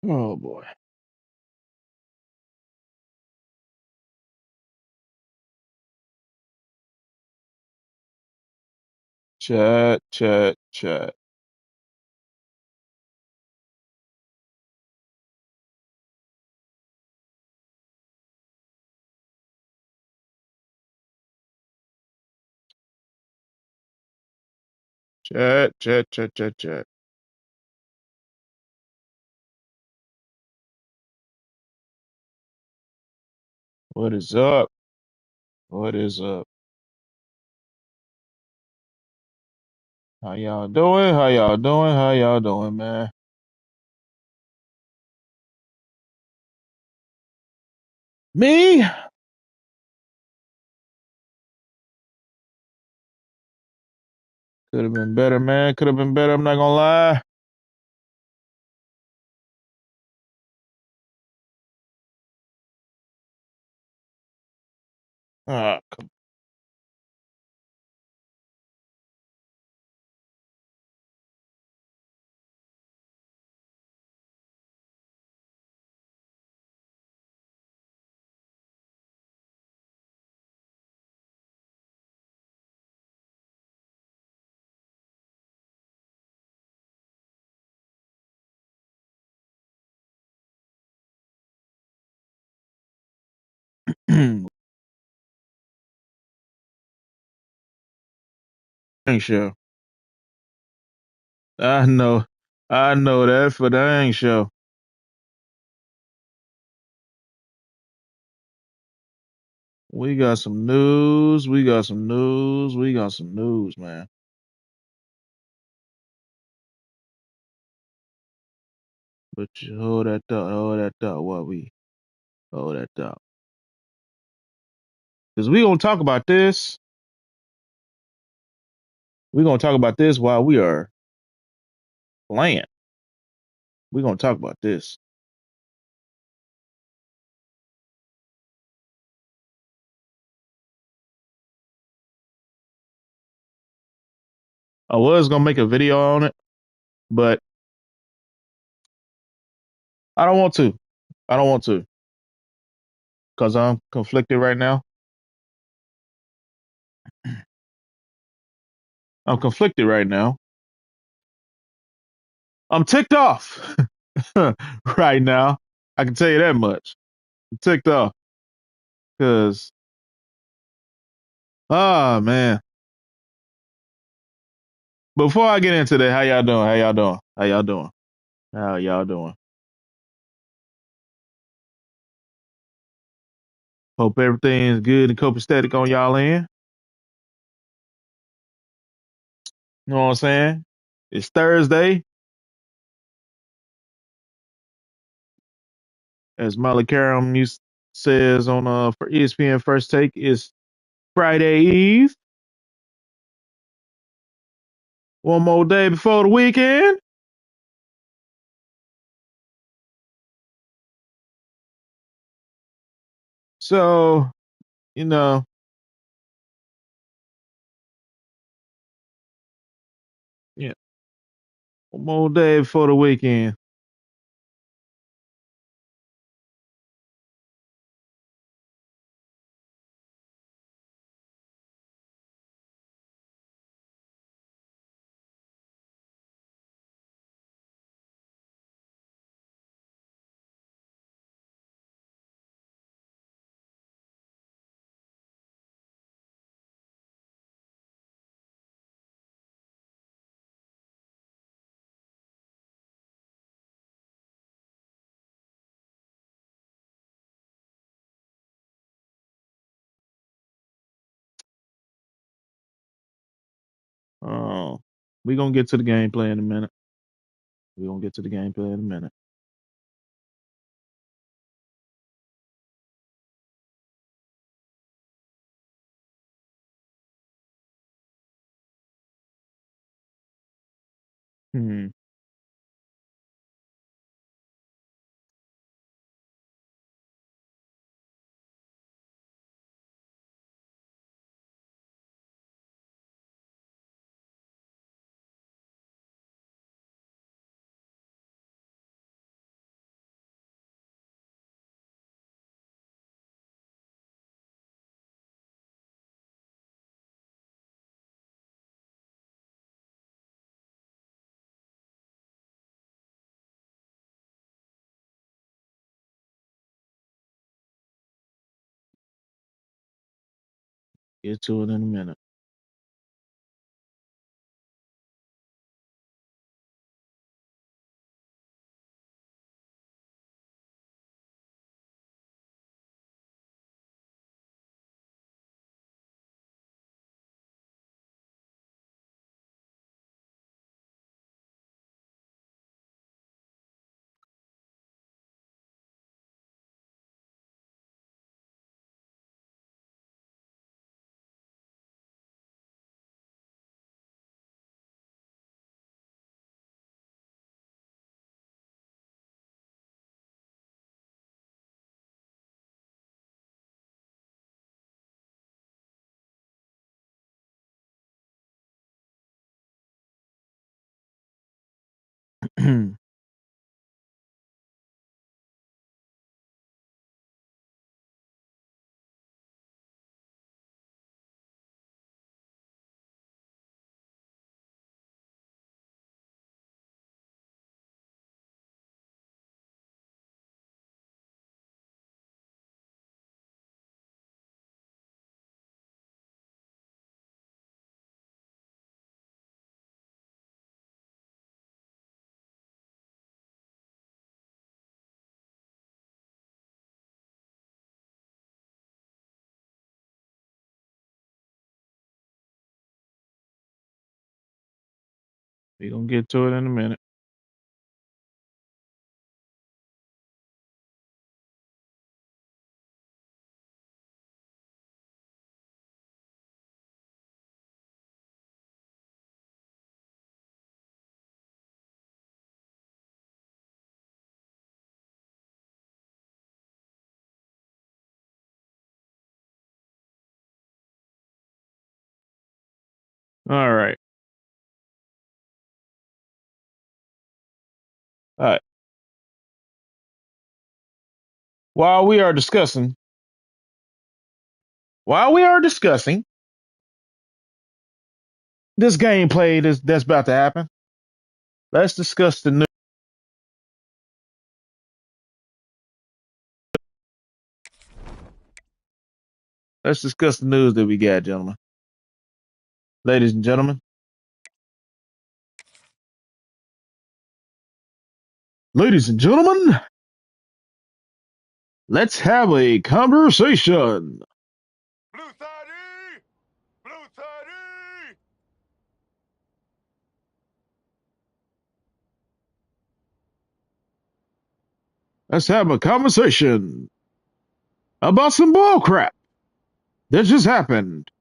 Oh boy. Chat, chat, chat. Chat, chat, chat, chat, chat. What is up? What is up? How y'all doing? How y'all doing? How y'all doing, man? Me? Could have been better, man. Could have been better. I'm not gonna lie. Ah, ain't sure. I know. I know that for dang sure. We got some news. We got some news. We got some news, man. But you hold that thought. Hold that thought. What we hold that thought. Because we gonna talk about this. We're gonna talk about this while we are playing. We're gonna talk about this. I was gonna make a video on it, but I don't want to. I don't want to because I'm conflicted right now. I'm conflicted right now. I'm ticked off right now. I can tell you that much. I'm ticked off because man. Before I get into that, how y'all doing? How y'all doing? How y'all doing? How y'all doing? Hope everything's good and copacetic on y'all end. You know what I'm saying? It's Thursday, as Molly Karam says on for ESPN First Take. It's Friday Eve. One more day before the weekend. So, you know, yeah, one more day before the weekend. Uh, we gonna get to the gameplay in a minute. We gonna get to the gameplay in a minute. Hmm. Get to it in a minute. We're gonna get to it in a minute. All right. All right. While we are discussing, while we are discussing this gameplay that's about to happen, let's discuss the news. Let's discuss the news that we got, gentlemen. Ladies and gentlemen. Ladies and gentlemen, let's have a conversation. Blue 30! Blue 30! Let's have a conversation about some bull crap that just happened.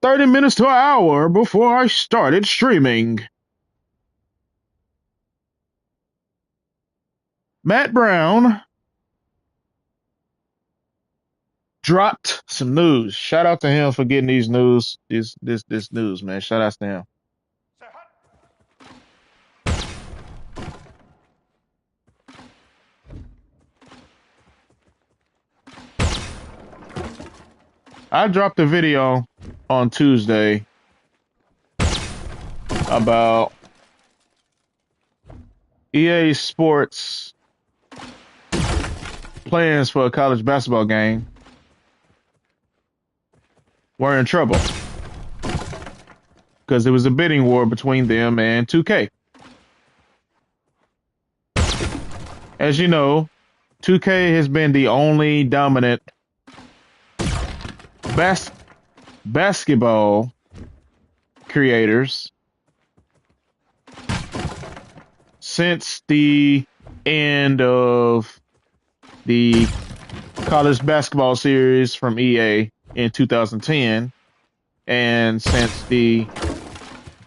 "30 minutes to an hour before I started streaming, Matt Brown dropped some news. Shout out to him for getting these news, this news, man. Shout out to him. Say hut! I dropped a video on Tuesday about EA Sports plans for a college basketball game were in trouble because there was a bidding war between them and 2K. As you know, 2K has been the only dominant basketball creators since the end of the college basketball series from EA in 2010, and since the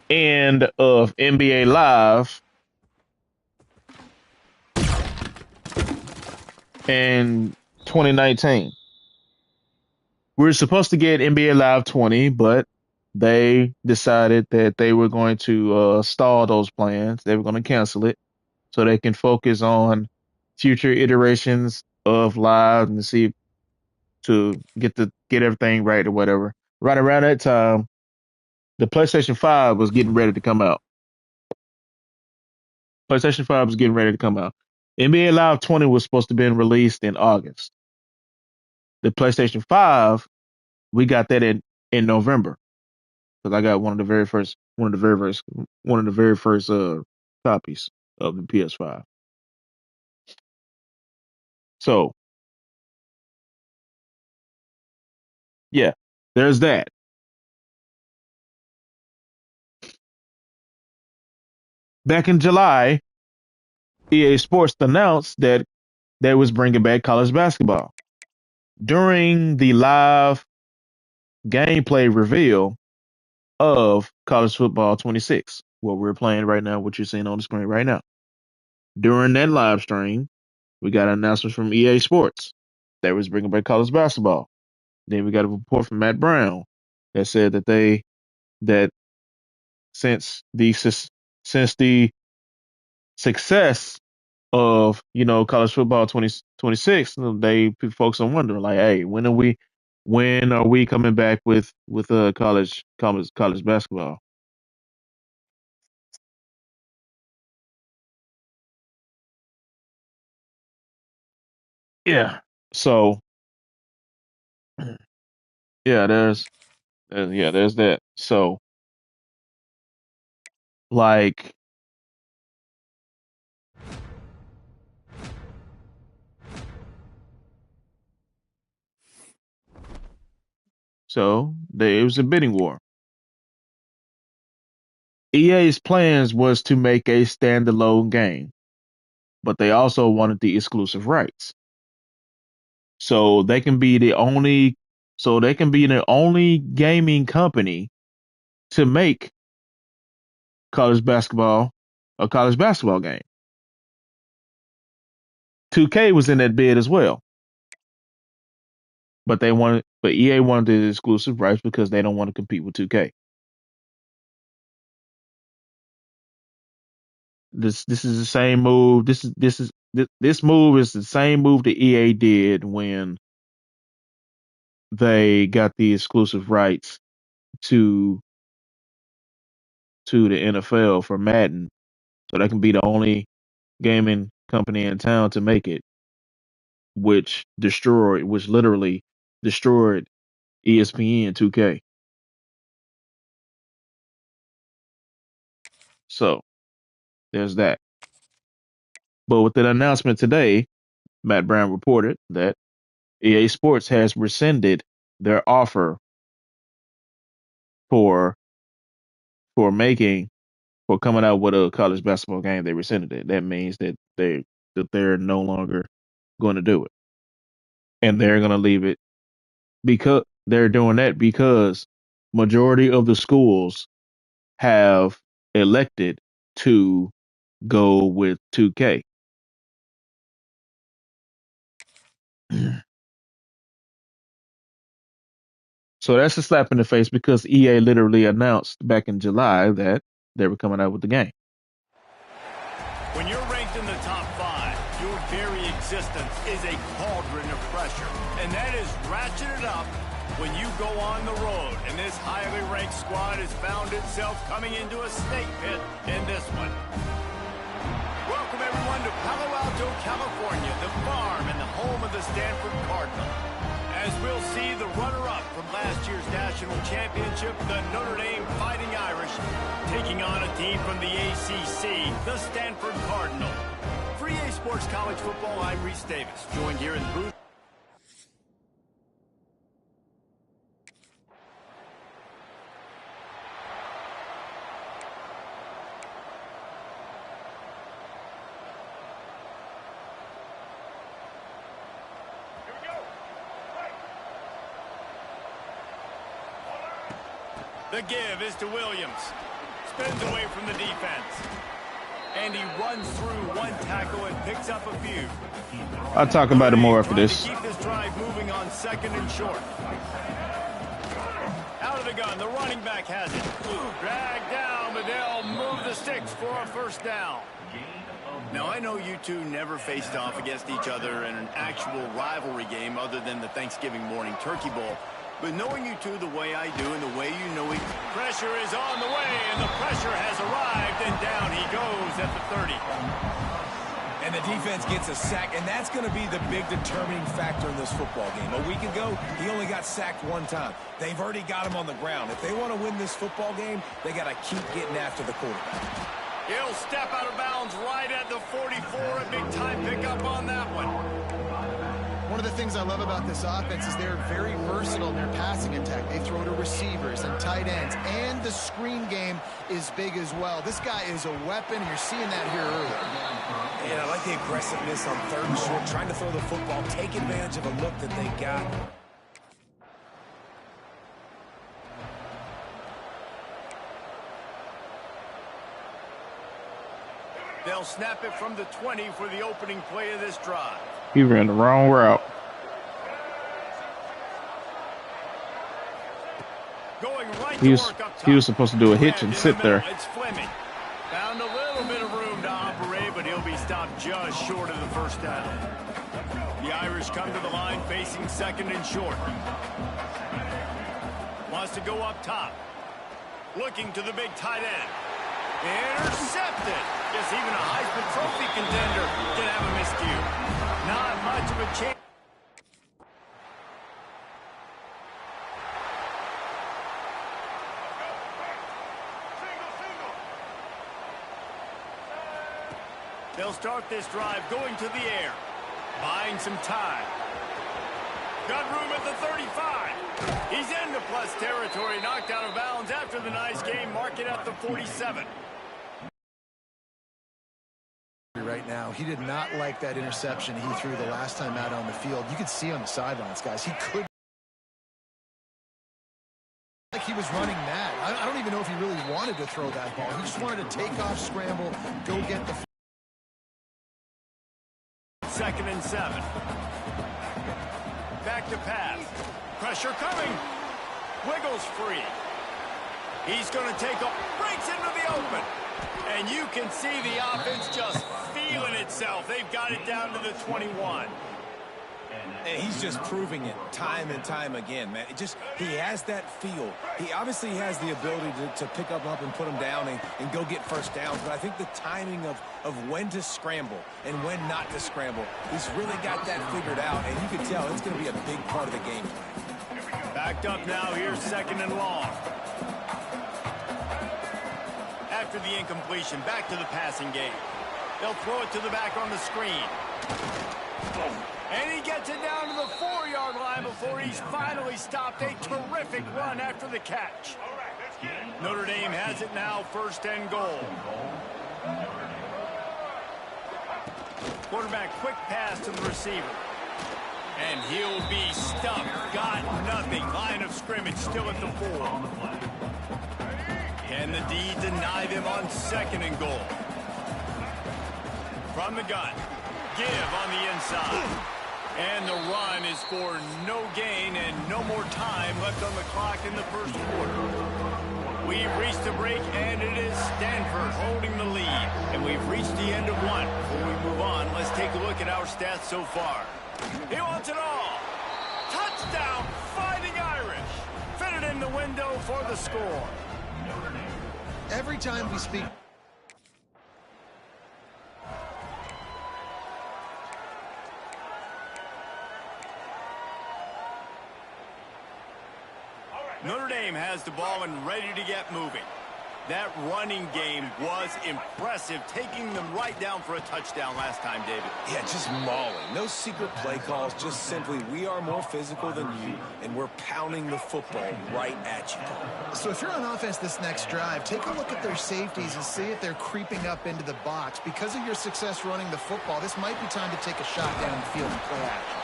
end of NBA Live in 2019. We were supposed to get NBA Live 20, but they decided that they were going to stall those plans. They were going to cancel it so they can focus on future iterations of Live and see to get everything right or whatever. Right around that time, the PlayStation 5 was getting ready to come out. PlayStation 5 was getting ready to come out. NBA Live 20 was supposed to be released in August. The PlayStation 5, we got that in November because I got one of the very first copies of the PS5. So yeah, there's that. Back in July, EA Sports announced that they was bringing back college basketball. During the live gameplay reveal of College Football 26, what we're playing right now, what you're seeing on the screen right now. During that live stream, we got an announcement from EA Sports that was bringing back college basketball. Then we got a report from Matt Brown that said that since the success of college football 2026, folks are wondering like, hey, when are we coming back with college basketball? Yeah. So yeah, there's that. So like it was a bidding war. EA's plans was to make a standalone game, but they also wanted the exclusive rights. So they can be the only gaming company to make college basketball a college basketball game. 2K was in that bid as well, but EA wanted the exclusive rights because they don't want to compete with 2K. This is the same move. This move is the same move that EA did when they got the exclusive rights to the NFL for Madden, so they can be the only gaming company in town to make it, which literally destroyed ESPN 2K. So there's that. But with that announcement today, Matt Brown reported that EA Sports has rescinded their offer for for making for coming out with a college basketball game. They rescinded it. That means that they're no longer going to do it, and they're going to leave it because they're doing that because majority of the schools have elected to go with 2K. So that's a slap in the face because EA literally announced back in July that they were coming out with the game. When you're ranked in the top 5, your very existence is a cauldron of pressure. And that is ratcheted up when you go on the road. And this highly ranked squad has found itself coming into a snake pit in this one. Welcome, everyone, to Palo Alto, California, the farm and the home of the Stanford Cardinal. As we'll see, the runner-up from last year's national championship, the Notre Dame Fighting Irish, taking on a team from the ACC, the Stanford Cardinal. For EA Sports College Football, I'm Reese Davis, joined here in the booth. The give is to Williams. Spins away from the defense. And he runs through one tackle and picks up a few. I'll talk about it more after this. Keep this drive moving on 2nd and short. Out of the gun, the running back has it. Dragged down, but they'll move the sticks for a first down. Now, I know you two never faced off against each other in an actual rivalry game other than the Thanksgiving morning Turkey Bowl. But knowing you two the way I do and the way you know pressure is on the way, and the pressure has arrived, and down he goes at the 30. And the defense gets a sack, and that's going to be the big determining factor in this football game. A week ago, he only got sacked one time. They've already got him on the ground. If they want to win this football game, they got to keep getting after the quarterback. He'll step out of bounds right at the 44. A big-time pickup on that one. One of the things I love about this offense is they're very versatile in their passing attack. They throw to receivers and tight ends, and the screen game is big as well. This guy is a weapon, and you're seeing that here early. And I like the aggressiveness on 3rd and short, trying to throw the football, take advantage of a look that they got. They'll snap it from the 20 for the opening play of this drive. He ran the wrong route. Going right He to was, work up top. he was supposed to do a hitch and sit there. It's Fleming. Found a little bit of room to operate, but he'll be stopped just short of the first down. The Irish come to the line facing 2nd and short. Wants to go up top. Looking to the big tight end. Intercepted. Guess even a Heisman Trophy contender can have a miscue. Not much of a chance. They'll start this drive going to the air. Buying some time. Got room at the 35. He's into plus territory, knocked out of bounds after the nice game. Mark it at the 47. Right now, he did not like that interception he threw the last time out on the field. You could see on the sidelines, guys. He could. Like he was running mad. I don't even know if he really wanted to throw that ball. He just wanted to take off, scramble, go get the. 2nd and 7. Back to pass. Pressure coming. Wiggles free. He's going to take off. Breaks into the open. And you can see the offense just feeling itself. They've got it down to the 21. And he's just proving it time and time again, man. He has that feel. He obviously has the ability to pick up and put him down and go get first downs. But I think the timing of when to scramble and when not to scramble, he's really got that figured out. And you can tell it's going to be a big part of the game plan. Backed up now. Here's 2nd and long. After the incompletion, back to the passing game. They'll throw it to the back on the screen. And he gets it down to the 4-yard line before he's finally stopped. A terrific run after the catch. Notre Dame has it now, 1st and goal. Quarterback quick pass to the receiver. And he'll be stuffed. Got nothing. Line of scrimmage still at the 4. Can the D deny them on 2nd and goal? From the gun. Give on the inside. And the run is for no gain and no more time left on the clock in the 1st quarter. We've reached the break, and it is Stanford holding the lead. And we've reached the end of one. Before we move on, let's take a look at our stats so far. He wants it all. Touchdown, Fighting Irish. Fitted in the window for the score. Every time we speak. Notre Dame has the ball and ready to get moving. That running game was impressive, taking them right down for a touchdown last time, David. Yeah, just mauling. No secret play calls, just simply we are more physical than you, and we're pounding the football right at you. So if you're on offense this next drive, take a look at their safeties and see if they're creeping up into the box. Because of your success running the football, this might be time to take a shot down the field and play action.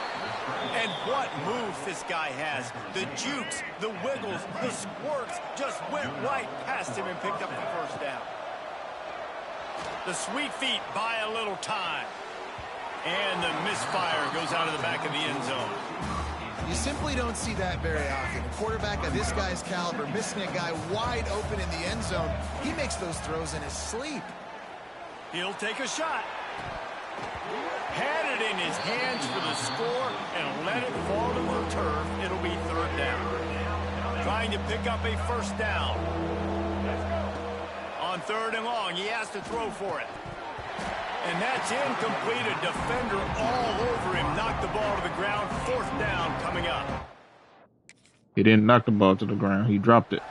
And what moves this guy has. The jukes, the wiggles, the squirts just went right past him and picked up the first down. The sweet feet buy a little time. And the misfire goes out of the back of the end zone. You simply don't see that very often. A quarterback of this guy's caliber missing a guy wide open in the end zone. He makes those throws in his sleep. He'll take a shot. Had it in his hands for the score and let it fall to the turf. It'll be 3rd down. Trying to pick up a first down. On 3rd and long, he has to throw for it. And that's incomplete. A defender all over him. Knocked the ball to the ground. 4th down coming up. He didn't knock the ball to the ground. He dropped it.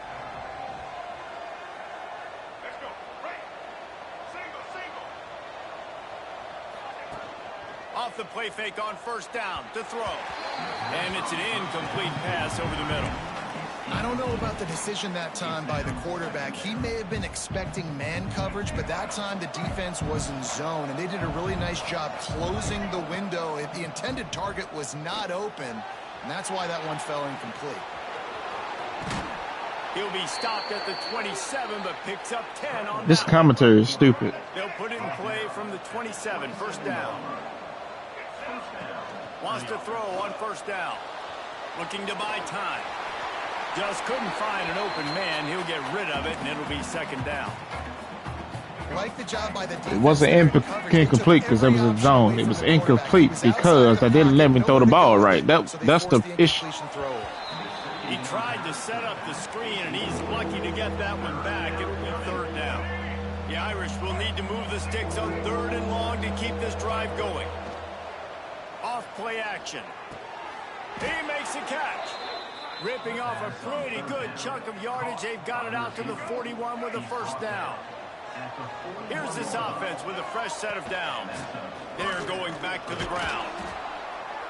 Let's go. Right. Single, single. Off the play fake on 1st down to throw. And it's an incomplete pass over the middle. I don't know about the decision that time by the quarterback. He may have been expecting man coverage, but that time the defense was in zone, and they did a really nice job closing the window. The intended target was not open, and that's why that one fell incomplete. He'll be stopped at the 27, but picks up 10 on This that commentary is stupid. They'll put it in play from the 27, 1st down. Wants to throw on 1st down. Looking to buy time. Just couldn't find an open man. He'll get rid of it, and it'll be 2nd down. Like the job by the defense. It wasn't incomplete because there was a zone. It was incomplete because they didn't let me throw the ball right. That's the issue. He tried to set up the screen, and he's lucky to get that one back. It'll be 3rd down. The Irish will need to move the sticks on 3rd and long to keep this drive going. Off play action. He makes a catch. Ripping off a pretty good chunk of yardage. They've got it out to the 41 with a 1st down. Here's this offense with a fresh set of downs. They're going back to the ground.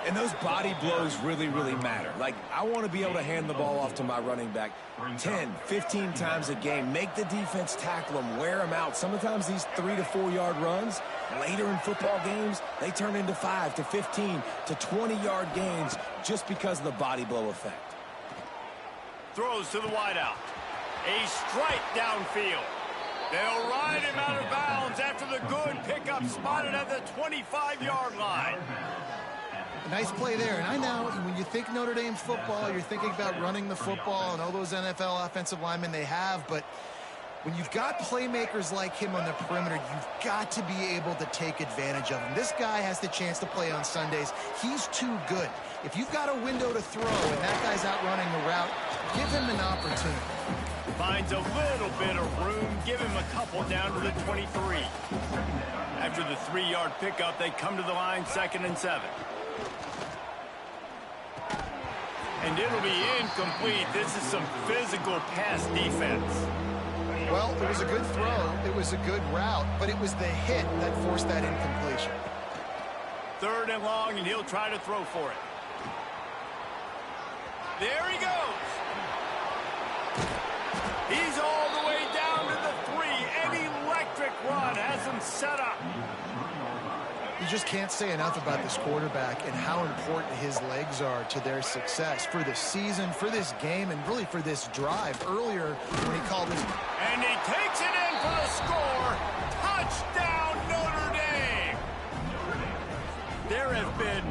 And those body blows really, really matter. Like, I want to be able to hand the ball off to my running back 10, 15 times a game. Make the defense tackle them, wear them out. Sometimes these 3 to 4 yard runs, later in football games, they turn into 5 to 15 to 20 yard gains just because of the body blow effect. Throws to the wideout. A strike downfield. They'll ride him out of bounds after the good pickup spotted at the 25-yard line. Nice play there. And I know when you think Notre Dame football, you're thinking about running the football and all those NFL offensive linemen they have. But when you've got playmakers like him on the perimeter, you've got to be able to take advantage of him. This guy has the chance to play on Sundays. He's too good. If you've got a window to throw and that guy's out running the route, give him an opportunity. Finds a little bit of room. Give him a couple down to the 23. After the 3-yard pickup, they come to the line 2nd and 7. And it'll be incomplete. This is some physical pass defense. Well, it was a good throw. It was a good route, but it was the hit that forced that incompletion. 3rd and long, and he'll try to throw for it. There he goes. He's all the way down to the 3. An electric run has him set up. You just can't say enough about this quarterback and how important his legs are to their success for the season, for this game, and really for this drive. Earlier when he called his... And he takes it in for the score. Touchdown, Notre Dame. There have been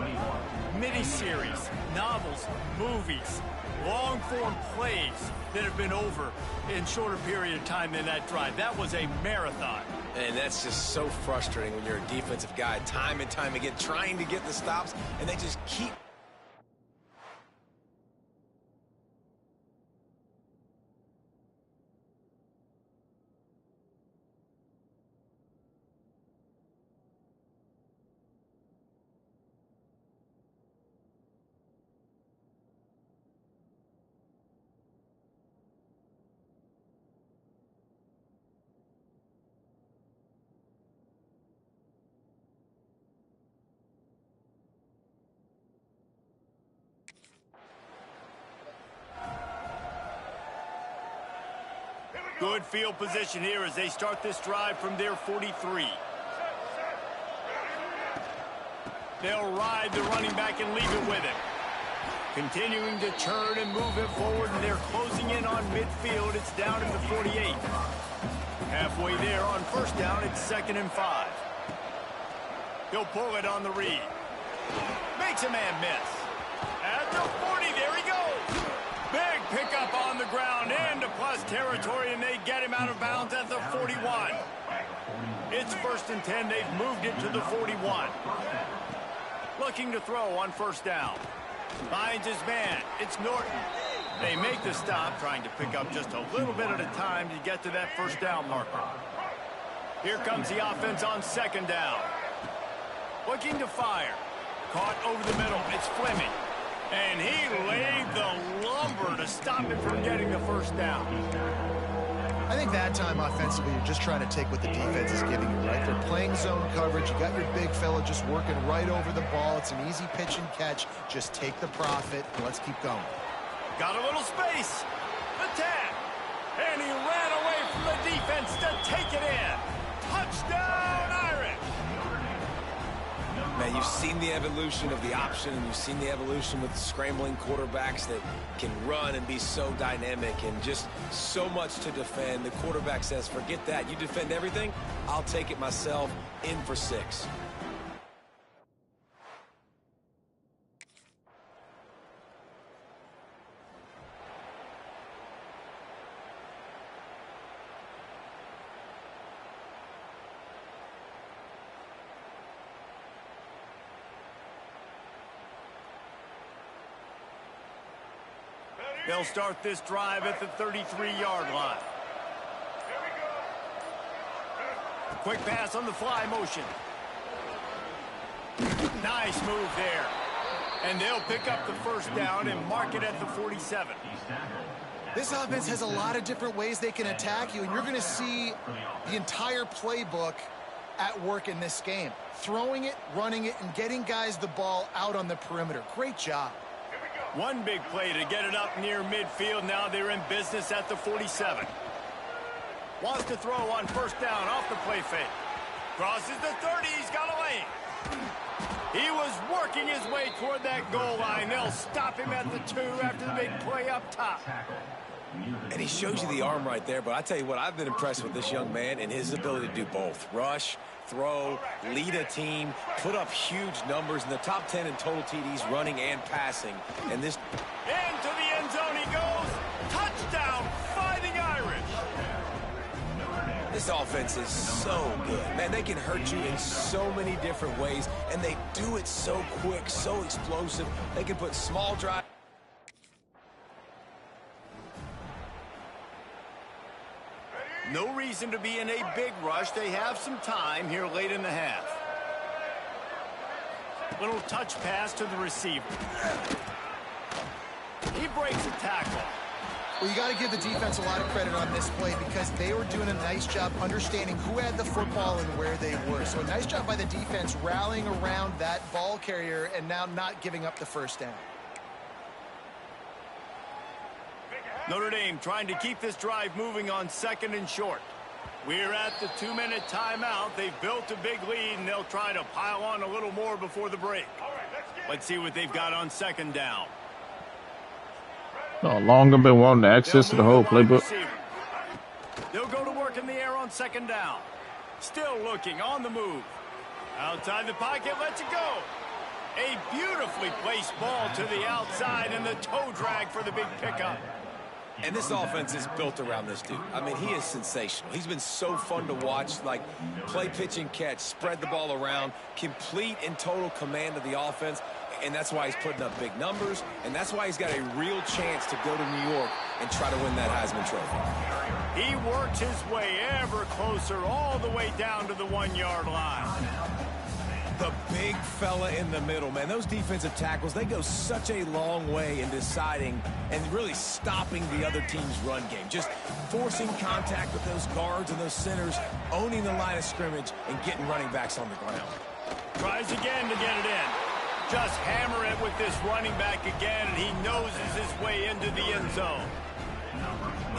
miniseries, novels, movies, long-form plays that have been over in shorter period of time than that drive. That was a marathon. And that's just so frustrating when you're a defensive guy, time and time again, trying to get the stops, and they just keep... Good field position here as they start this drive from their 43. They'll ride the running back and leave it with him. Continuing to churn and move it forward, and they're closing in on midfield. It's down at the 48. Halfway there on 1st down, it's 2nd and 5. He'll pull it on the read. Makes a man miss. At the 40, there he goes. Big pickup on the ground into plus territory, and they get him out of bounds at the 41. It's 1st and 10. They've moved it to the 41. Looking to throw on 1st down. Finds his man. It's Norton. They make the stop, trying to pick up just a little bit at a time to get to that 1st down marker. Here comes the offense on second down. Looking to fire. Caught over the middle. It's Fleming. And he laid the lumber to stop him from getting the first down. I think that time offensively, you're just trying to take what the defense is giving you, right? They're playing zone coverage. You got your big fella just working right over the ball. It's an easy pitch and catch. Just take the profit and let's keep going. Got a little space. The tag. And he ran away from the defense to take it in. Touchdown, Irish. Man, you've seen the evolution of the option, and you've seen the evolution with scrambling quarterbacks that can run and be so dynamic and just so much to defend. The quarterback says, forget that. You defend everything, I'll take it myself. In for 6. They'll start this drive at the 33-yard line. Quick pass on the fly motion. Nice move there. And they'll pick up the first down and mark it at the 47. This offense has a lot of different ways they can attack you, and you're going to see the entire playbook at work in this game. Throwing it, running it, and getting guys the ball out on the perimeter. Great job. One big play to get it up near midfield. Now they're in business at the 47. Wants to throw on first down off the play fake. Crosses the 30. He's got a lane. He was working his way toward that goal line. They'll stop him at the 2 after the big play up top. And he shows you the arm right there, but I tell you what, I've been impressed with this young man and his ability to do both. Rush, throw, lead a team, put up huge numbers in the top 10 in total TDs running and passing. And this... Into the end zone he goes. Touchdown, Fighting Irish. This offense is so good. Man, they can hurt you in so many different ways, and they do it so quick, so explosive. They can put small drive. No reason to be in a big rush. They have some time here late in the half. Little touch pass to the receiver. He breaks a tackle. Well, you got to give the defense a lot of credit on this play because they were doing a nice job understanding who had the football and where they were. So a nice job by the defense rallying around that ball carrier and now not giving up the first down. Notre Dame trying to keep this drive moving on second and short. We're at the 2-minute timeout. They've built a big lead, and they'll try to pile on a little more before the break. Let's see what they've got on second down. No longer been wanting access to the whole playbook. They'll go to work in the air on second down. Still looking on the move. Outside the pocket, lets it go. A beautifully placed ball to the outside, and the toe drag for the big pickup. And this offense is built around this dude. I mean, he is sensational. He's been so fun to watch, like play, pitch, and catch, spread the ball around, complete and total command of the offense, and that's why he's putting up big numbers, and that's why he's got a real chance to go to New York and try to win that Heisman Trophy. He works his way ever closer all the way down to the 1-yard line. The big fella in the middle, man. Those defensive tackles, they go such a long way in deciding and really stopping the other team's run game. Just forcing contact with those guards and those centers, owning the line of scrimmage, and getting running backs on the ground. Tries again to get it in. Just hammer it with this running back again, and he noses his way into the end zone.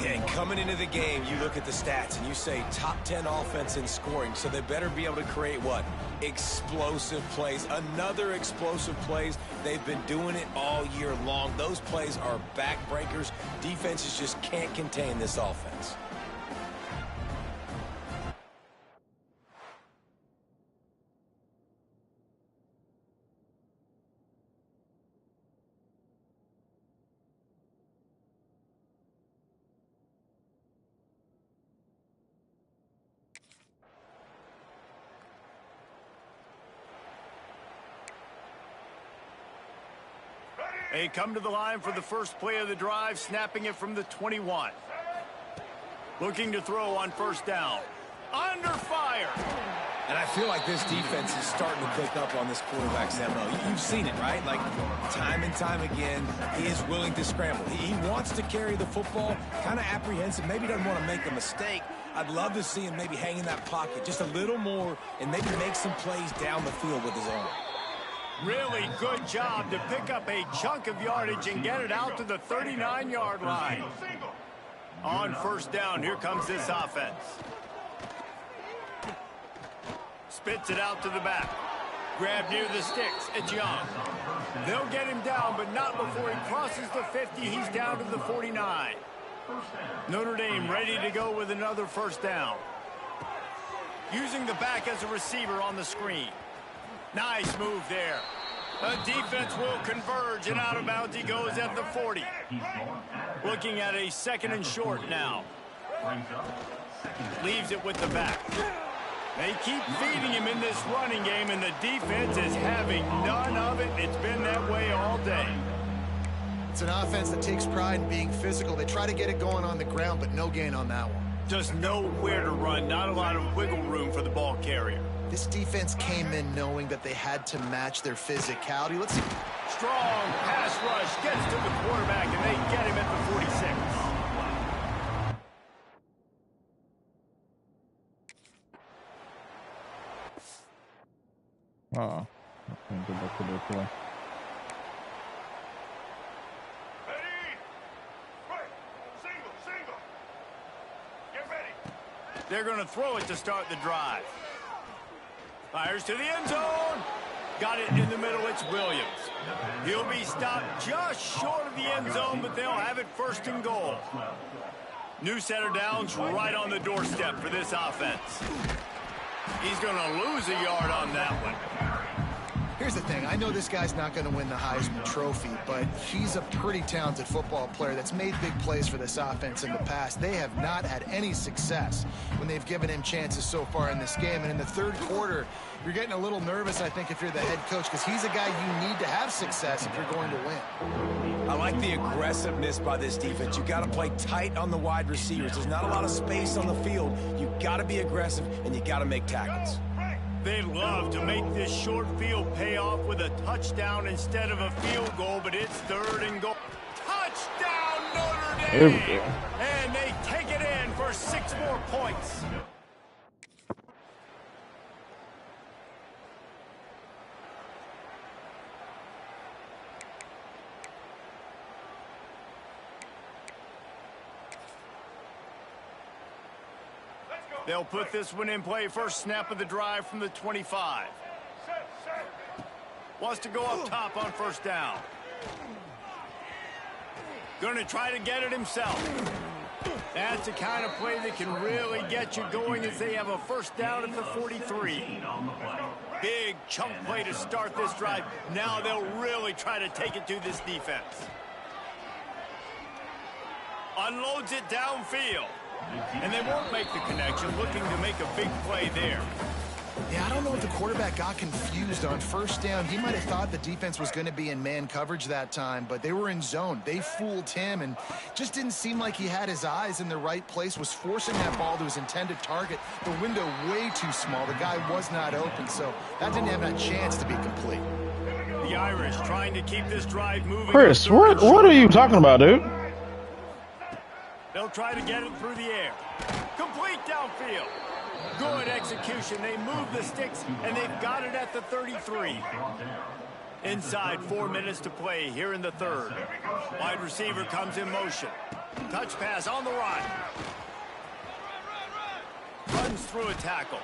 Yeah, and coming into the game, you look at the stats and you say top 10 offense in scoring, so they better be able to create what? Explosive plays. Another explosive plays. They've been doing it all year long. Those plays are backbreakers. Defenses just can't contain this offense. They come to the line for the first play of the drive, snapping it from the 21. Looking to throw on first down. Under fire. And I feel like this defense is starting to pick up on this quarterback's MO. You've seen it, right? Like, time and time again, he is willing to scramble. He wants to carry the football, kind of apprehensive, maybe doesn't want to make a mistake. I'd love to see him maybe hang in that pocket just a little more and maybe make some plays down the field with his arm. Really good job to pick up a chunk of yardage and get it out to the 39-yard line. On first down, here comes this offense. Spits it out to the back. Grab near the sticks. It's Young. They'll get him down, but not before he crosses the 50. He's down to the 49. Notre Dame ready to go with another first down. Using the back as a receiver on the screen. Nice move there. The defense will converge, and out of bounds he goes at the 40. Looking at a 2nd and short now. Leaves it with the back. They keep feeding him in this running game, and the defense is having none of it. It's been that way all day. It's an offense that takes pride in being physical. They try to get it going on the ground, but no gain on that one. Just nowhere to run. Not a lot of wiggle room for the ball carrier. This defense came in knowing that they had to match their physicality. Let's see. Strong pass rush gets to the quarterback, and they get him at the 46. Oh, I can't go back to that play. Ready? Right. Single. Get ready. They're going to throw it to start the drive. Fires to the end zone. Got it in the middle. It's Williams. He'll be stopped just short of the end zone, but they'll have it 1st and goal. New set of downs right on the doorstep for this offense. He's going to lose a yard on that one. Here's the thing. I know this guy's not going to win the Heisman Trophy, but he's a pretty talented football player that's made big plays for this offense in the past. They have not had any success when they've given him chances so far in this game. And in the 3rd quarter, you're getting a little nervous, I think, if you're the head coach, because he's a guy you need to have success if you're going to win. I like the aggressiveness by this defense. You got to play tight on the wide receivers. There's not a lot of space on the field. You got to be aggressive, and you got to make tackles. They love to make this short field pay off with a touchdown instead of a field goal, but it's 3rd and goal. Touchdown, Notre There we Dame! go. And they take it in for 6 more points. They'll put this one in play. First snap of the drive from the 25. Wants to go up top on first down. Going to try to get it himself. That's the kind of play that can really get you going as they have a first down at the 43. Big chunk play to start this drive. Now they'll really try to take it to this defense. Unloads it downfield. And they won't make the connection, looking to make a big play there. Yeah, I don't know if the quarterback got confused on first down. He might have thought the defense was going to be in man coverage that time, but they were in zone. They fooled him and just didn't seem like he had his eyes in the right place, was forcing that ball to his intended target. The window way too small. The guy was not open, so that didn't have a chance to be complete. The Irish trying to keep this drive moving. Chris, what are you talking about, dude? They'll try to get it through the air. Complete downfield. Good execution. They move the sticks, and they've got it at the 33. Inside 4 minutes to play here in the 3rd. Wide receiver comes in motion. Touch pass on the run. Runs through a tackle.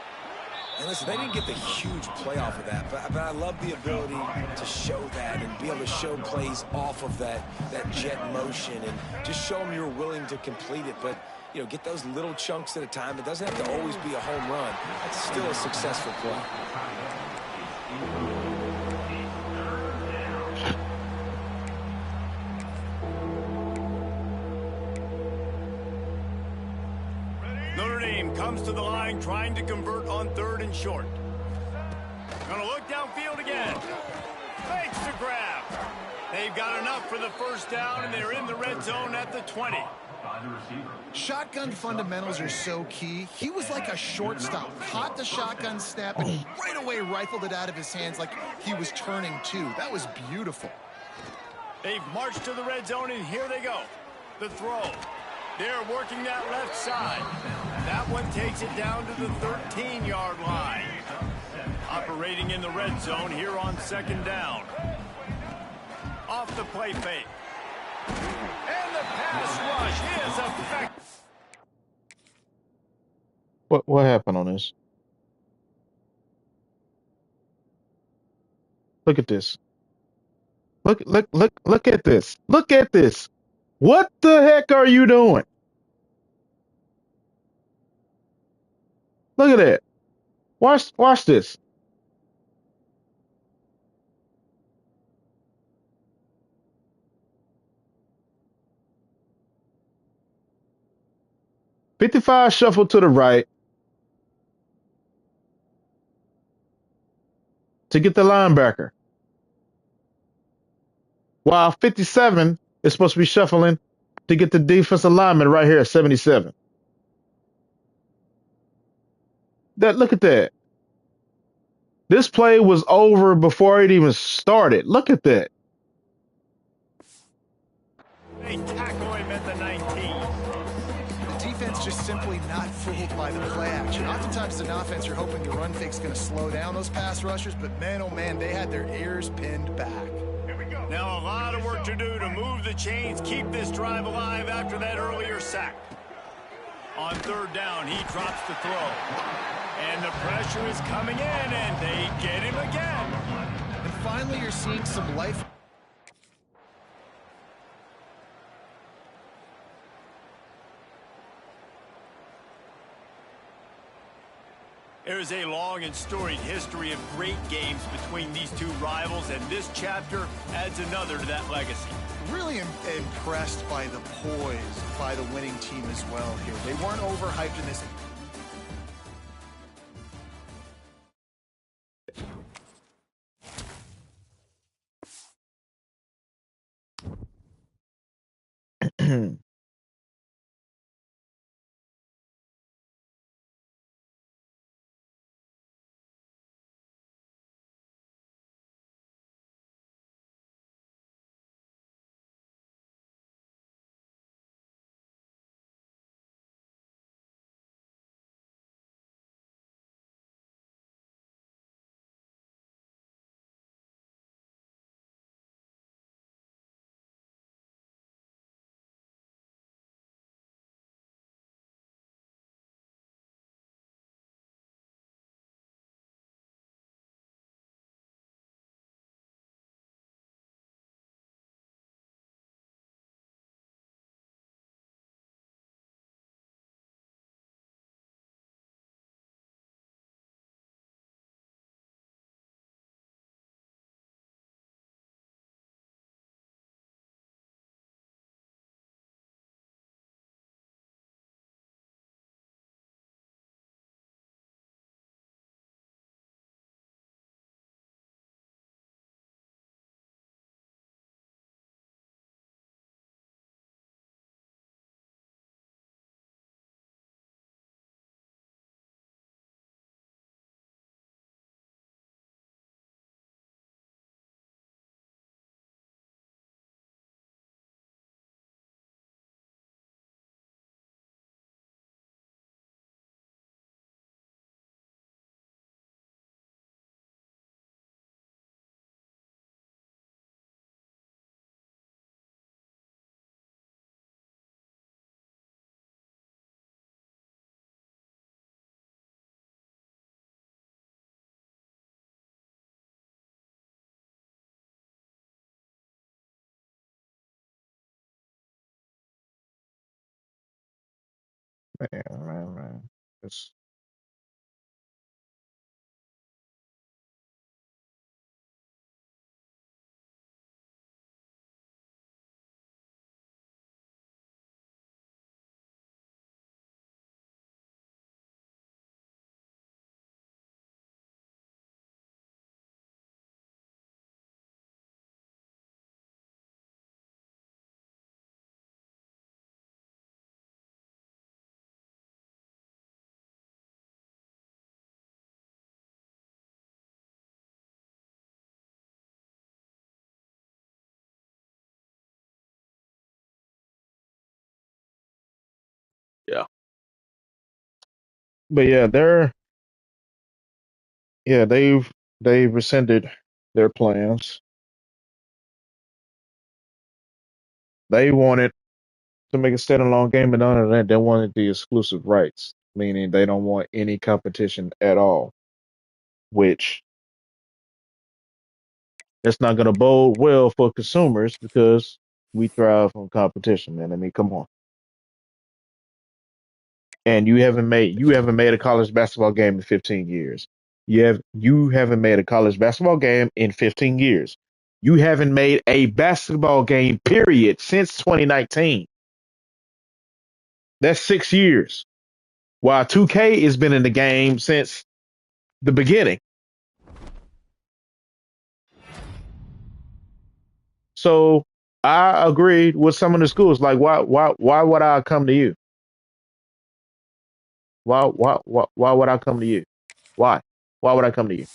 And listen, they didn't get the huge play off of that, but I love the ability to show that and be able to show plays off of that jet motion and just show them you're willing to complete it. But, you know, get those little chunks at a time. It doesn't have to always be a home run. That's still a successful play. Notre Dame comes to the line trying to convert on 3rd and short. Gonna look downfield again. Fakes the grab. They've got enough for the first down, and they're in the red zone at the 20. Shotgun fundamentals are so key. He was like a shortstop, caught the shotgun snap and right away rifled it out of his hands like he was turning two. That was beautiful. They've marched to the red zone, and here they go. The throw. They're working that left side. That one takes it down to the 13-yard line. Operating in the red zone here on second down. Off the play fake. And the pass rush is effective. What happened on this? Look at this. Look at this. Look at this. What the heck are you doing? Look at that. Watch this. '55 shuffle to the right to get the linebacker, while 57 is supposed to be shuffling to get the defensive lineman right here at 77. Look at that. This play was over before it even started. Look at that. They tackle him at the 19. The defense just simply not fooled by the play action. Oftentimes as an offense, you're hoping your run fake's going to slow down those pass rushers, but man, oh man, they had their ears pinned back. Now a lot of work to do to move the chains, keep this drive alive after that earlier sack. On third down, he drops the throw. And the pressure is coming in, and they get him again. And finally, you're seeing some life. There's a long and storied history of great games between these two rivals, and this chapter adds another to that legacy. Really impressed by the poise by the winning team as well here. They weren't overhyped in this. Man. It's But they've rescinded their plans. They wanted to make a standalone game, and none of that. They wanted the exclusive rights, meaning they don't want any competition at all. Which that's not going to bode well for consumers because we thrive on competition, man. I mean, come on. And you haven't made a college basketball game in 15 years. You haven't made a college basketball game in 15 years. You haven't made a basketball game period since 2019. That's 6 years. While 2K has been in the game since the beginning. So I agreed with some of the schools. Like, why would I come to you? Why would I come to you? Why? Why would I come to you?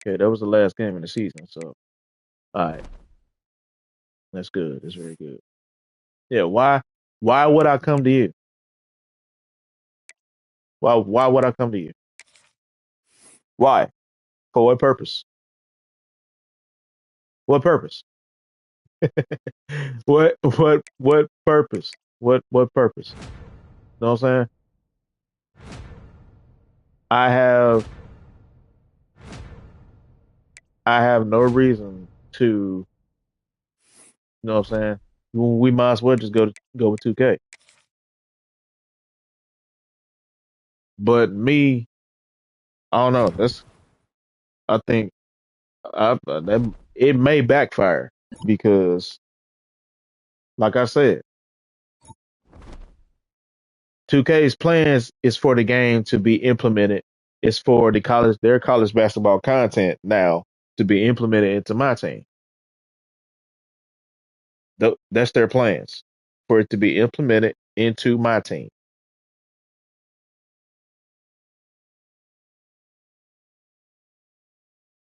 Okay, that was the last game in the season. So, all right, that's good. That's very good. Yeah, why would I come to you? Why would I come to you? Why? For what purpose? What purpose? What purpose? What purpose? You know what I'm saying? I have I have no reason to, you know what I'm saying? We might as well just go with 2K. But me, I don't know. I think that it may backfire because, like I said, 2K's plans is for the game to be implemented. It's for their college basketball content now to be implemented into my team. That's their plans for it to be implemented into my team.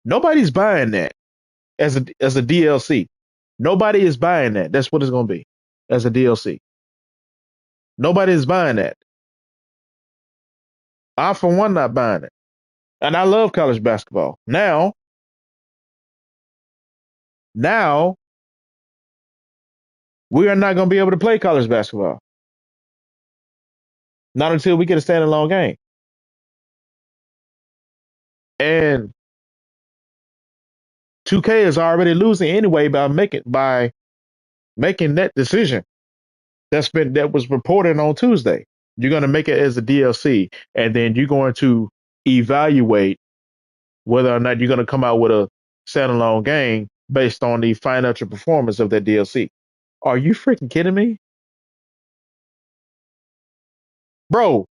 Nobody's buying that as a DLC. Nobody is buying that. That's what it's going to be as a DLC. Nobody is buying that. I, for one, not buying it. And I love college basketball. Now we are not going to be able to play college basketball. Not until we get a standalone game. And 2K is already losing anyway by making that decision. That was reported on Tuesday. You're going to make it as a DLC, and then you're going to evaluate whether or not you're going to come out with a standalone game based on the financial performance of that DLC. Are you freaking kidding me, bro?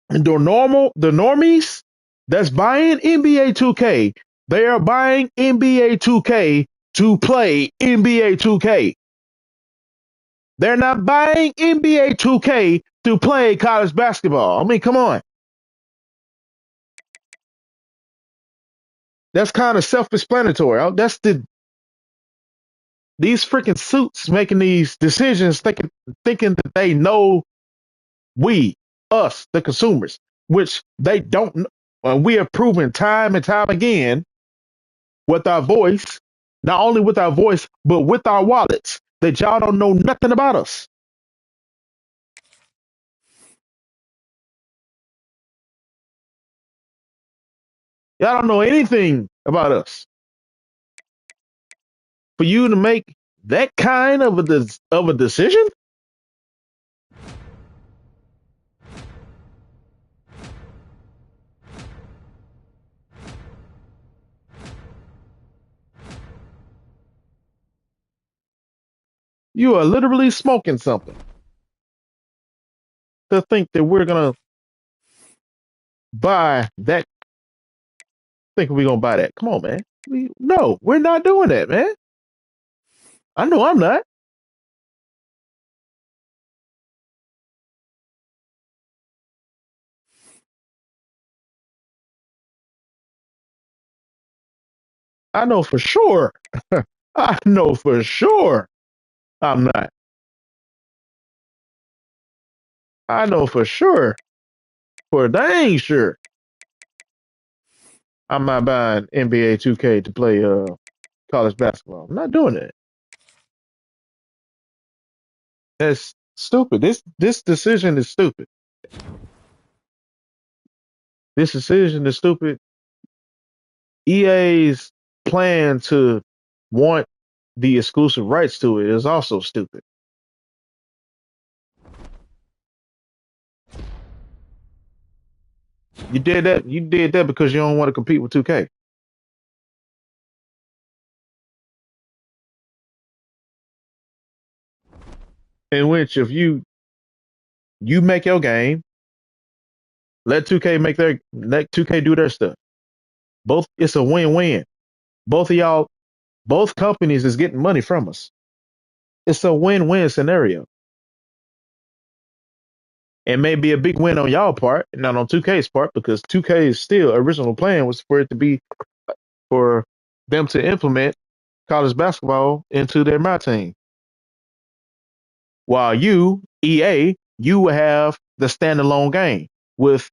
The normies that's buying NBA 2K, they are buying NBA 2K to play NBA 2K. They're not buying NBA 2K to play college basketball. I mean, come on. That's kind of self-explanatory. These freaking suits making these decisions, thinking that they know we, us, the consumers, which they don't know. And we have proven time and time again with our voice, not only with our voice, but with our wallets, that y'all don't know nothing about us. Y'all don't know anything about us. For you to make that kind of a decision, you are literally smoking something to think that we're gonna buy that. Think we're gonna buy that? Come on, man. No, we're not doing that, man. I know I'm not. I know for sure. I know for sure I'm not. I know for dang sure, I'm not buying NBA 2K to play college basketball. I'm not doing that. That's stupid. This decision is stupid. This decision is stupid. EA's plan to want the exclusive rights to it is also stupid. You did that. You did that because you don't want to compete with 2K. In which, if you make your game, let 2K do their stuff. Both it's a win-win. Both of y'all, both companies is getting money from us. It's a win-win scenario. It may be a big win on y'all part, not on 2K's part, because 2K's still original plan was for it to be for them to implement college basketball into their my team. While you, EA, you will have the standalone game with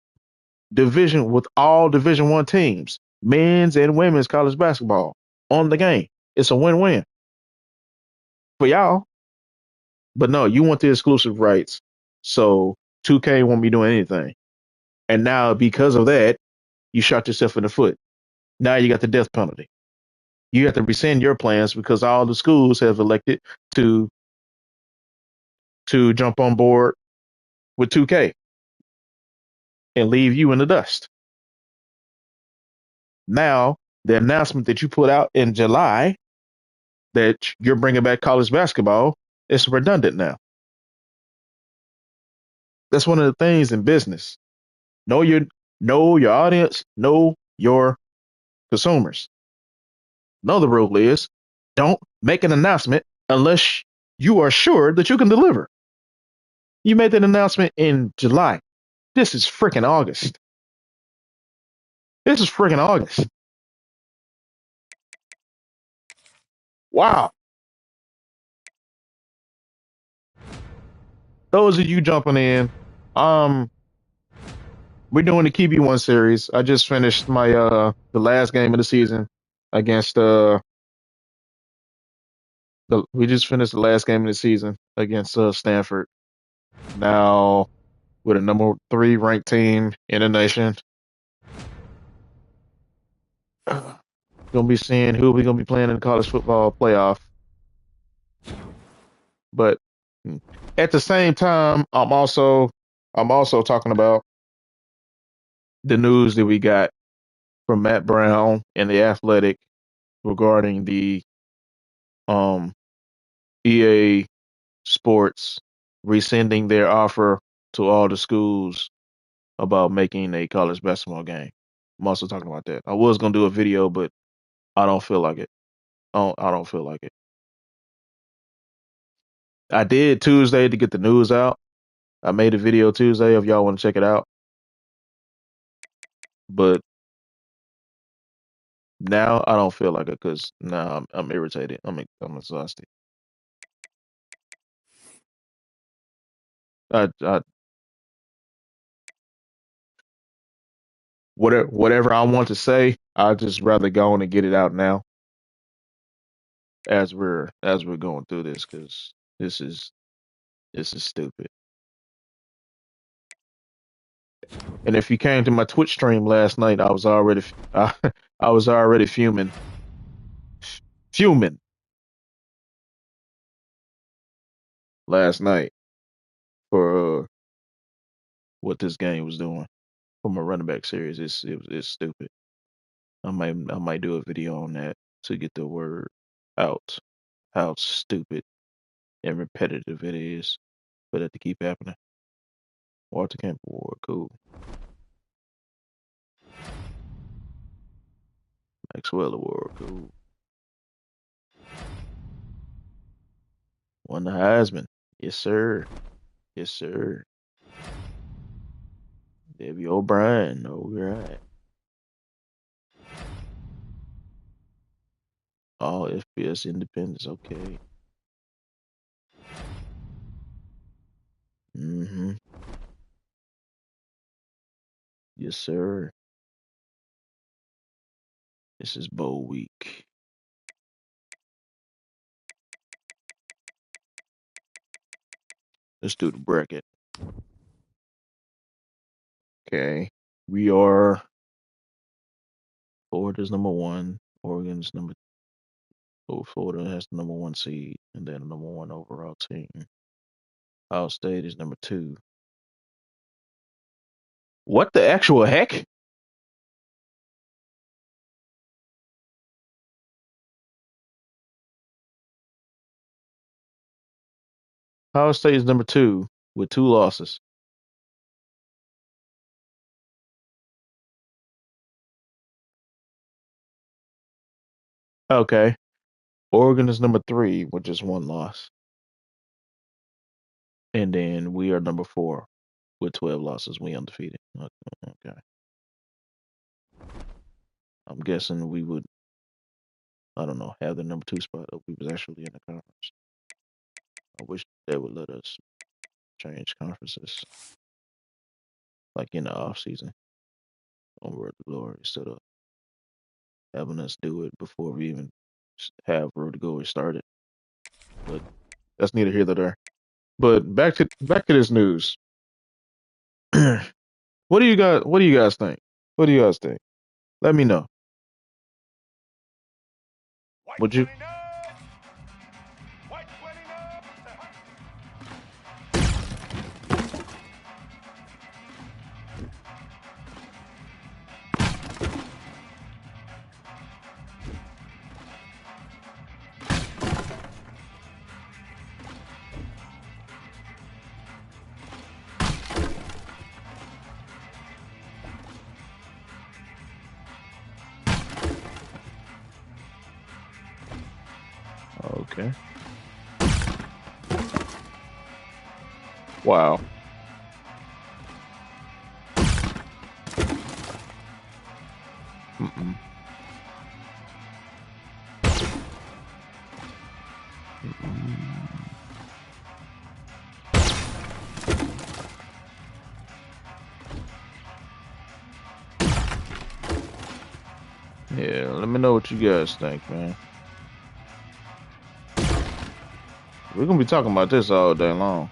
all Division 1 teams, men's and women's college basketball on the game. It's a win-win for y'all. But no, you want the exclusive rights. So 2K won't be doing anything. And now because of that, you shot yourself in the foot. Now you got the death penalty. You have to rescind your plans because all the schools have elected to jump on board with 2K and leave you in the dust. Now, the announcement that you put out in July that you're bringing back college basketball is redundant now. That's one of the things in business. Know your audience, know your consumers. Another rule is don't make an announcement unless you are sure that you can deliver. You made that announcement in July. This is freaking August. This is freaking August. Wow. Those of you jumping in, um, we're doing the QB1 series. I just finished my the last game of the season against we just finished the last game of the season against Stanford. Now with a number 3 ranked team in the nation. Gonna be seeing who we gonna be playing in the college football playoff. But at the same time, I'm also talking about the news that we got from Matt Brown and the Athletic regarding the um EA Sports rescinding their offer to all the schools about making a college basketball game. I'm also talking about that. I was gonna do a video, but I don't feel like it. I don't feel like it. I did Tuesday to get the news out. I made a video Tuesday if y'all want to check it out. But now I don't feel like it because now I'm irritated. I'm exhausted. I whatever I want to say, I just rather go on and get it out now as we're going through this because this is this is stupid. And if you came to my Twitch stream last night, I was already fuming last night for what this game was doing for my running back series. It's stupid. I might do a video on that to get the word out how stupid and repetitive it is for that to keep happening. Walter Camp Award, cool. Maxwell Award, cool. Won the Heisman. Yes, sir. Yes, sir. Debbie O'Brien. All right. All FBS independents. Okay. Mm-hmm. Yes, sir. This is bowl week. Let's do the bracket. Okay. We are Florida's number one. Oregon's number Florida has the number one seed and then the number one overall team. Ohio State is number two. What the actual heck? Ohio State is number two with two losses. Okay. Oregon is number three with just one loss. And then we are number four with 12 losses. We undefeated. Okay. I'm guessing we would, I don't know, have the number two spot if we was actually in the conference. I wish they would let us change conferences like in the off season on Road to Glory instead of having us do it before we even have Road to Glory started. But that's neither here nor there. But back to this news. What do you guys think? What do you guys think? Let me know. White Would you 29. White 29. okay. Wow. Mm-mm. Mm-mm. Yeah, let me know what you guys think, man. We're gonna be talking about this all day long.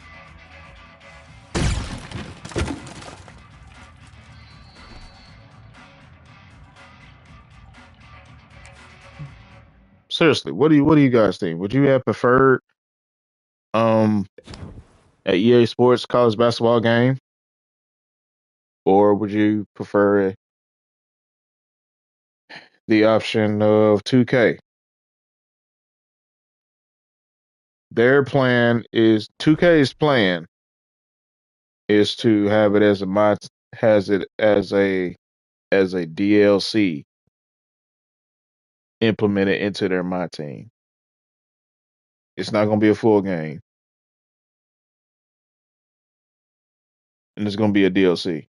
Seriously, what do you guys think? Would you have preferred um a EA Sports college basketball game, or would you prefer the option of 2K? Their plan is 2K's plan is to have it as a mod has it as a DLC implemented into their My Team. It's not going to be a full game, and it's going to be a DLC.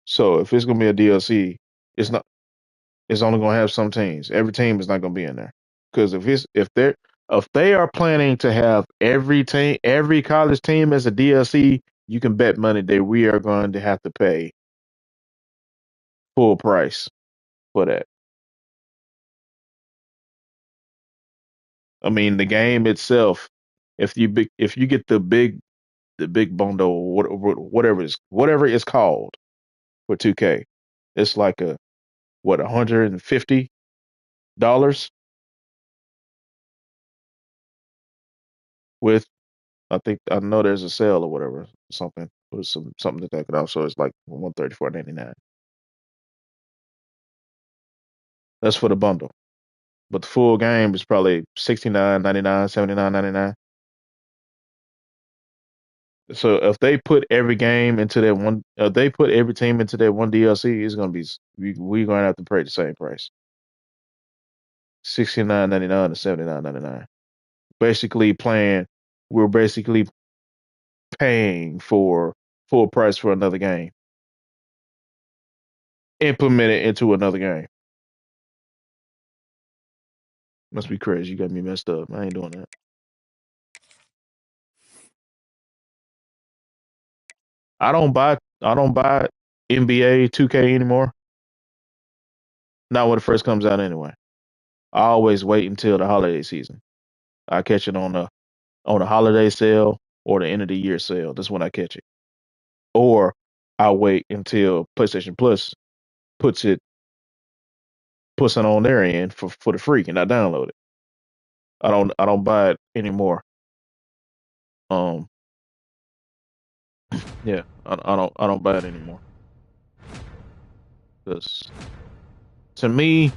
So if it's going to be a DLC, it's not. It's only going to have some teams. Every team is not going to be in there because if they are planning to have every team, every college team as a DLC, you can bet money that we are going to have to pay full price for that. I mean, the game itself, if you get the big bundle, whatever it's called for 2K, it's like a what $150 with I know there's a sale or whatever something with something to take it off, so it's like 134.99. That's for the bundle, but the full game is probably 69.99, 79.99. So if they put every game into that one, they put every team into that one DLC, it's gonna be we're gonna have to pay the same price, 69.99 to 79.99. Basically playing, we're basically paying for full price for another game, implemented into another game. Must be crazy. You got me messed up. I ain't doing that. I don't buy. I don't buy. NBA 2K anymore. Not when it first comes out anyway. I always wait until the holiday season. I catch it on the holiday sale or the end of the year sale. That's when I catch it. Or I wait until PlayStation Plus puts it puts it on their end for the free and I download it. I don't buy it anymore. Um yeah, I don't buy it anymore. Because to me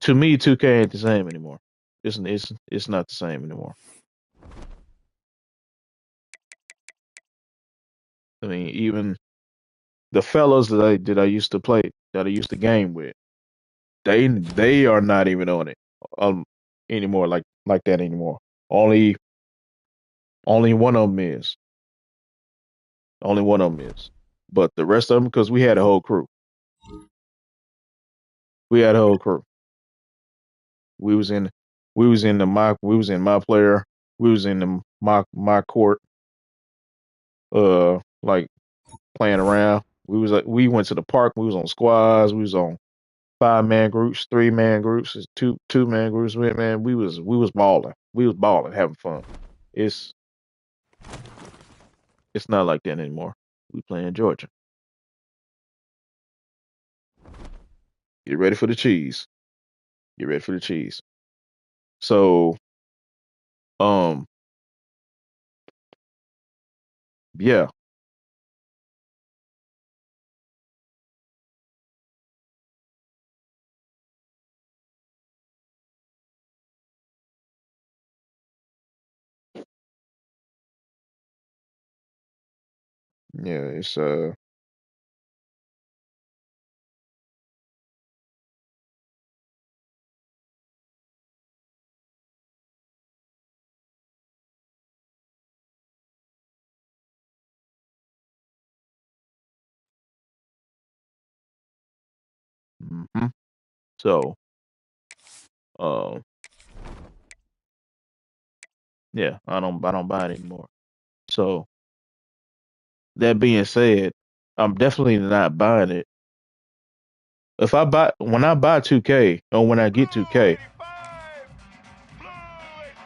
to me 2K ain't the same anymore. It's not the same anymore. I mean, even the fellas that I used to play that I used to game with, they are not even on it um anymore like that anymore. Only only one of them is. Only one of them is. But the rest of them, because we had a whole crew. We had a whole crew. We was in we was in my player. We was in my court. Like playing around. We went to the park. We was on squads. We was on 5-man groups, 3-man groups, two-man groups. Man, we was balling. We was balling, having fun. It's it's not like that anymore. We playing Georgia. Get ready for the cheese. Get ready for the cheese. So, um, yeah, yeah, it's hmm so, uh, yeah, I don't buy it anymore. So that being said, I'm definitely not buying it. If I buy when I buy 2K or when I get Blue 2K, 85. Blue 86.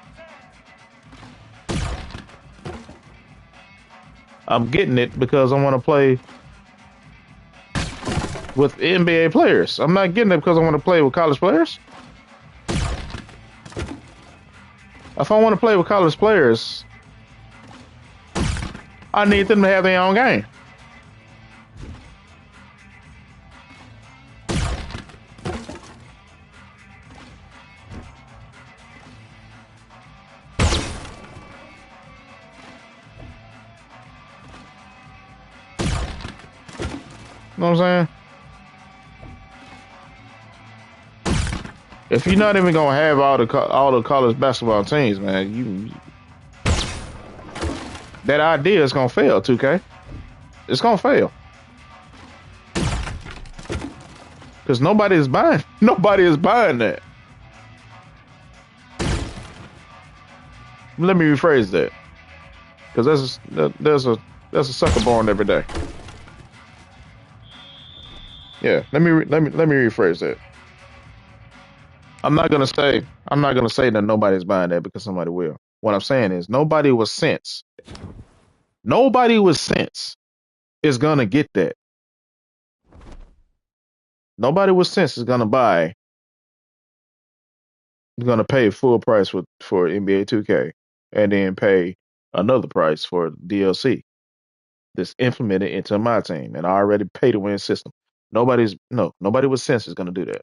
I'm getting it because I want to play with NBA players. I'm not getting it because I want to play with college players. If I want to play with college players, I need them to have their own game. You know what I'm saying? If you're not even gonna have all the college basketball teams, man, that idea is gonna fail. 2K, it's gonna fail because nobody is buying. Nobody is buying that. Let me rephrase that because there's a sucker born every day. Yeah, let me rephrase that. I'm not gonna say that nobody's buying that because somebody will. What I'm saying is nobody with sense is gonna get that. Nobody with sense is gonna pay full price for NBA 2K and then pay another price for DLC that's implemented into my team and I already pay to win system. Nobody with sense is gonna do that.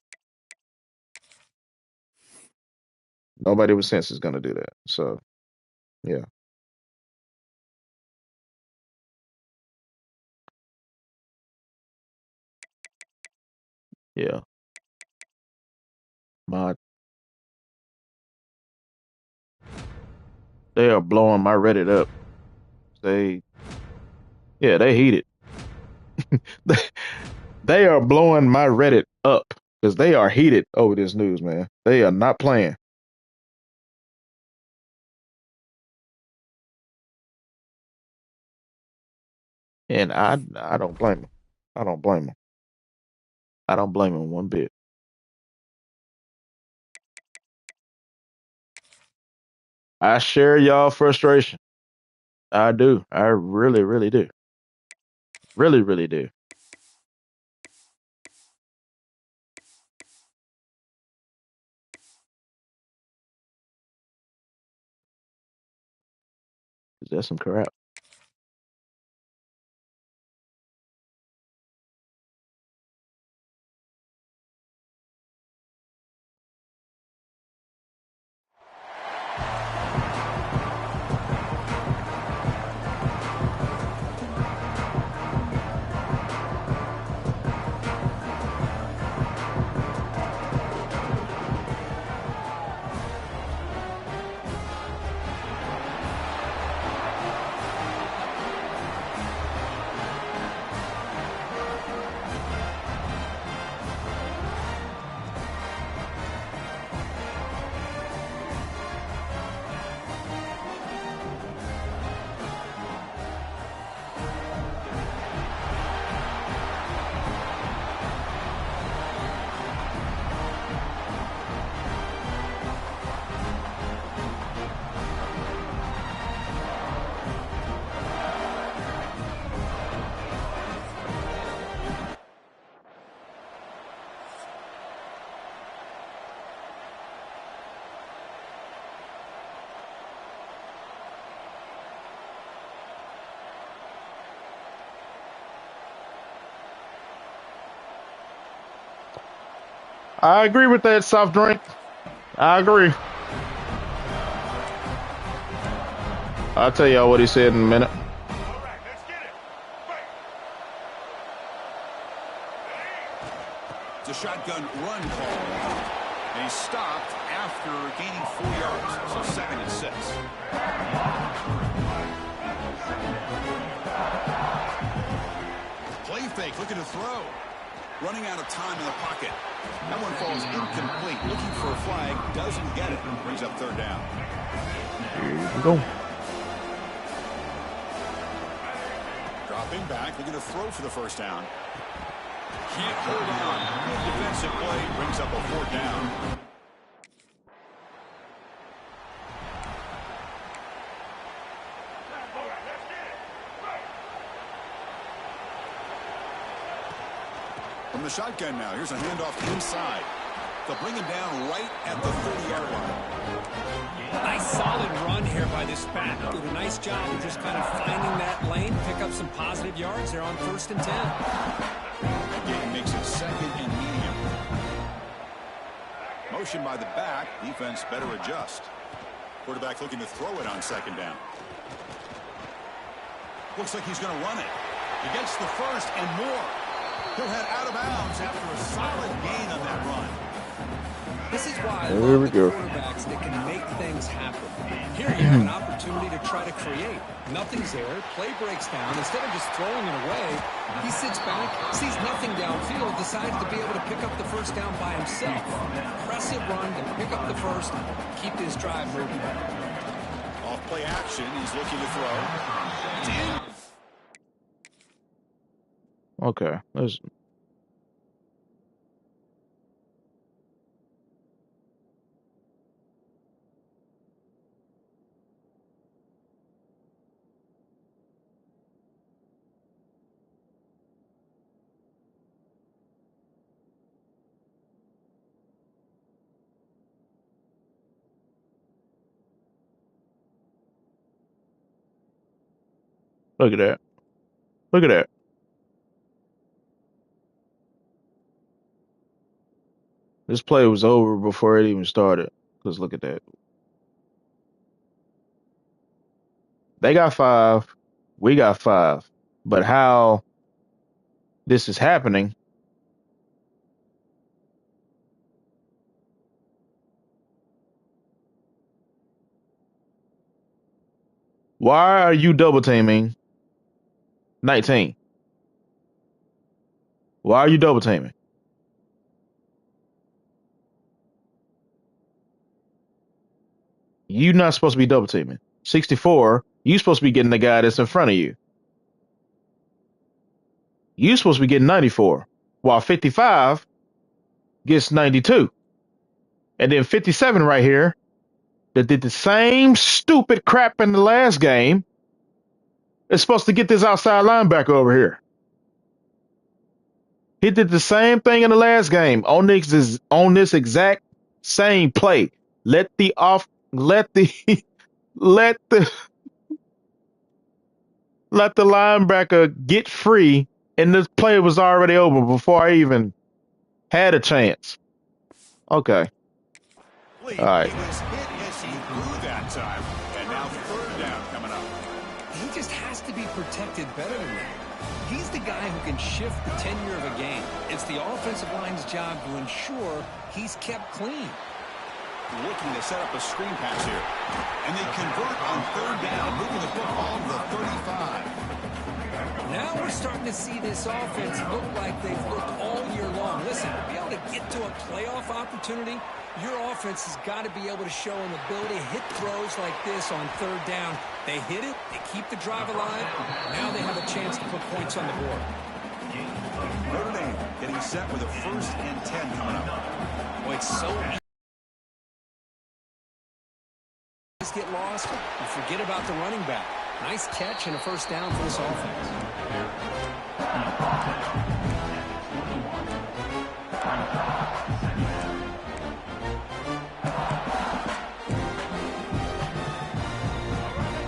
Nobody with sense is gonna do that. So yeah, yeah. My They are blowing my Reddit up. They Yeah, they heated. They, they are blowing my Reddit up because they are heated over this news, man. They are not playing. And I don't blame him. I don't blame him. I don't blame him one bit. I share y'all frustration. I do. I really, really do. Really, really do. That's some crap. I agree with that soft drink. I agree. I'll tell y'all what he said in a minute. All right, let's get it. Right. It's a shotgun run call. And he stopped after gaining 4 yards. So 2nd and 6. Play fake, looking to throw. Running out of time in the pocket. That one falls incomplete. Looking for a flag, doesn't get it. Brings up 3rd down. Here we go. Dropping back, looking to throw for the 1st down. Can't hold on. Good defensive play, brings up a 4th down. From the shotgun now, here's a handoff inside. They'll bring him down right at the 30-yard line. Nice solid run here by this back. Did a nice job of just kind of finding that lane, pick up some positive yards there on 1st and 10. Gain makes it 2nd and medium. Motion by the back. Defense better adjust. Quarterback looking to throw it on 2nd down. Looks like he's going to run it. He gets the 1st and more. He'll head out of bounds after a solid gain on that run. This is why I There love we the go. quarterbacks that can make things happen. Here you have an opportunity to try to create. Nothing's there. Play breaks down. Instead of just throwing it away, he sits back, sees nothing downfield, decides to be able to pick up the 1st down by himself. Impressive run to pick up the 1st, keep this drive moving. Off play action. He's looking to throw. It's in. Okay. Let's. Look at that. Look at that. This play was over before it even started. Because look at that. They got 5. We got 5. But how this is happening, why are you double teaming 19? Why are you double teaming? You're not supposed to be double teaming. 64, you're supposed to be getting the guy that's in front of you. You're supposed to be getting 94, while 55 gets 92. And then 57 right here that did the same stupid crap in the last game is supposed to get this outside linebacker over here. He did the same thing in the last game on this exact same play. Let the let the linebacker get free, and this play was already over before I even had a chance. Okay. All right. He was hit as he threw that time, and now third down coming up. He just has to be protected better than that. He's the guy who can shift the tenure of a game. It's the offensive line's job to ensure he's kept clean. Looking to set up a screen pass here. And they convert on third down, moving the football to the 35. Now we're starting to see this offense look like they've looked all year long. Listen, to be able to get to a playoff opportunity, your offense has got to be able to show an ability to hit throws like this on third down. They hit it, they keep the drive alive. Now they have a chance to put points on the board. Notre Dame getting set with a 1st and 10 coming up. Boy, it's so easy. Get lost, you forget about the running back. Nice catch and a 1st down for this offense.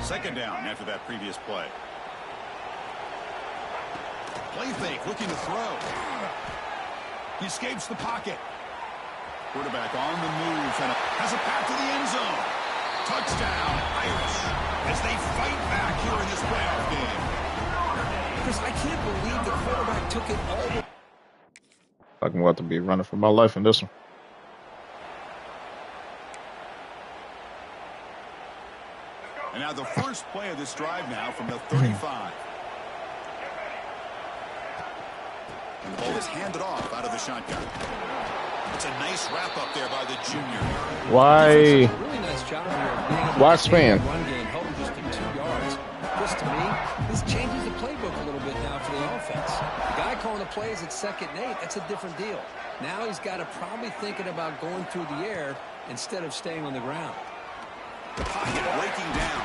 Second down after that previous play. Play fake, looking to throw. He escapes the pocket. Quarterback on the move and has a path to the end zone. Touchdown, Irish, as they fight back here in this playoff game. Chris, I can't believe the quarterback took it all the way. I'm about to be running for my life in this one. And now the first play of this drive now from the 35. And the ball is handed off out of the shotgun. It's a nice wrap up there by the junior. Why? Really nice job here. Why span? Run game held him just to 2 yards. Chris, to me, this changes the playbook a little bit now for the offense. The guy calling the plays at 2nd and 8, that's a different deal. Now he's got to probably thinking about going through the air instead of staying on the ground. The pocket breaking down.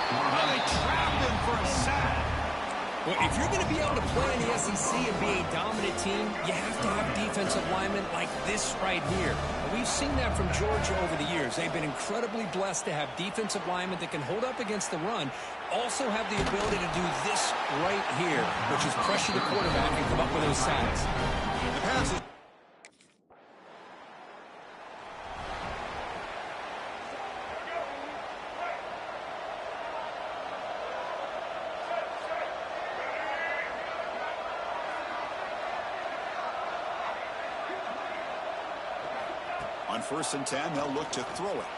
And they trapped him for a sack. Well, if you're going to be able to play in the SEC and be a dominant team, you have to have defensive linemen like this right here. And we've seen that from Georgia over the years. They've been incredibly blessed to have defensive linemen that can hold up against the run, also have the ability to do this right here, which is pressure the quarterback and come up with those sacks. The pass is on 1st and 10, they'll look to throw it.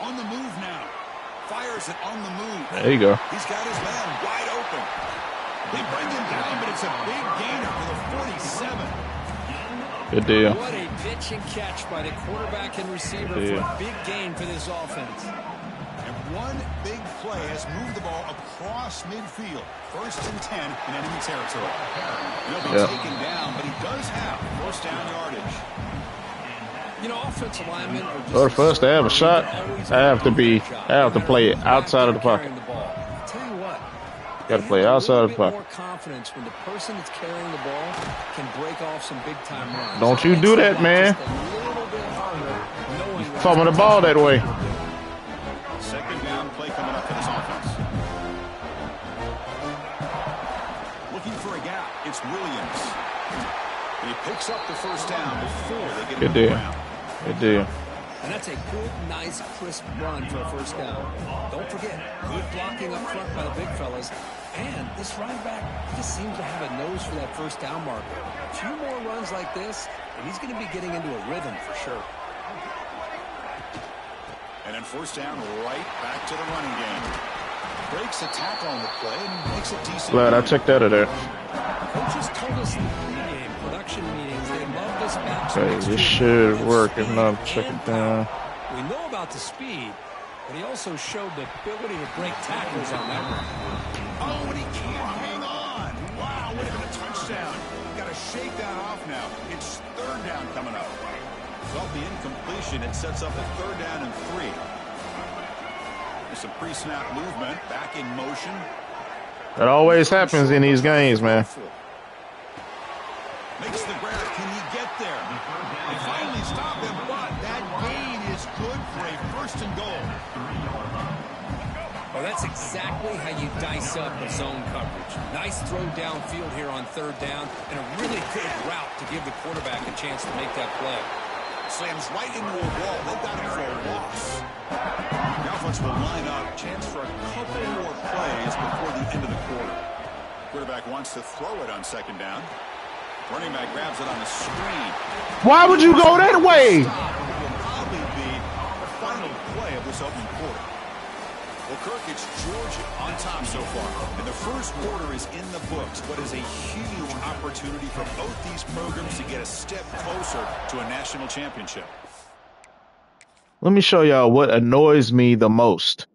On the move now. Fires it on the move. There you go. He's got his man wide open. They bring him down, but it's a big gainer for the 47. Good deal. What a pitch and catch by the quarterback and receiver for a big gain for this offense. And one big play has moved the ball across midfield. 1st and 10 in enemy territory. He'll be taken down, but he does have 1st down yardage. You know, offensive linemen are just Or first to have a shot, I have to play it outside of the pocket. I'll tell you what. Got to play outside of the pocket. More confidence when the person that's carrying the ball can break off some big time runs. Don't you do that, man. Thumbing the ball that way. Second down play coming up for this offense. Looking for a gap. It's Williams. He picks up the 1st down before they get Good him deal. around. Good deal. And that's a good, nice, crisp run for a 1st down. Don't forget, good blocking up front by the big fellas. And this running back just seems to have a nose for that 1st down marker. A few more runs like this, and he's going to be getting into a rhythm for sure. And then 1st down, right back to the running game. Breaks a tackle on the play and makes it decent. Glad I checked out of there. Coaches told us in the pregame production meetings they love this back. Okay, this should work. If not, check it down. We know about the speed, but he also showed the ability to break tackles on that run. Oh, and he can't hang on. Wow, would have been a touchdown. touchdown. Got to shake that off now. It's third down coming up. Well, the incompletion, it sets up a 3rd down and 3. There's some pre-snap movement, back in motion. That always happens in these games, man. Makes the grab. Can he get there? They finally stop him, but that gain is good for a 1st and goal. Well, that's exactly how you dice up a zone coverage. Nice throw downfield here on 3rd down, and a really good route to give the quarterback a chance to make that play. Slams right into a wall. They got him for a loss. The offense will line up. Chance for a couple more plays before the end of the quarter. Quarterback wants to throw it on 2nd down. Running back grabs it on the screen. Why would you go that way? Stop will probably be the final play of this opening quarter. Well, Kirk, it's Georgia on top so far. And the first quarter is in the books, but is a huge opportunity for both these programs to get a step closer to a national championship. Let me show y'all what annoys me the most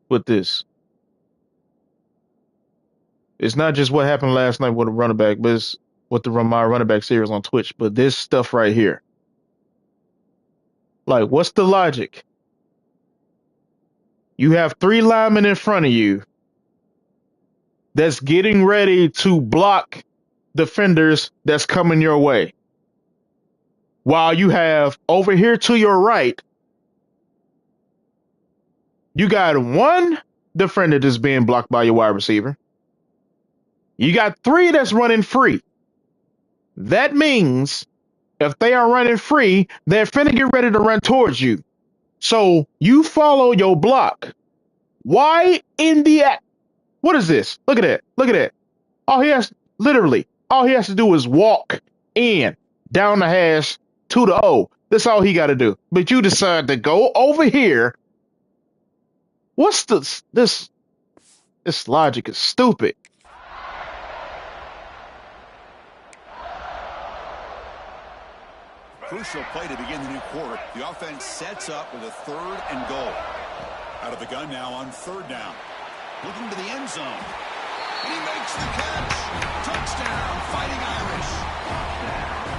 with this. It's not just what happened last night with a running back, but it's with my running back series on Twitch. But this stuff right here. Like, what's the logic? You have 3 linemen in front of you that's getting ready to block defenders that's coming your way. While you have over here to your right, you got 1 defender that's being blocked by your wide receiver. You got 3 that's running free. That means if they are running free, they're finna get ready to run towards you. So you follow your block. Why in the act? What is this? Look at that. Look at that. All he has to do is walk in down the hash to the O. That's all he got to do. But you decide to go over here. What's this logic is stupid. Crucial play to begin the new quarter. The offense sets up with a 3rd and goal. Out of the gun now on 3rd down. Looking to the end zone. And he makes the catch. Touchdown, Fighting Irish.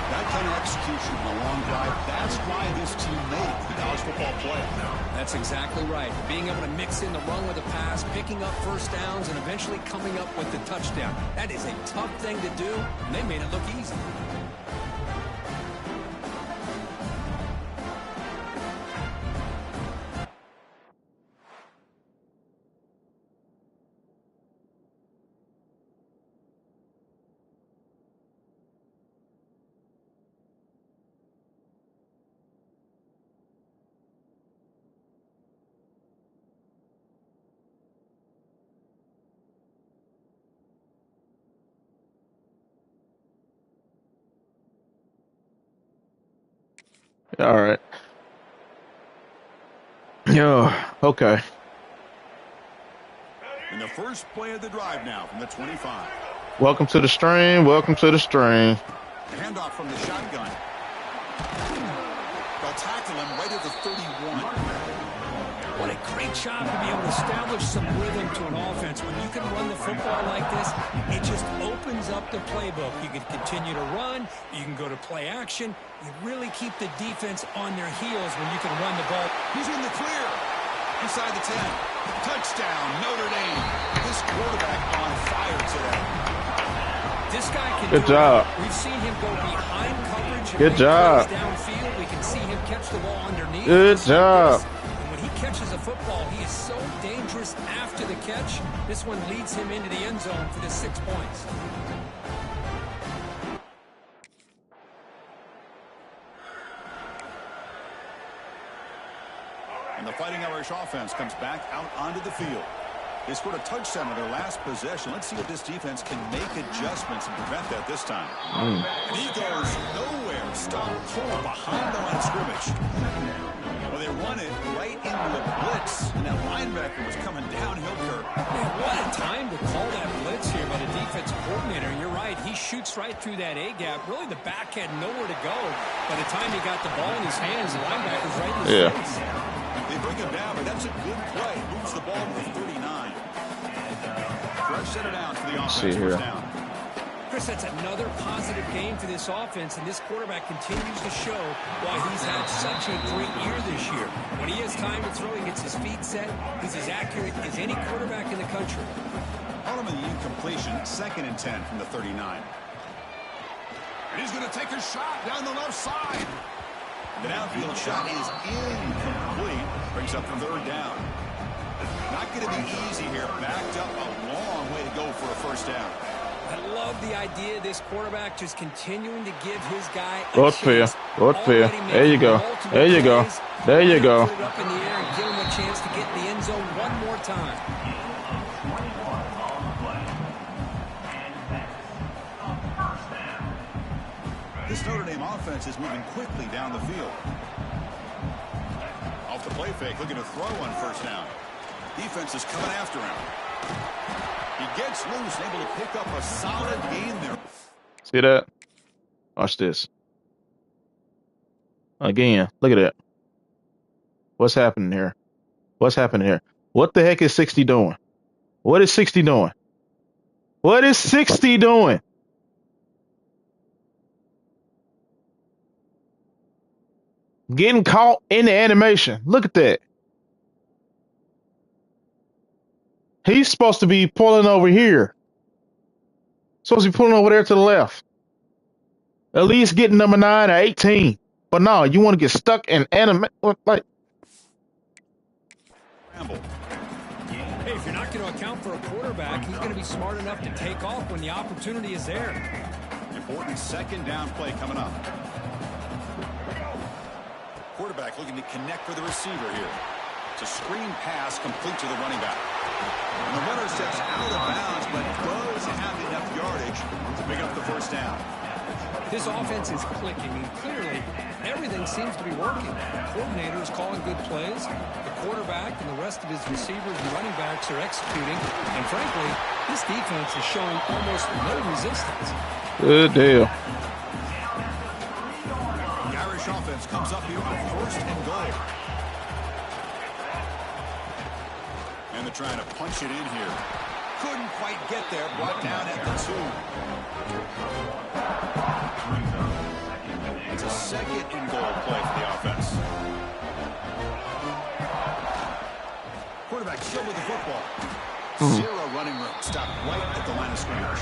That kind of execution in a long drive, that's why this team made the college football playoff. That's exactly right. Being able to mix in the run with the pass, picking up 1st downs, and eventually coming up with the touchdown. That is a tough thing to do, and they made it look easy. All right. Okay. And the first play of the drive now from the 25. Welcome to the stream. Welcome to the stream. The handoff from the shotgun. They'll tackle him right at the 31. What a great job to be able to establish some rhythm to an offense. When you can run the football like this, it just opens up the playbook. You can continue to run. You can go to play action. You really keep the defense on their heels when you can run the ball. He's in the clear. Inside the 10. Touchdown, Notre Dame. This quarterback on fire today. This guy can Good do job. it. We've seen him go behind coverage. Good job. Downfield, we can see him catch the ball underneath. Good job. And when he catches a football, he is so dangerous after the catch. This one leads him into the end zone for the 6 points. And the Fighting Irish offense comes back out onto the field. They scored a touchdown on their last possession. Let's see if this defense can make adjustments and prevent that this time. And he goes nowhere. Stop cold behind the line of scrimmage. Well, they run it right into a blitz, and that linebacker was coming downhill, Kirk. Man, what a time to call that blitz here by the defensive coordinator. You're right. He shoots right through that A-gap. Really, the back had nowhere to go. By the time he got the ball in his hands, the linebacker's right in his face. They bring him down, but that's a good play. Moves the ball to the 39. Fresh set it down for the offense. See here. Down. Chris, that's another positive game for this offense, and this quarterback continues to show why he's had such a great year this year. When he has time to throw, he gets his feet set. He's as accurate as any quarterback in the country. Huddle the incompletion, 2nd and 10 from the 39. He's going to take a shot down the left side. The downfield shot is incomplete. Brings up the 3rd down. Not going to be easy here. Backed up a long way to go for a first down. I love the idea of this quarterback just continuing to give his guy a Good for you. chance. Good for you. There you go. There you go. There you go. Put it up in the air and give him a chance to get in the end zone one more time. This Notre Dame offense is moving quickly down the field. Off the play fake, looking to throw on first down. Defense is coming after him. He gets loose, able to pick up a solid gain there. See that? Watch this. Again, look at that. What's happening here? What's happening here? What the heck is 60 doing? What is 60 doing? What is 60 doing? Getting caught in the animation. Look at that. He's supposed to be pulling over here. Supposed to be pulling over there to the left. At least getting number 9 or 18. But no, you want to get stuck in anime. Like. Hey, if you're not going to account for a quarterback, he's going to be smart enough to take off when the opportunity is there. Important 2nd down play coming up. Quarterback looking to connect with the receiver here. It's a screen pass complete to the running back. And the runner steps out of bounds, but does have enough yardage to pick up the first down. This offense is clicking, and clearly everything seems to be working. The coordinator is calling good plays. The quarterback and the rest of his receivers and running backs are executing. And frankly, this defense is showing almost no resistance. Good deal. The Irish offense comes up here on 1st and goal. And they're trying to punch it in here. Couldn't quite get there. Brought down at the 2. It's a 2nd and goal play for the offense. Quarterback still with the football. 0 running room. Stopped right at the line of scrimmage.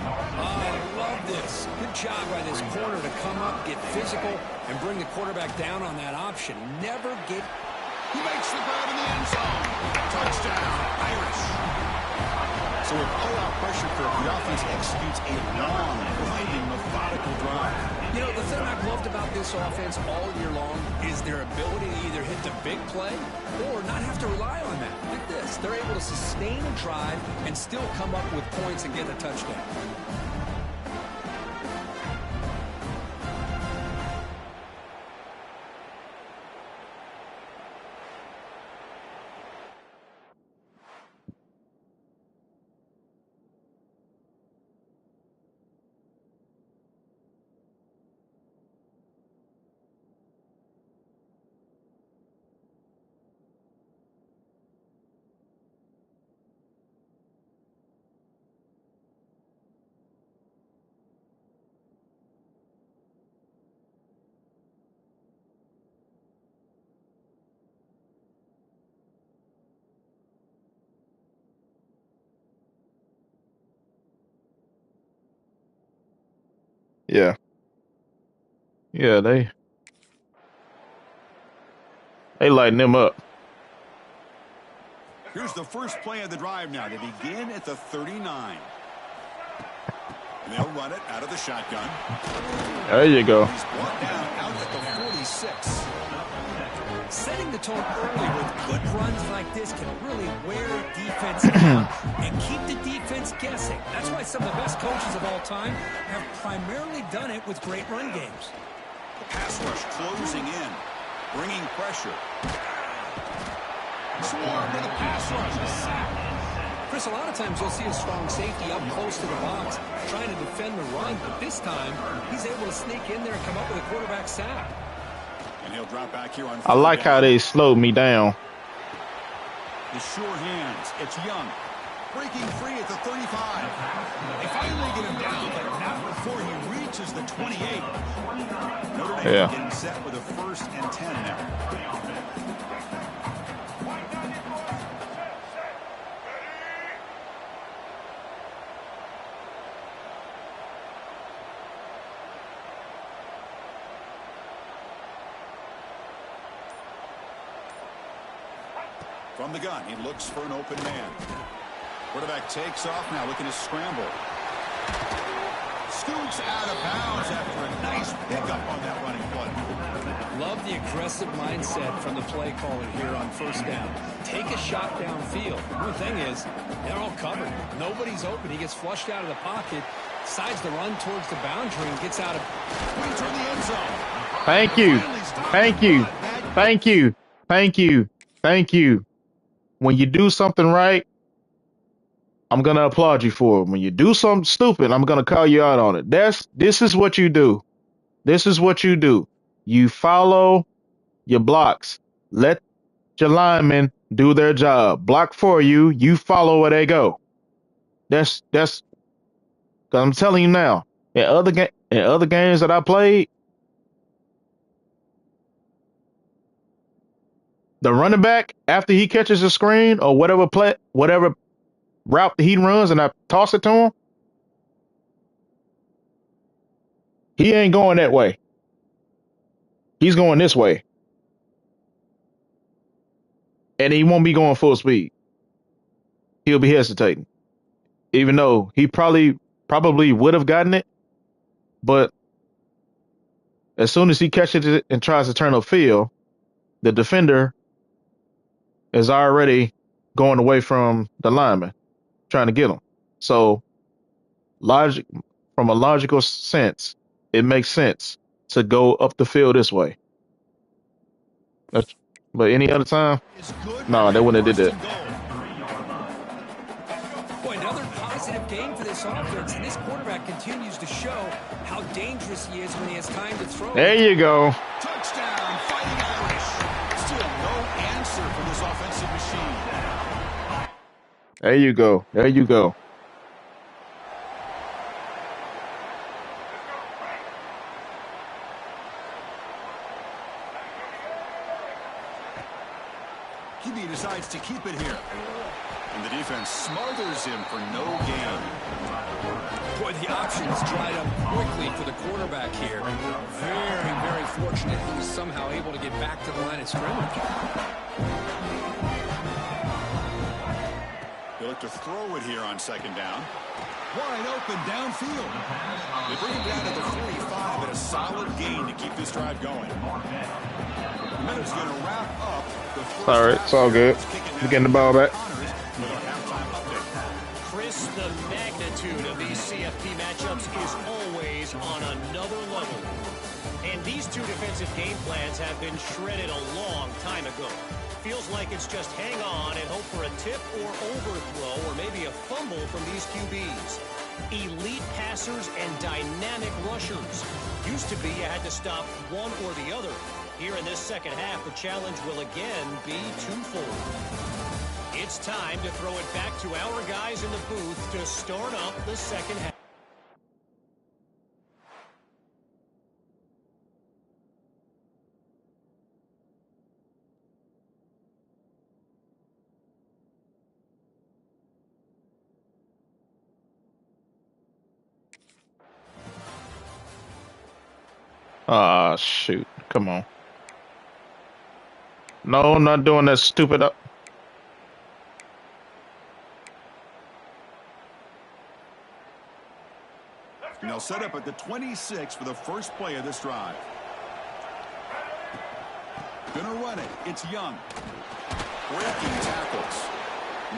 Oh, I love this. Good job by this corner to come up, get physical, and bring the quarterback down on that option. Never get... He makes the grab in the end zone. Touchdown, Irish. So with all-out pressure curve, the offense executes a long, grinding, methodical drive. You know, the thing I've loved about this offense all year long is their ability to either hit the big play or not have to rely on that. Like this. They're able to sustain a drive and still come up with points and get a touchdown. Yeah. Yeah, they lighten them up. Here's the first play of the drive now. They begin at the 39. And they'll run it out of the shotgun. There you go. He's brought down out at the 46. Setting the tone early with good runs like this can really wear a defense down and keep the defense guessing. That's why some of the best coaches of all time have primarily done it with great run games. The pass rush closing in, bringing pressure. Swarm with a pass rush, a sack. Chris, a lot of times you'll see a strong safety up close to the box trying to defend the run, but this time he's able to sneak in there and come up with a quarterback sack. And he'll drop back here on. I like how they slowed me down. The sure hands. It's Young. breaking free at the 35. They finally get him down, but not before he reaches the 28. Notre Dame getting set with a 1st and 10 now. From the gun, he looks for an open man. Quarterback takes off now, looking to scramble. Scoots out of bounds after a nice pickup on that running play. Love the aggressive mindset from the play caller here on 1st down. Take a shot downfield. The only thing is, they're all covered. Nobody's open. He gets flushed out of the pocket, decides to run towards the boundary, and gets out of... Return the end zone. Thank you. Thank you. Thank you. Thank you. Thank you. When you do something right, I'm going to applaud you for it. When you do something stupid, I'm going to call you out on it. This is what you do. This is what you do. You follow your blocks. Let your linemen do their job. Block for you. You follow where they go. That's because I'm telling you now, in other games that I played, the running back, after he catches the screen or whatever route that he runs and I toss it to him, he ain't going that way. He's going this way. And he won't be going full speed. He'll be hesitating. Even though he probably would have gotten it, but as soon as he catches it and tries to turn upfield, the defender is already going away from the lineman, trying to get him. So, from a logical sense, it makes sense to go up the field this way. But any other time, no, they wouldn't have did that. Boy, another positive game for this offense, and this quarterback continues to show how dangerous he is when he has time to throw. There you go. Touchdown, Fighting Irish. Still no answer from this offensive machine. There you go. There you go. QB decides to keep it here. And the defense smothers him for no gain. Boy, the options dried up quickly for the quarterback here. Very, very fortunate he was somehow able to get back to the line of scrimmage. He'll look to throw it here on 2nd down. Wide open downfield. They bring him down to the 45 at a solid gain to keep this drive going. The minute's going to wrap up the first All right, it's all good. We're getting the ball back. Chris, the magnitude of these CFP matchups is always on another level. And these two defensive game plans have been shredded a long time ago. Feels like it's just hang on and hope for a tip or overthrow or maybe a fumble from these QBs. Elite passers and dynamic rushers. Used to be you had to stop one or the other. Here in this second half, the challenge will again be twofold. It's time to throw it back to our guys in the booth to start up the second half. Ah, shoot. Come on. No, I'm not doing that stupid up. And they'll set up at the 26 for the first play of this drive. Gonna run it. It's Young. Breaking tackles.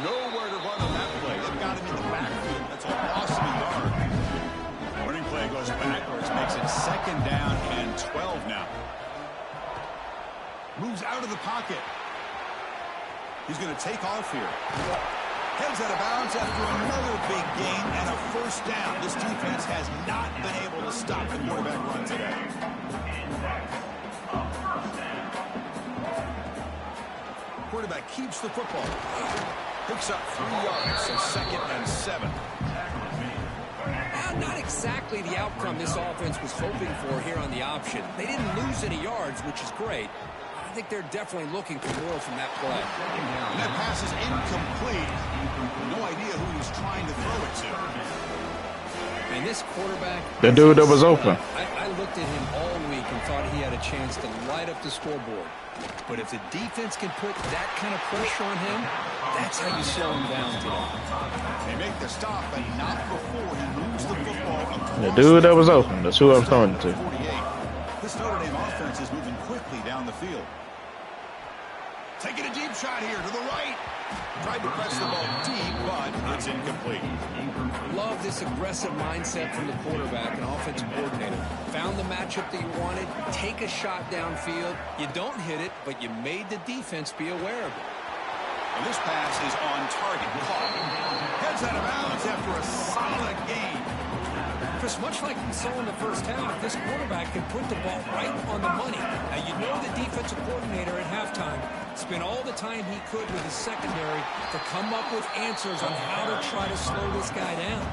Nowhere to run on that play. They've got him in the backfield. That's a loss of a yard. Running play goes backwards. Makes it 2nd down and 12 now. Moves out of the pocket. He's going to take off here. Heads out of bounds after another big gain and a 1st down. This defense has not been able to stop the quarterback run today. Quarterback keeps the football. Picks up 3 yards, so 2nd and 7. Not exactly the outcome this offense was hoping for here on the option. They didn't lose any yards, which is great. I think they're definitely looking for more from that play. And that pass is incomplete. No idea who he was trying to throw it to. And this quarterback... The dude that was open. I looked at him all week and thought he had a chance to light up the scoreboard. But if the defense can put that kind of pressure on him, that's how you slow him down today. They make the stop, but not before he moves the football across. The dude that was open. That's who I was throwing it to. This Notre Dame offense is moving quickly down the field. Taking a deep shot here to the right. Tried to press the ball deep, but it's incomplete. Love this aggressive mindset from the quarterback and offensive coordinator. Found the matchup that you wanted, take a shot downfield. You don't hit it, but you made the defense be aware of it. And this pass is on target. Caught. Heads out of bounds after a solid game. Chris, much like we saw in the first half, this quarterback can put the ball right on the money. Now, you know the defensive coordinator at halftime spent all the time he could with his secondary to come up with answers on how to try to slow this guy down.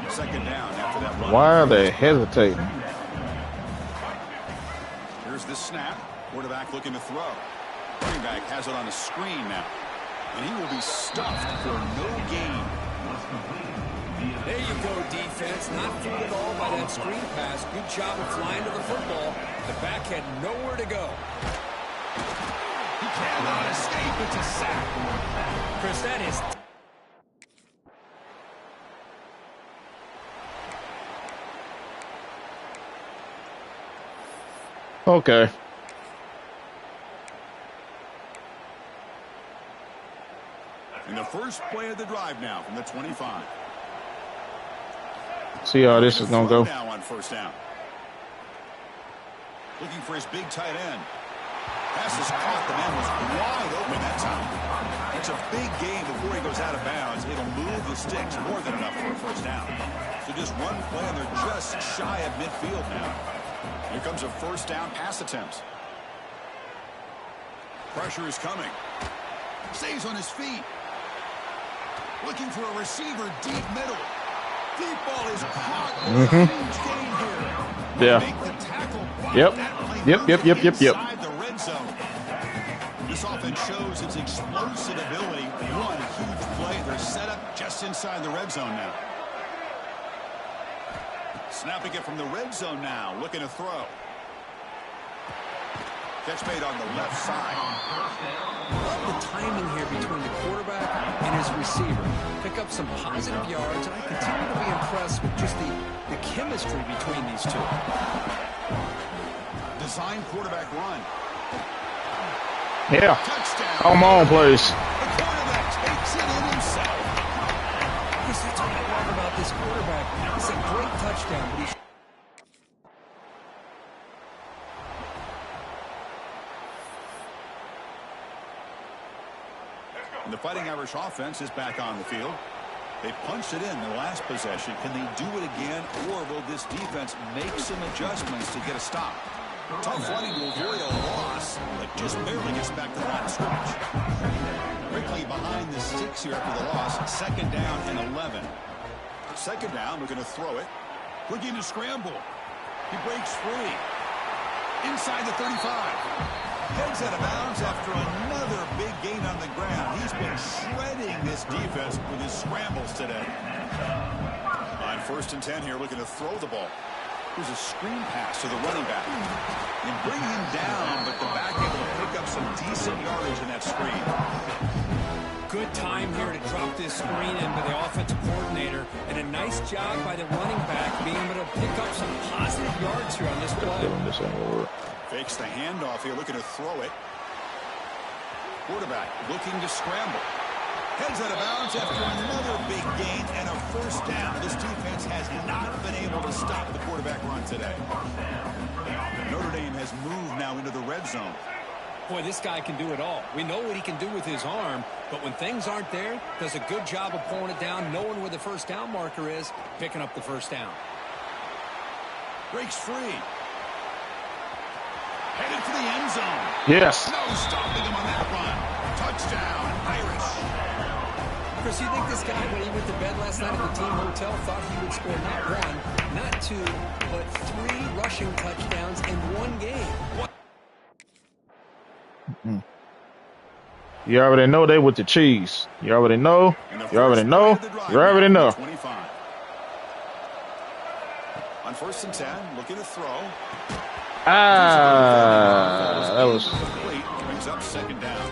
2nd down after that run. Why are they hesitating? Here's the snap. Quarterback looking to throw. Running back has it on a screen now. And he will be stuffed for no gain. There you go, defense. Not fooled at all by that screen pass. Good job of flying to the football. The back had nowhere to go. He cannot escape. It's a sack. Chris, that is... Okay. And the first play of the drive now from the 25. See how this is going to go. Now on 1st down. Looking for his big tight end. Pass is caught. The man was wide open that time. It's a big game before he goes out of bounds. It'll move the sticks more than enough for a 1st down. So just one play, and they're just shy of midfield now. Here comes a 1st down pass attempt. Pressure is coming. Stays on his feet. Looking for a receiver deep middle. Deep ball is caught. Huge gain here. Yeah. Make the tackle. Yep. Yep. Inside the red zone. This offense shows its explosive ability. One huge play. They're set up just inside the red zone now. Snapping it from the red zone now. Looking to throw. Catch made on the left side. Love the timing here between the quarterback and his receiver. Pick up some positive yards, and I continue to be impressed with just the chemistry between these two. Design quarterback run. Yeah. Touchdown. Come on, please. The quarterback takes it in himself. Chris, that's what I love about this quarterback. It's a great touchdown, but he's... And the Fighting Irish offense is back on the field. They punched it in the last possession. Can they do it again, or will this defense make some adjustments to get a stop? Tough running to avoid a loss, but just barely gets back to the line of scrimmage. Quickly behind the sticks here after the loss. 2nd down and 11. 2nd down, we're going to throw it. Looking to scramble. He breaks free. Inside the 35. Heads out of bounds after another big gain on the ground. He's been shredding this defense with his scrambles today. On 1st and 10 here, looking to throw the ball. Here's a screen pass to the running back. And bring him down, but the back able to pick up some decent yardage in that screen. Good time here to drop this screen in by the offensive coordinator, and a nice job by the running back being able to pick up some positive yards here on this play. Fakes the handoff here, looking to throw it. Quarterback looking to scramble. Heads out of bounds after another big gain and a 1st down. This defense has not been able to stop the quarterback run today. Notre Dame has moved now into the red zone. Boy, this guy can do it all. We know what he can do with his arm, but when things aren't there, does a good job of pulling it down, knowing where the 1st down marker is, picking up the 1st down. Breaks free. Headed for the end zone. Yes. No stopping him on that run. Touchdown, Irish. Chris, you think this guy, when he went to bed last night at the team hotel, thought he would score not 1, not 2, but 3 rushing touchdowns in 1 game? You already know they with the cheese. You already know. You already know. You already know. 25. On 1st and 10, looking to throw. That was complete. Brings up 2nd down.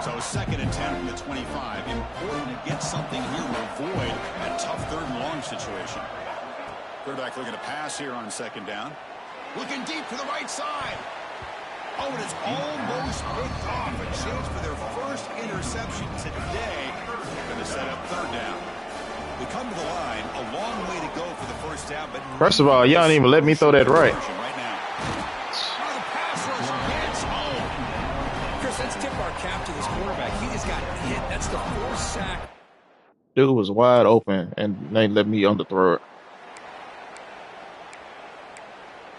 So 2nd and 10 from the 25. Important to get something here to avoid a tough 3rd and long situation. Quarterback looking to pass here on 2nd down. Looking deep to the right side. Oh, and it's almost picked off. A chance for their first interception today. Going to set up 3rd down. They come to the line, a long way to go for the 1st down. But first of all, y'all didn't even let me throw that right. Now the pass rush gets home. Chris, let's tip our cap to this quarterback. He just got hit. That's the 4th sack. Dude was wide open, and they let me underthrow it.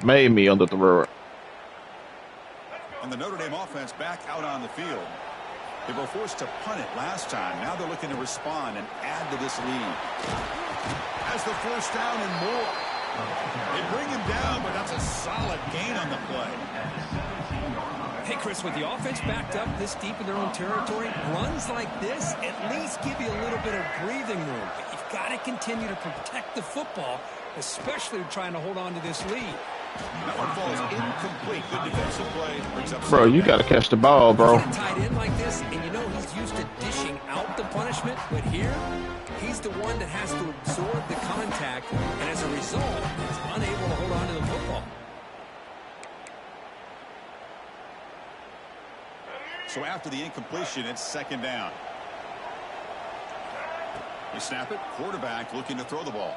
Made me underthrow it. And the Notre Dame offense back out on the field. They were forced to punt it last time. Now they're looking to respond and add to this lead. Has the 1st down and more. They bring him down, but that's a solid gain on the play. Hey, Chris, with the offense backed up this deep in their own territory, runs like this at least give you a little bit of breathing room. But you've got to continue to protect the football, especially trying to hold on to this lead. That one falls incomplete. Good defensive play. Brings up Bro, you got to catch the ball, bro. Tight end like this, and you know he's used to dishing out the punishment, but here, he's the one that has to absorb the contact, and as a result, he's unable to hold on to the football. So after the incompletion, it's 2nd down. They snap it. Quarterback looking to throw the ball.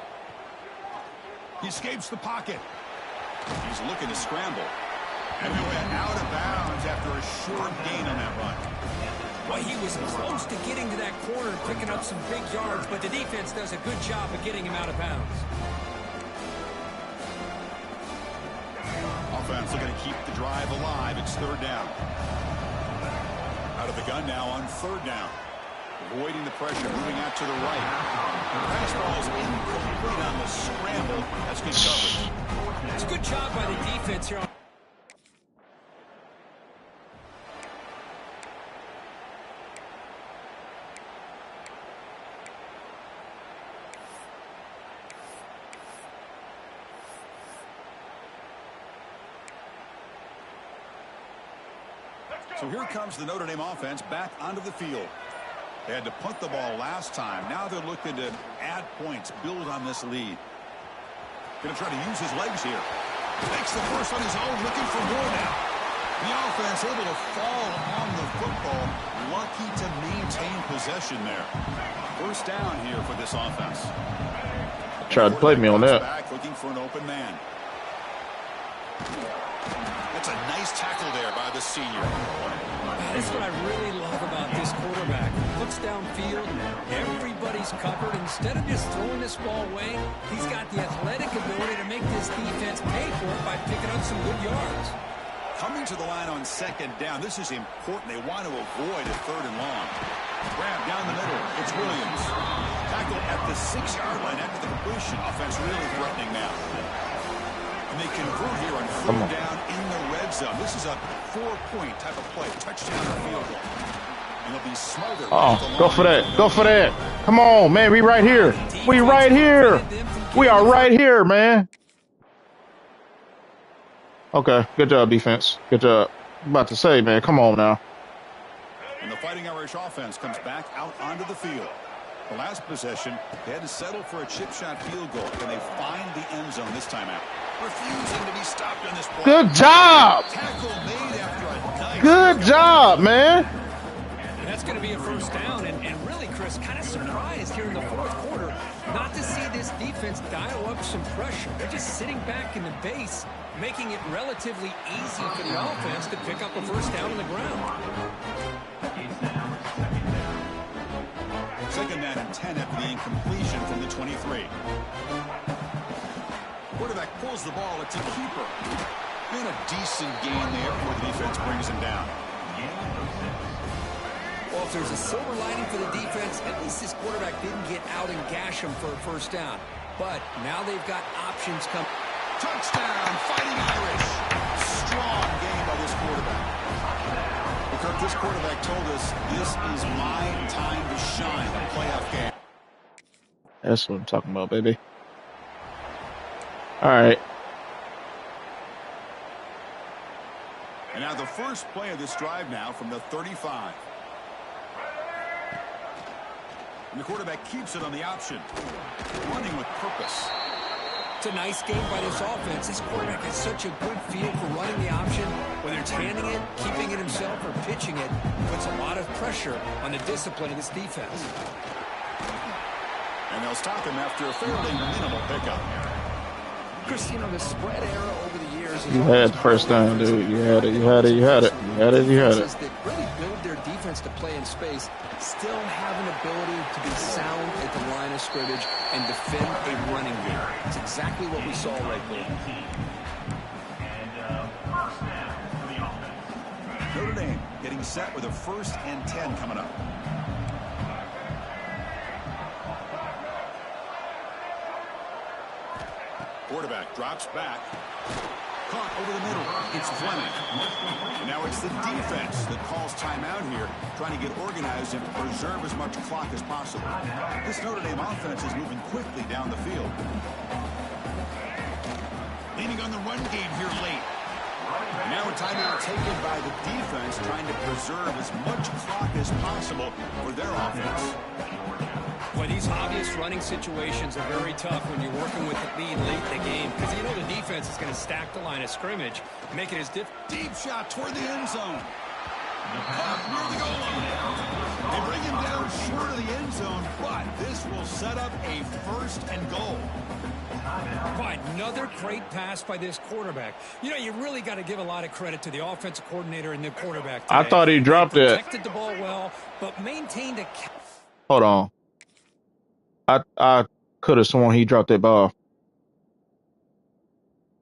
He escapes the pocket. He's looking to scramble. And they went out of bounds after a short gain on that run. Well, he was close to getting to that corner and picking up some big yards, but the defense does a good job of getting him out of bounds. Offense looking to keep the drive alive. It's 3rd down. Out of the gun now on 3rd down. Avoiding the pressure, moving out to the right. The pass ball is incomplete on the scramble. That's good coverage. It's a good job by the defense here. So here comes the Notre Dame offense back onto the field. They had to punt the ball last time. Now they're looking to add points, build on this lead. Going to try to use his legs here. Makes the first on his own, looking for more now. The offense able to fall on the football. Lucky to maintain possession there. 1st down here for this offense. Tried to play me on that. Back looking for an open man. That's a nice tackle there by the senior. That's what I really love about this quarterback. Looks downfield, everybody's covered. Instead of just throwing this ball away, he's got the athletic ability to make this defense pay for it by picking up some good yards. Coming to the line on 2nd down. This is important. They want to avoid a 3rd and long. Grab down the middle. It's Williams. Tackle at the 6-yard line after the completion. Offense really threatening now. And they convert here on 3rd down in the red zone. This is a 4-point type of play. Touchdown or field goal. And they'll be smothered. Oh, go for that. Go for that. Come on, man. We right here. We right here. We are right here, man. Okay, good job, defense. Good job. I'm about to say, man, come on now. And the Fighting Irish offense comes back out onto the field. The last possession, they had to settle for a chip shot field goal. Can they find the end zone this time out? Refusing to be stopped on this play. Good job. Tackle made after a nice Good job, man. And that's going to be a 1st down. And really, Chris, kind of surprised here in the 4th quarter not to see this defense dial up some pressure. They're just sitting back in the base, making it relatively easy for the offense to pick up a 1st down on the ground. 2nd down and 10 after the incompletion from the 23. Quarterback pulls the ball. It's a keeper. And a decent gain there before the defense brings him down. Well, if there's a silver lining for the defense, at least this quarterback didn't get out and gash him for a first down. But now they've got options coming. Touchdown, Fighting Irish. Strong game by this quarterback. Well, Kirk, this quarterback told us this is my time to shine, a playoff game. That's what I'm talking about, baby. All right. And now the first play of this drive now from the 35. And the quarterback keeps it on the option. Running with purpose. It's a nice game by this offense. This quarterback has such a good feel for running the option. Whether it's handing it, keeping it himself, or pitching it, puts a lot of pressure on the discipline of this defense. And they'll stop him after a fairly minimal pickup. Chris, you know, the spread era over the years. You had the first down, dude. You had it. You had it. You had it. You had it. You had it. That really build their defense to play in space, still have an ability to be sound at the line of scrimmage and defend a running game. It's exactly what we saw right there. Notre Dame getting set with a 1st and 10 coming up. Quarterback drops back. Caught over the middle. It's Fleming. And now it's the defense that calls timeout here, trying to get organized and preserve as much clock as possible. This Notre Dame offense is moving quickly down the field. Leaning on the run game here late. And now a timeout taken by the defense, trying to preserve as much clock as possible for their offense. Boy, these obvious running situations are very tough when you're working with the lead late in the game, because you know the defense is going to stack the line of scrimmage, make it as deep shot toward the end zone. Caught near the goal line. They bring him down short of the end zone, but this will set up a 1st and goal. Boy, another great pass by this quarterback. You know, you really got to give a lot of credit to the offensive coordinator and the quarterback today. I thought he dropped it. Protected the ball well, but maintained a... Hold on. I could have sworn he dropped that ball.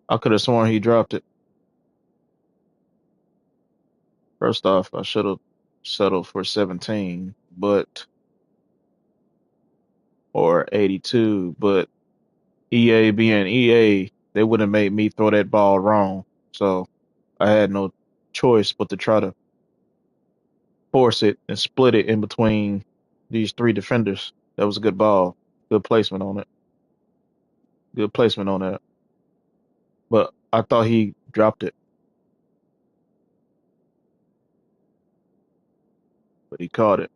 I could have sworn he dropped it. First off, I should have settled for 17, or 82, but EA being EA, they would have made me throw that ball wrong. So I had no choice but to try to force it and split it in between these 3 defenders. That was a good ball. Good placement on it. Good placement on that. But I thought he dropped it. But he caught it.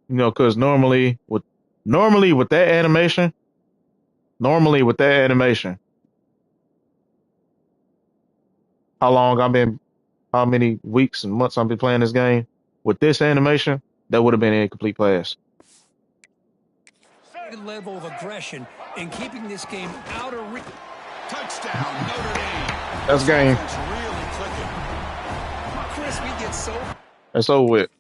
You know, because normally with that animation, how many weeks and months I've been playing this game, with this animation, that would have been an incomplete pass. Level of aggression and keeping this game out of reach. Touchdown, Notre Dame. That's game. Really clicking. Chris, we get so... That's over with.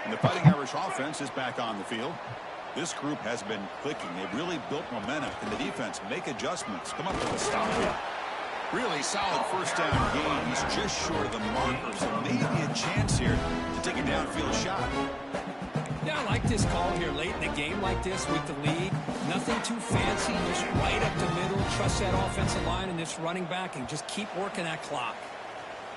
And the Fighting Irish offense is back on the field. This group has been clicking. They've really built momentum. Can the defense make adjustments? Come up with a stop here. Really solid first down game. He's just short of the marker, so maybe a chance here to take a downfield shot. Yeah, I like this call here late in the game like this with the lead. Nothing too fancy, just right up the middle. Trust that offensive line and this running back and just keep working that clock.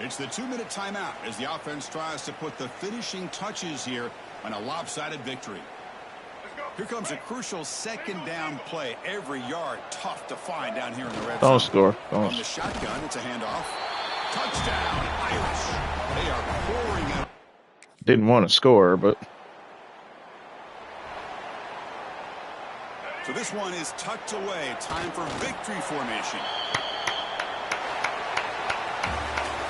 It's the 2-minute timeout as the offense tries to put the finishing touches here on a lopsided victory. Here comes a crucial 2nd down play. Every yard tough to find down here in the red zone. Don't score. From the shotgun, it's a handoff. Touchdown, Irish. They are pouring out. Didn't want to score, but... So this one is tucked away. Time for victory formation.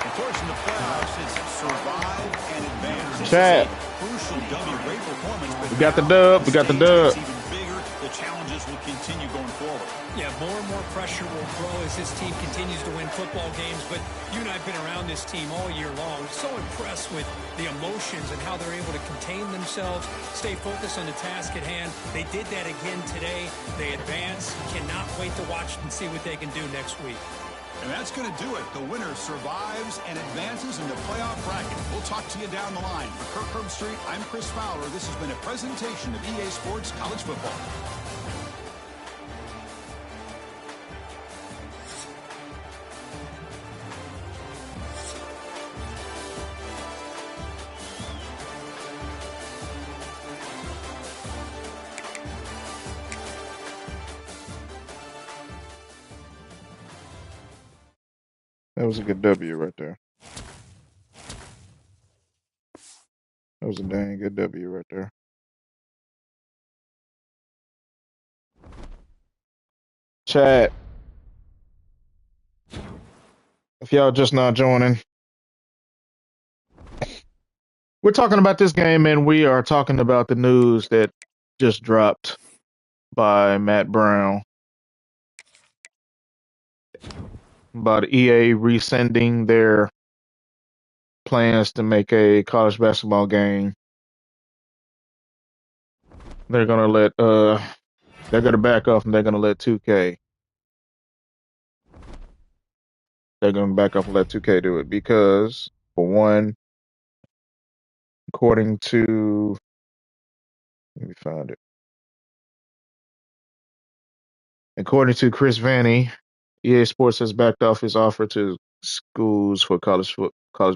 Of course, in the playoffs, it's survive and advance. Chad. Crucial W. Great performance. We got the dub. We got the dub. Even bigger, the challenges will continue going forward. Yeah, more and more pressure will grow as this team continues to win football games, but you and I have been around this team all year long. So impressed with the emotions and how they're able to contain themselves, stay focused on the task at hand. They did that again today. They advance. Cannot wait to watch and see what they can do next week. And that's going to do it. The winner survives and advances in the playoff bracket. We'll talk to you down the line. For Kirk Herbstreit, I'm Chris Fowler. This has been a presentation of EA Sports College Football. That was a good W right there. That was a dang good W right there. Chat, if y'all just not joining, we're talking about this game and we are talking about the news that just dropped by Matt Brown about EA rescinding their plans to make a college basketball game. They're gonna back off and they're gonna let 2K. They're gonna back off and let 2K do it because, for one, according to, let me find it. According to Chris Vanny, EA Sports has backed off his offer to schools for college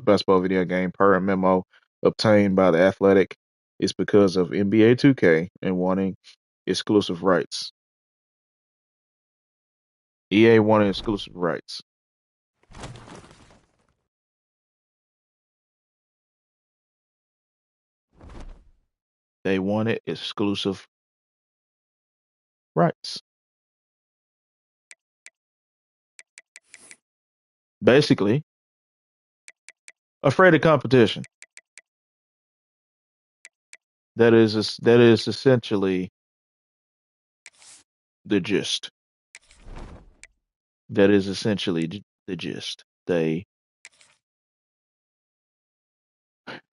basketball video game per a memo obtained by The Athletic. It's because of NBA 2K and wanting exclusive rights. EA wanted exclusive rights. They wanted exclusive rights. Basically, afraid of competition. That is essentially the gist. That is essentially the gist. They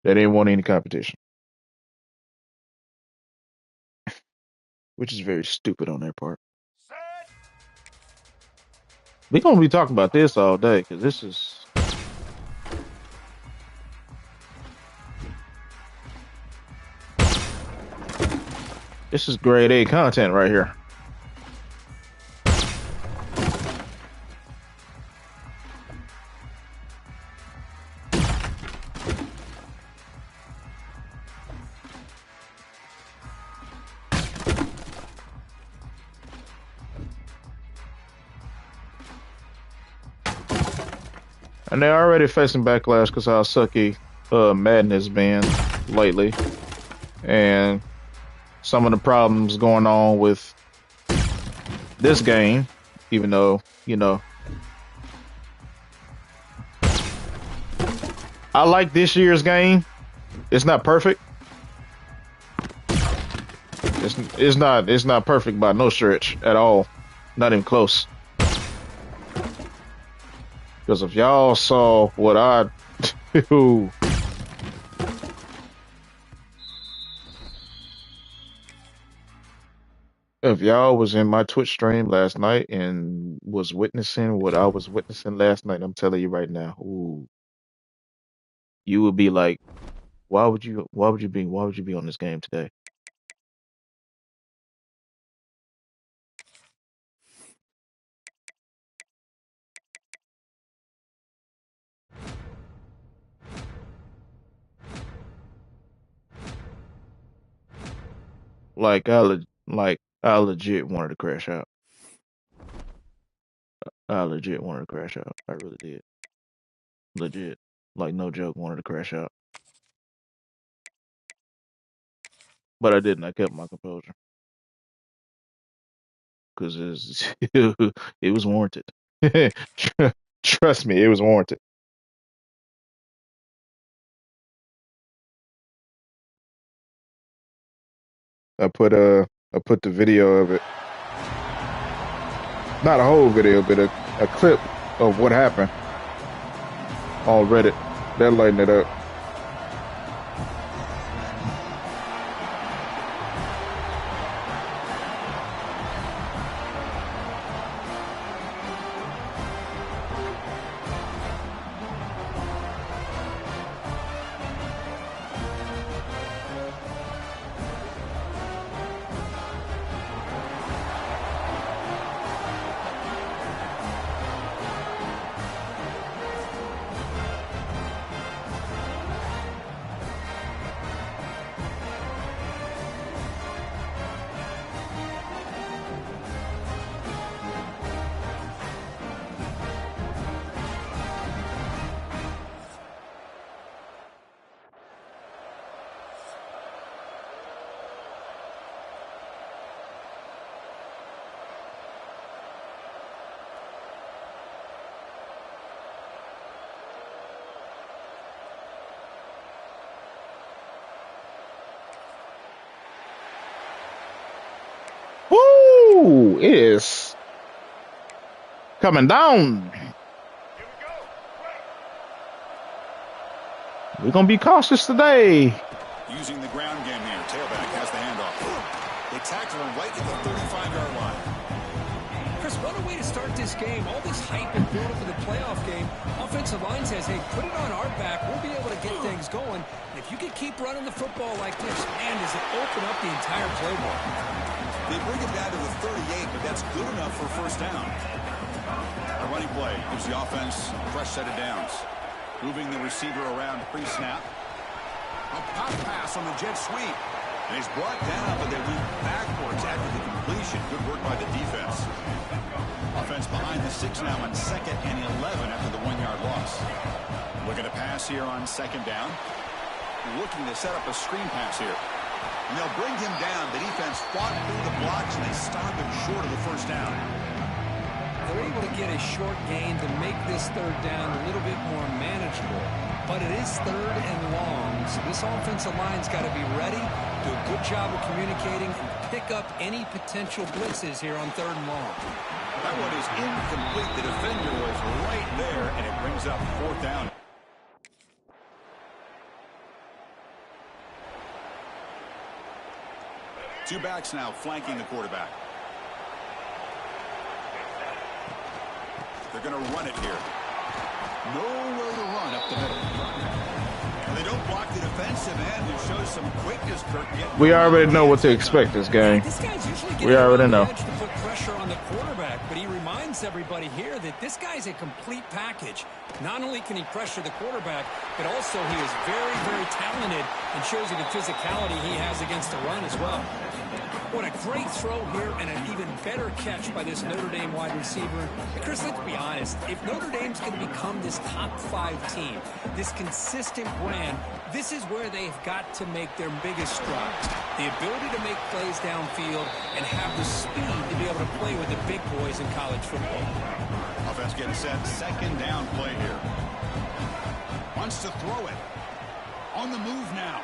didn't want any competition, which is very stupid on their part. We're gonna be talking about this all day because this is grade A content right here. And they're already facing backlash because how sucky Madden has been lately. And some of the problems going on with this game, even though, I like this year's game. It's not perfect. It's not perfect by no stretch at all. Not even close. Because if y'all saw what I do, if y'all was in my Twitch stream last night and was witnessing what I was witnessing last night, I'm telling you right now, ooh, you would be like, why would you be on this game today? I legit wanted to crash out. I legit wanted to crash out. I really did. Legit. Like, no joke, wanted to crash out. But I didn't. I kept my composure. Because it was warranted. Trust me, it was warranted. I put the video of it. Not a whole video, but a clip of what happened on Reddit. They're lighting it up. Woo! It is coming down. We're going to be cautious today. Using the ground game here. Tailback has the handoff. They tackle him right at the 35-yard line. Chris, what a way to start this game. All this hype and build up for the playoff game. Offensive line says, hey, put it on our back. We'll be able to get things going. And if you can keep running the football like this, man, does it open up the entire playbook. They bring it down to the 38, but that's good enough for first down. A running play gives the offense a fresh set of downs. Moving the receiver around pre-snap. A pop pass on the jet sweep. And he's brought down, but they move backwards after the completion. Good work by the defense. Offense behind the 6 now on 2nd and 11 after the 1-yard loss. Looking to pass here on 2nd down. Looking to set up a screen pass here. And they'll bring him down. The defense fought through the blocks, and they stop him short of the first down. They're able to get a short gain to make this 3rd down a little bit more manageable. But it is 3rd and long, so this offensive line's got to be ready, do a good job of communicating, and pick up any potential blitzes here on 3rd and long. That one is incomplete. The defender was right there, and it brings up 4th down. Two backs now flanking the quarterback. They're going to run it here. Nowhere to run up the middle. And they don't block the defensive end, who shows some quickness. Kirk. We already know what to expect this game. This guy's usually We already know. To put pressure on the quarterback, but he reminds everybody here that this guy's a complete package. Not only can he pressure the quarterback, but also he is very, very talented and shows you the physicality he has against the run as well. What a great throw here and an even better catch by this Notre Dame wide receiver. Chris, let's be honest. If Notre Dame's going to become this top 5 team, this consistent brand, this is where they've got to make their biggest strides. The ability to make plays downfield and have the speed to be able to play with the big boys in college football. Offense getting set. 2nd down play here. Wants to throw it. On the move now.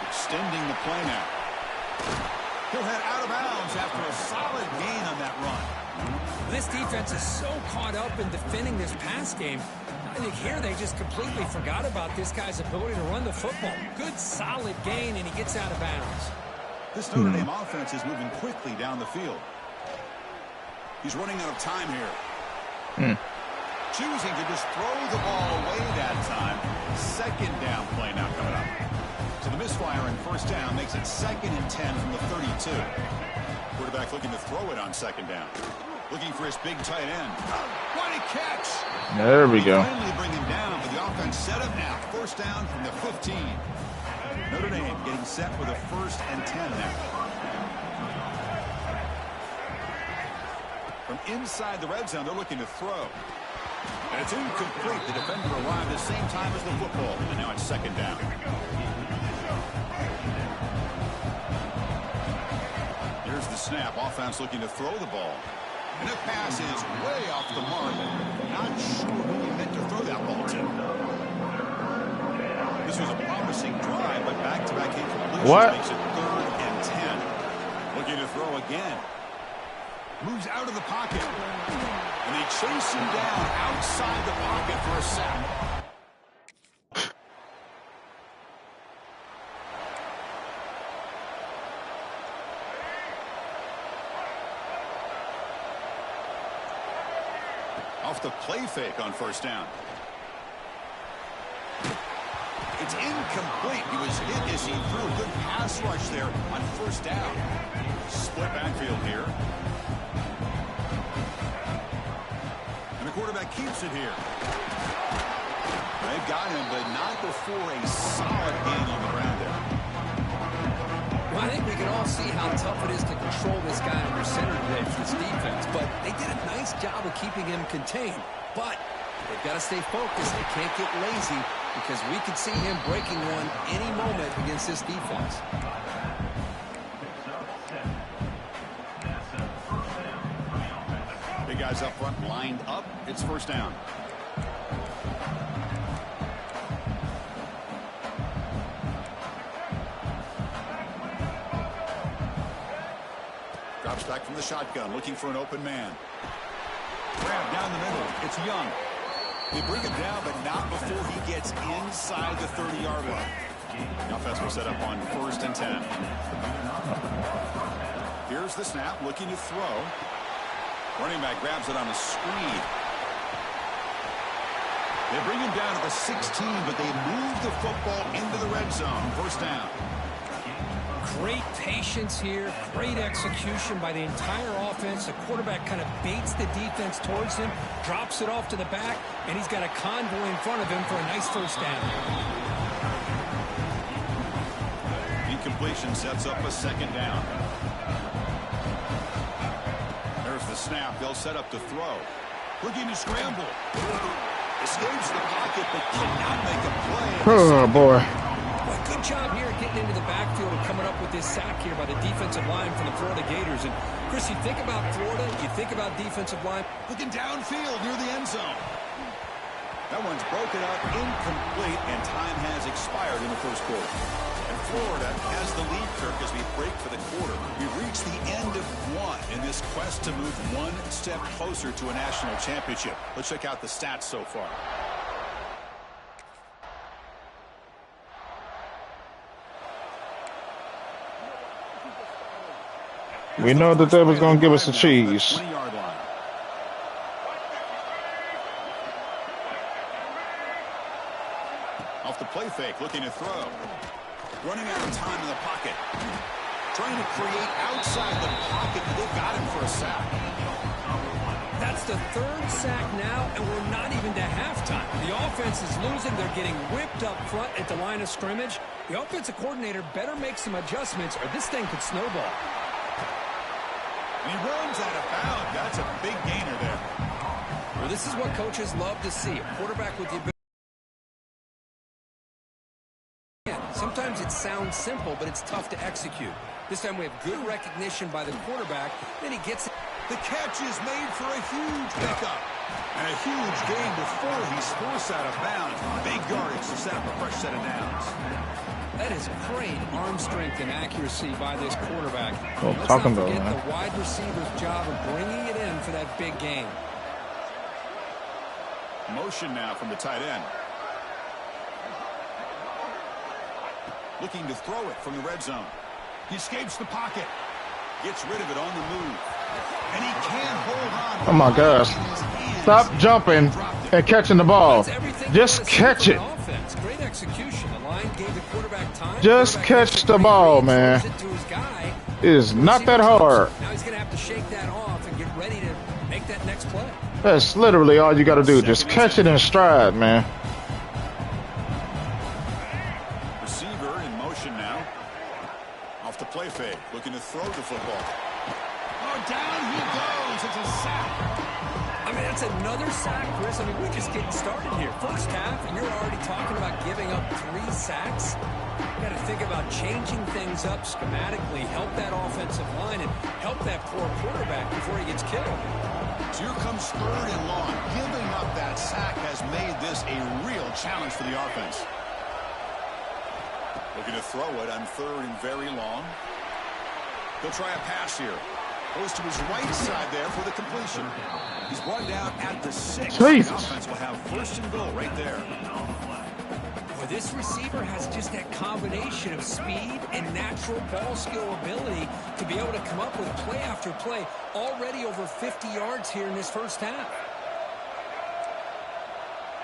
Extending the play now. He'll head out of bounds after a solid gain on that run. This defense is so caught up in defending this pass game. I think here they just completely forgot about this guy's ability to run the football. Good, solid gain, and he gets out of bounds. This Notre Dame offense is moving quickly down the field. He's running out of time here. Choosing to just throw the ball away that time. 2nd down play now coming up. So the misfire in 1st down makes it 2nd and 10 from the 32. Quarterback looking to throw it on 2nd down. Looking for his big tight end. What a catch! There we go. Finally bring him down, but the offense set up now. 1st down from the 15. Notre Dame getting set for the 1st and 10 now. From inside the red zone, they're looking to throw. And it's incomplete. The defender arrived at the same time as the football. And now it's 2nd down. Here's the snap. Offense looking to throw the ball. And the pass is way off the mark. Not sure who he meant to throw that ball to. This was a promising drive, but back-to-back incompletions makes it 3rd and 10. Looking to throw again. Moves out of the pocket. And they chase him down outside the pocket for a sack. Off the play fake on first down. It's incomplete. He was hit as he threw a good pass rush there on first down. Split backfield here. And the quarterback keeps it here. They've got him, but not before a solid gain on the ground there. Well, I think we can all see how tough it is to control this guy under center today for this defense, but they did a nice job of keeping him contained. But they've got to stay focused. They can't get lazy because we could see him breaking one any moment against this defense. Big guys up front lined up. It's first down. Drops back from the shotgun, looking for an open man. Grab down the middle. It's Young. They bring him down, but not before he gets inside the 30-yard line. The offense will set up on 1st and 10. Here's the snap, looking to throw. Running back grabs it on a screen. They bring him down to the 16, but they move the football into the red zone. First down. Great patience here, great execution by the entire offense. The quarterback kind of baits the defense towards him, drops it off to the back, and he's got a convoy in front of him for a nice first down. Incompletion sets up a second down. There's the snap. They'll set up to throw. Looking to scramble. Escapes the pocket, but cannot make a play. Oh, boy. Well, good job here getting into the backfield and coming up with this sack here by the defensive line from the Florida Gators. And, Chris, you think about Florida, you think about defensive line. Looking downfield near the end zone. That one's broken up, incomplete, and time has expired in the first quarter. And Florida has the lead, Kirk, as we break for the quarter. We've reached the end of one in this quest to move one step closer to a national championship. Let's check out the stats so far. We know that they was going to give us a cheese. 20-yard line. Off the play fake, looking to throw. Running out of time in the pocket. Trying to create outside the pocket, but they've got him for a sack. That's the third sack now, and we're not even to halftime. The offense is losing. They're getting whipped up front at the line of scrimmage. The offensive coordinator better make some adjustments, or this thing could snowball. And he runs out of bounds. That's a big gainer there. Well, this is what coaches love to see. A quarterback with the ability. Sometimes it sounds simple, but it's tough to execute. This time we have good recognition by the quarterback. Then he gets it. The catch is made for a huge pickup. And a huge gain before he's forced out of bounds. Big yardage to set up a fresh set of downs. That is great arm strength and accuracy by this quarterback. Let's talking not about, forget man. the wide receiver's job of bringing it in for that big gain. Motion now from the tight end. Looking to throw it from the red zone. He escapes the pocket. Gets rid of it on the move. And he can't hold on. Oh, my gosh. Stop jumping and catching the ball. Just catch it. Great execution. The line gave the quarterback time. Just catch the ball, man. It is not that hard. Now he's going to have to shake that off and get ready to make that next play. That's literally all you got to do. Just catch it in stride, man. Receiver in motion now. Off the play fake. Looking to throw the football. Oh, down he goes. It's a sack. I mean, that's another sack, Chris. I mean, we're just getting started here. First half, and you're already talking about giving up 3 sacks. You got to think about changing things up schematically, help that offensive line, and help that poor quarterback before he gets killed. So here comes 3rd and long. Giving up that sack has made this a real challenge for the offense. Looking to throw it on 3rd and very long. He'll try a pass here. Goes to his right side there for the completion. He's brought down at the 6. Jesus. The offense will have 1st and goal right there. Well, this receiver has just that combination of speed and natural ball skill ability to be able to come up with play after play. Already over 50 yards here in this first half.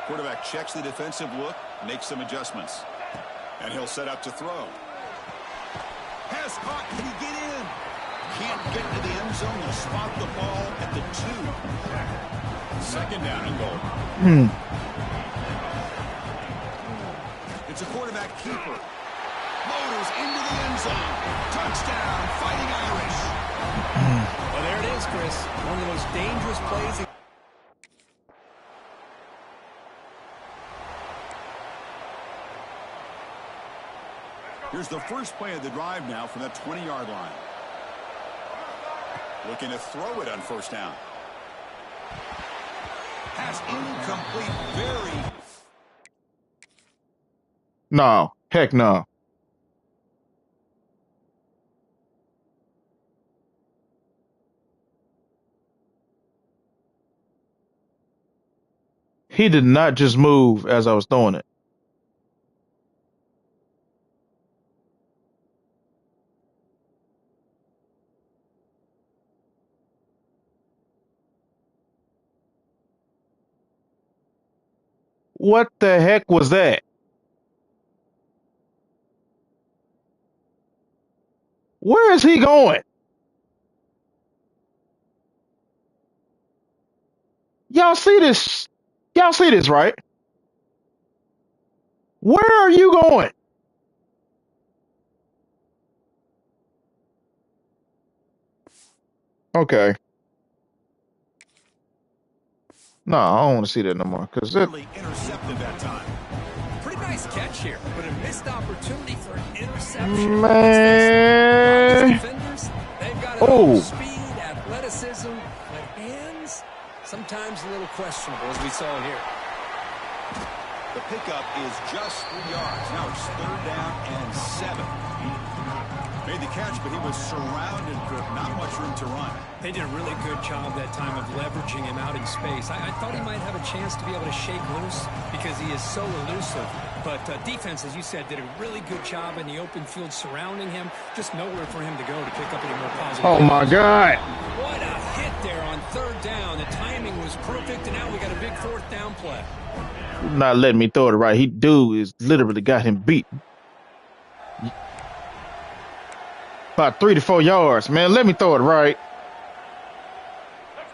Quarterback checks the defensive look, makes some adjustments. And he'll set up to throw. Pass caught. Can he get in? Can't get to the end zone. They'll spot the ball at the 2. 2nd down and goal. It's a quarterback keeper. Motors into the end zone. Touchdown, Fighting Irish. Well, there it is, Chris. One of the most dangerous plays. Here's the first play of the drive now from that 20-yard line. Looking to throw it on 1st down. Pass incomplete. Very. No. Heck no. He did not just move as I was throwing it. What the heck was that? Where is he going? Y'all see this? Y'all see this, right? Where are you going? Okay. No, I don't want to see that no more. Because it... intercepted that time. Pretty nice catch here, but a missed opportunity for an interception. Man. Defenders, they've got speed, athleticism, but hands, sometimes a little questionable, as we saw here. The pickup is just 3 yards. Now it's 3rd down and 7. Made the catch, but he was surrounded with not much room to run. They did a really good job that time of leveraging him out in space. I thought he might have a chance to be able to shake loose because he is so elusive. But defense, as you said, did a really good job in the open field surrounding him. Just nowhere for him to go to pick up any more positive. Oh, my God. What a hit there on 3rd down. The timing was perfect, and now we got a big 4th down play. Not letting me throw it right. Dude is literally got him beat. About 3 to 4 yards, man. Let me throw it right.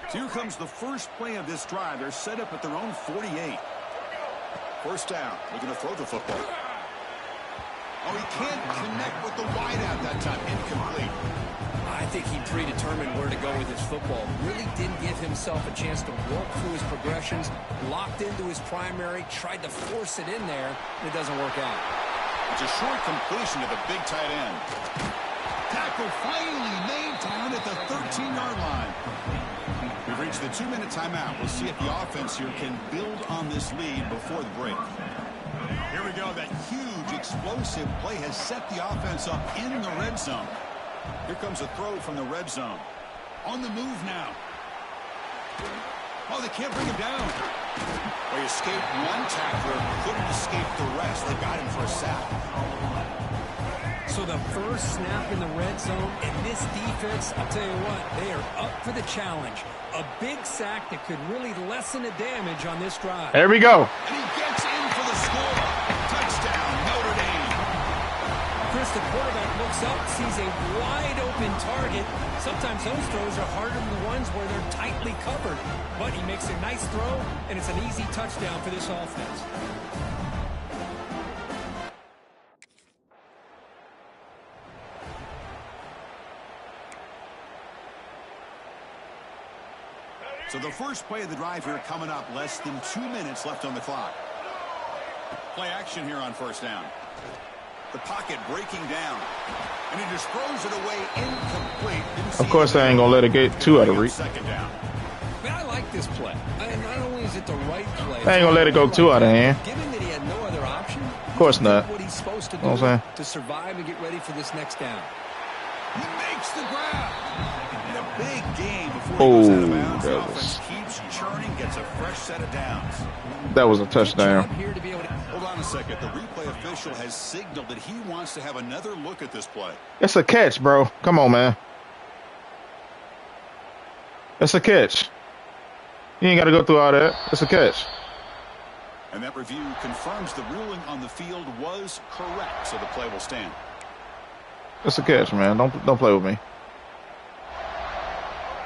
So here comes the first play of this drive. They're set up at their own 48. 1st down. Looking to throw the football. Oh, he can't connect with the wideout that time. Incomplete. I think he predetermined where to go with his football. Really didn't give himself a chance to walk through his progressions. Locked into his primary. Tried to force it in there. And it doesn't work out. It's a short completion to the big tight end. Tackle finally made down at the 13-yard line. We've reached the 2-minute timeout. We'll see if the offense here can build on this lead before the break. Here we go. That huge explosive play has set the offense up in the red zone. Here comes a throw from the red zone. On the move now. Oh, they can't bring him down. Well, he escaped one tackler, couldn't escape the rest. They got him for a sack. So the first snap in the red zone, and this defense, I'll tell you what, they are up for the challenge. A big sack that could really lessen the damage on this drive. There we go. And he gets in for the score. Touchdown, Notre Dame. Chris, the quarterback looks up, sees a wide-open target. Sometimes those throws are harder than the ones where they're tightly covered. But he makes a nice throw, and it's an easy touchdown for this offense. So the first play of the drive here coming up. Less than 2 minutes left on the clock. Play action here on 1st down. The pocket breaking down. And he just throws it away incomplete. Of course, they ain't going to let it get too out of reach. 2nd down. Man, I like this play. And not only is it the right play. They ain't going to let it go too out of hand. Given that he had no other option. Of course not. What he's supposed to You know what I'm do to survive and get ready for this next down. He makes the grab. And a big gain before he goes out of bounds. The offense keeps churning, gets a fresh set of downs. That was a touchdown. Hold on a second. The replay official has signaled that he wants to have another look at this play. It's a catch, bro. Come on, man. It's a catch. You ain't got to go through all that. It's a catch. And that review confirms the ruling on the field was correct, so the play will stand. It's a catch, man. Don't play with me.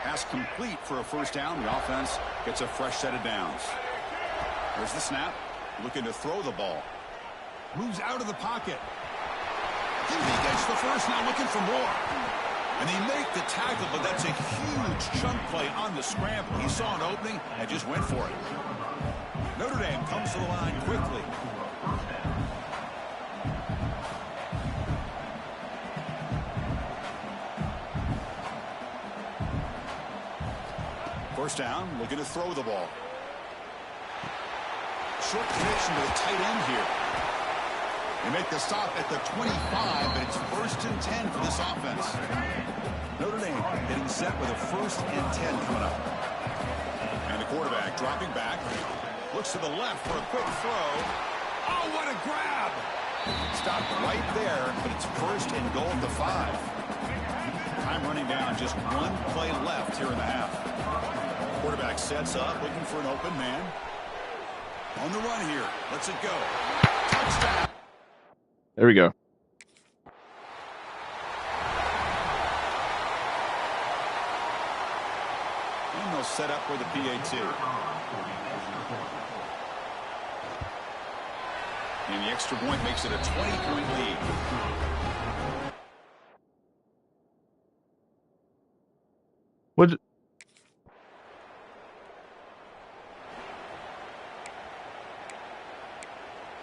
Pass complete for a first down. The offense gets a fresh set of downs. There's the snap. Looking to throw the ball. Moves out of the pocket. He gets the first, now looking for more. And they make the tackle, but that's a huge chunk play on the scramble. He saw an opening and just went for it. Notre Dame comes to the line quickly. First down, looking to throw the ball. Short connection to the tight end here. They make the stop at the 25, but it's 1st and 10 for this offense. Notre Dame getting set with a 1st and 10 coming up. And the quarterback dropping back. Looks to the left for a quick throw. Oh, what a grab! Stopped right there, but it's 1st and goal at the 5. Time running down, just one play left here in the half. Quarterback sets up, looking for an open man. On the run here. Let's it go. Touchdown. There we go. And they'll set up for the PAT. And the extra point makes it a 20-point lead.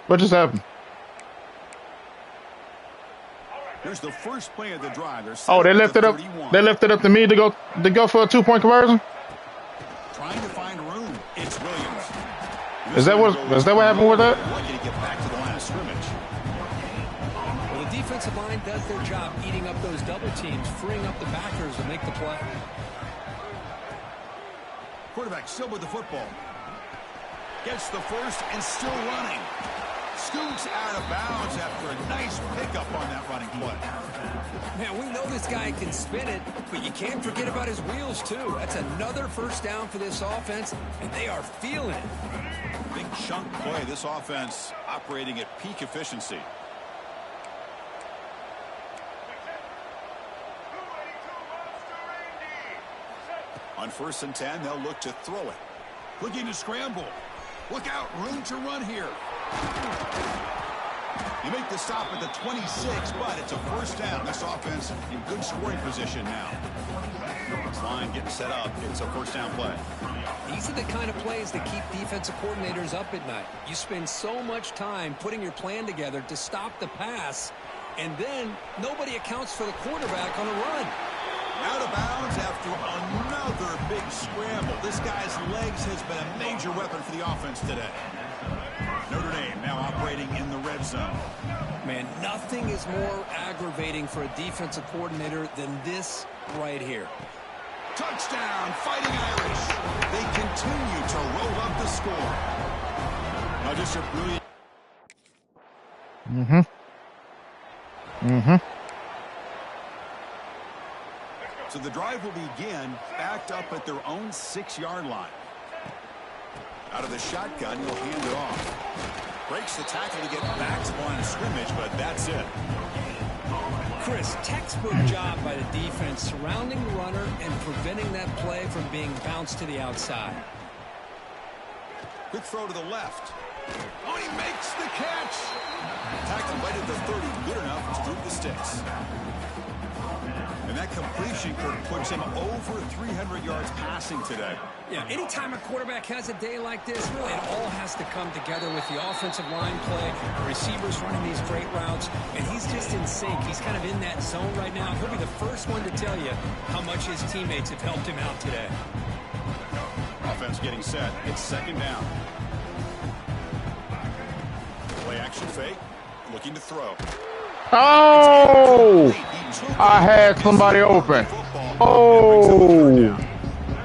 What just happened? Here's the first play of the drive. Oh, they left it up. They left it up to me to go for a 2-point conversion. Trying to find room. It's Williams. Is that what happened with that? Lucky to get back to the line of scrimmage. Well, the defensive line does their job eating up those double teams, freeing up the backers to make the play. Quarterback still with the football. Gets the first and still running. Scoots out of bounds after a nice pickup on that running play. Man, we know this guy can spin it, but you can't forget about his wheels, too. That's another first down for this offense, and they are feeling it. Big chunk play. This offense operating at peak efficiency. On 1st and 10, they'll look to throw it. Looking to scramble. Look out, room to run here. You make the stop at the 26, but it's a first down. This offense in good scoring position now. This line getting set up. It's a first down play. These are the kind of plays that keep defensive coordinators up at night. You spend so much time putting your plan together to stop the pass, and then nobody accounts for the quarterback on the run. Out of bounds after another big scramble. This guy's legs has been a major weapon for the offense today. Notre Dame now operating in the red zone. Man, nothing is more aggravating for a defensive coordinator than this right here. Touchdown, Fighting Irish. They continue to roll up the score. Now just a brilliant. So the drive will begin backed up at their own 6-yard line. Out of the shotgun, he'll hand it off. Breaks the tackle to get back to the line of scrimmage, but that's it. Chris, textbook job by the defense surrounding the runner and preventing that play from being bounced to the outside. Quick throw to the left. Oh, he makes the catch. Tackle right at the 30, good enough to move the sticks. And that completion puts him over 300 yards passing today. Yeah, anytime a quarterback has a day like this, really it all has to come together with the offensive line play, the receivers running these great routes, and he's just in sync. He's kind of in that zone right now. He'll be the first one to tell you how much his teammates have helped him out today. Offense getting set. It's 2nd down. Play action fake. Looking to throw. Oh! I had somebody open. Oh!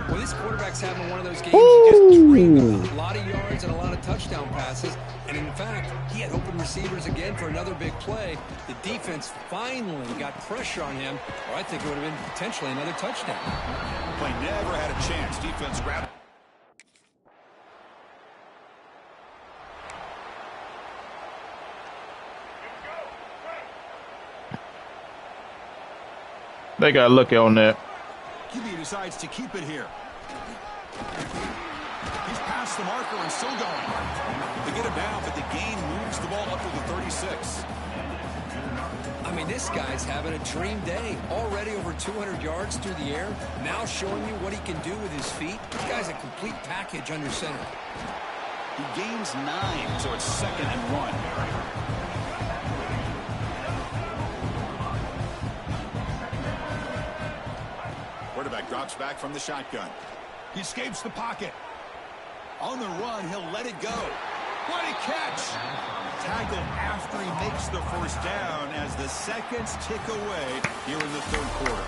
Well, this quarterback's having one of those games he just dreamed of. A lot of yards and a lot of touchdown passes. And in fact, he had open receivers again for another big play. The defense finally got pressure on him, or I think it would have been potentially another touchdown. Play never had a chance. Defense grabbed. They got lucky on that. QB decides to keep it here. He's past the marker and still going. They get it down, but the gain moves the ball up to the 36. I mean, this guy's having a dream day. Already over 200 yards through the air. Now showing you what he can do with his feet. This guy's a complete package under center. He gains 9, so it's 2nd and 1. Quarterback drops back from the shotgun. He escapes the pocket. On the run, he'll let it go. What a catch! Tackle after he makes the first down as the seconds tick away here in the 3rd quarter.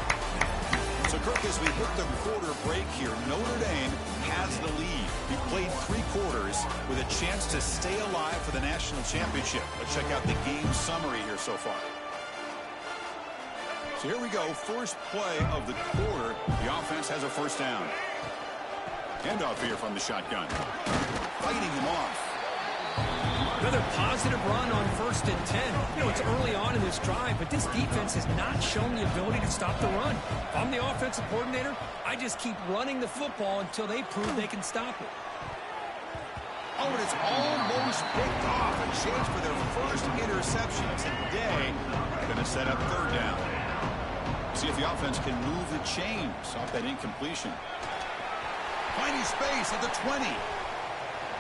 So, Kirk, as we hit the quarter break here, Notre Dame has the lead. He played 3 quarters with a chance to stay alive for the national championship. Let's check out the game summary here so far. So here we go, first play of the quarter. The offense has a first down. Handoff here from the shotgun. Fighting him off. Another positive run on 1st and 10. You know, it's early on in this drive, but this defense has not shown the ability to stop the run. If I'm the offensive coordinator, I just keep running the football until they prove they can stop it. Oh, and it's almost picked off. A chance for their first interception today. Going to set up 3rd down. See if the offense can move the chains off that incompletion. Finding space at the 20.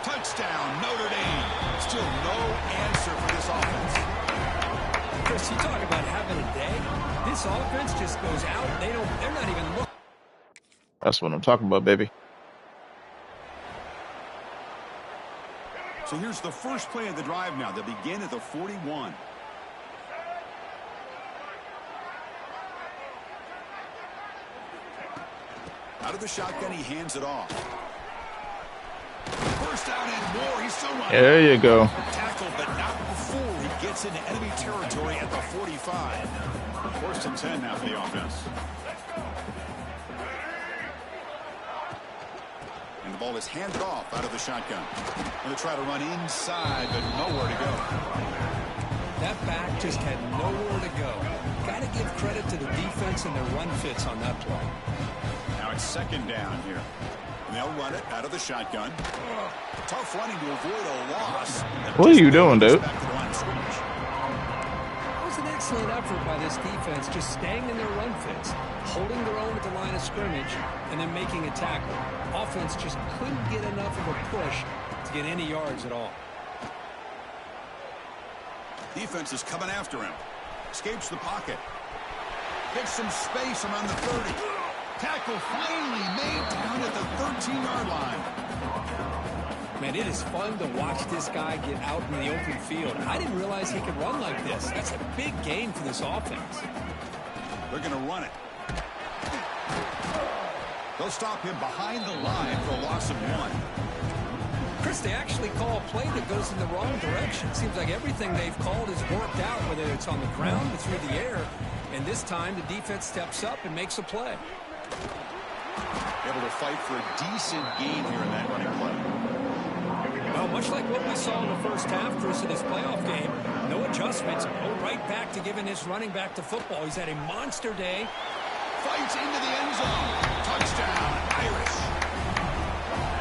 Touchdown, Notre Dame. Still no answer for this offense. Chris, you talk about having a day. This offense just goes out. They're not even looking. That's what I'm talking about, baby. So here's the first play of the drive now. They begin at the 41. Out of the shotgun, he hands it off. First down and more. He's still running. There you go. Tackle, but not before he gets into enemy territory at the 45. 1st and 10 now for the offense. And the ball is handed off out of the shotgun. Going to try to run inside, but nowhere to go. That back just had nowhere to go. Got to give credit to the defense and their run fits on that play. Now it's 2nd down here. And they'll run it out of the shotgun. Tough running to avoid a loss. What are you doing, dude? It was an excellent effort by this defense, just staying in their run fits, holding their own at the line of scrimmage, and then making a tackle. Offense just couldn't get enough of a push to get any yards at all. Defense is coming after him. Escapes the pocket. Gets some space around the 30. Tackle finally made down at the 13-yard line. Man, it is fun to watch this guy get out in the open field. I didn't realize he could run like this. That's a big gain for this offense. They're going to run it. They'll stop him behind the line for a loss of 1. Chris, they actually call a play that goes in the wrong direction. Seems like everything they've called has worked out, whether it's on the ground or through the air. And this time, the defense steps up and makes a play. Able to fight for a decent gain here in that running play. Well, much like what we saw in the first half, Chris, in this playoff game, no adjustments. Go right back to giving his running back to football. He's had a monster day. Fights into the end zone. Touchdown, Irish.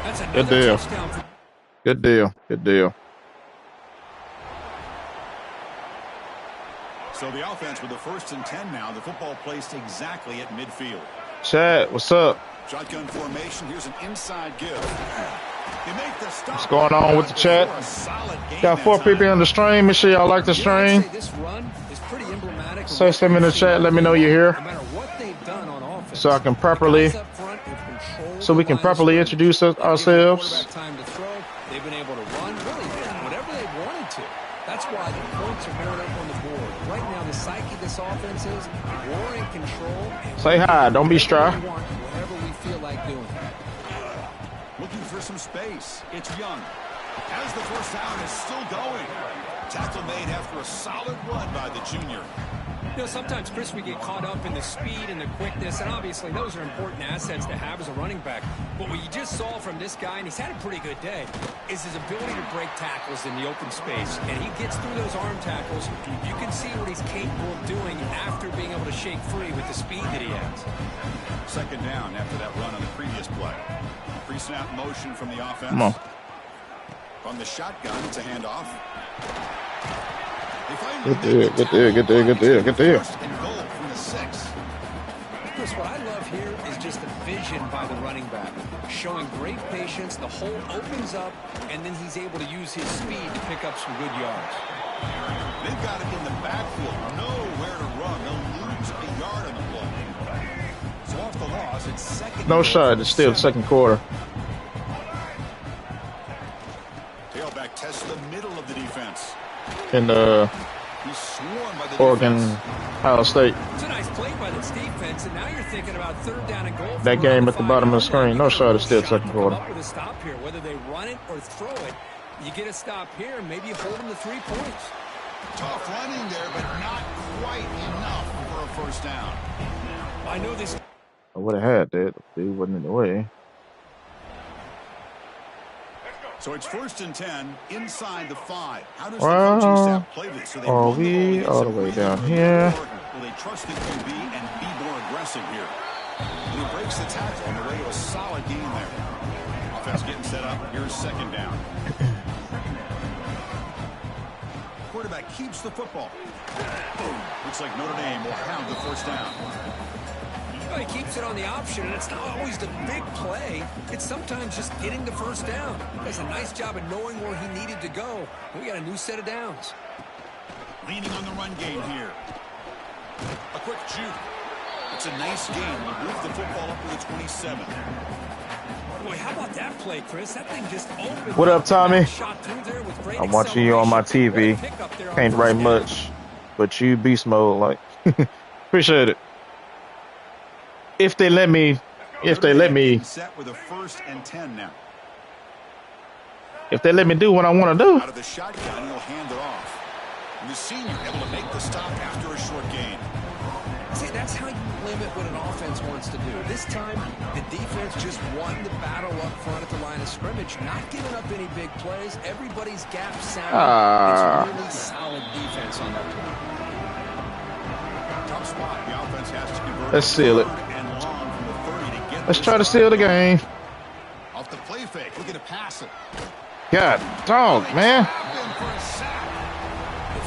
That's Good another deal. touchdown for Good deal. Good deal. So the offense with the 1st and 10 now. The football placed exactly at midfield. Chad, what's up? Shotgun formation. Here's an inside give. They make the stop. What's going on with the chat? Got 4 people on the stream. Make sure y'all like the stream. This run is pretty emblematic. Say something in the chat. Let me know you're here, No matter what they've done on offense, so I can properly, so we can properly introduce ourselves. Time to throw. They've been able to run, really whatever they wanted to. That's why the points are going up on the board. Right now, this take control. Say hi. Don't be shy. Whatever we feel like doing. Looking for some space. It's Young. As the first down is still going. Tackle made after a solid run by the junior. You know, sometimes, Chris, we get caught up in the speed and the quickness, and obviously those are important assets to have as a running back. But what you just saw from this guy, and he's had a pretty good day, is his ability to break tackles in the open space. And he gets through those arm tackles. You can see what he's capable of doing after being able to shake free with the speed that he has. Second down after that run on the previous play. Pre-snap motion from the offense. Come on. From the shotgun, it's a handoff. Good there. First and goal from the 6. Chris, what I love here is just the vision by the running back. Showing great patience, the hole opens up, and then he's able to use his speed to pick up some good yards. They've got it in the backfield. Nowhere to run. They'll lose a yard on the play. So off the loss, it's second. No shot. It's still the second quarter. Tailback tests the middle of the defense. In He's swarmed by the Oregon, defense. Ohio State. It's a nice play by this defense, and now you're thinking about third down and goal. That game at the bottom of the screen. No shot. It's still second quarter. Up with a stop here, whether they run it or throw it, you get a stop here, and maybe you hold them to 3 points. Tough running there, but not quite enough for a first down. I know this. I would have had that if he wasn't in the way. So it's 1st and 10 inside the 5. How does the Well, coaching staff play this? So they are run the ball we against all a the way really down good here? Will they trust the QB and be more aggressive here? And he breaks the tackle on the way to a solid gain there. Offense getting set up. Here's second down. Quarterback keeps the football. Looks like Notre Dame will have the first down. Well, he keeps it on the option, and it's not always the big play. It's sometimes just getting the first down. He does a nice job of knowing where he needed to go. We got a new set of downs. Leaning on the run game here. A quick juke. It's a nice gain. We'll move the football up to the 27. Boy, how about that play, Chris? That thing just opened. What up, Tommy? Shot through there with great I'm watching you on my TV. Can't write much, but you beast mode, like. Appreciate it. If they let me Set with a 1st and 10 now. If they let me do what I want to do. Out of the shotgun, he'll hand it off. And the senior able to make the stop after a short gain. See, that's how you limit what an offense wants to do. This time, the defense just won the battle up front at the line of scrimmage, not giving up any big plays. Everybody's gap sound. It's really solid defense on that play. Tough spot. The offense has to convert. Let's seal it. And long from the 30 to get Let's try to steal the game. off the play fake, looking to pass it. God, dog, man. If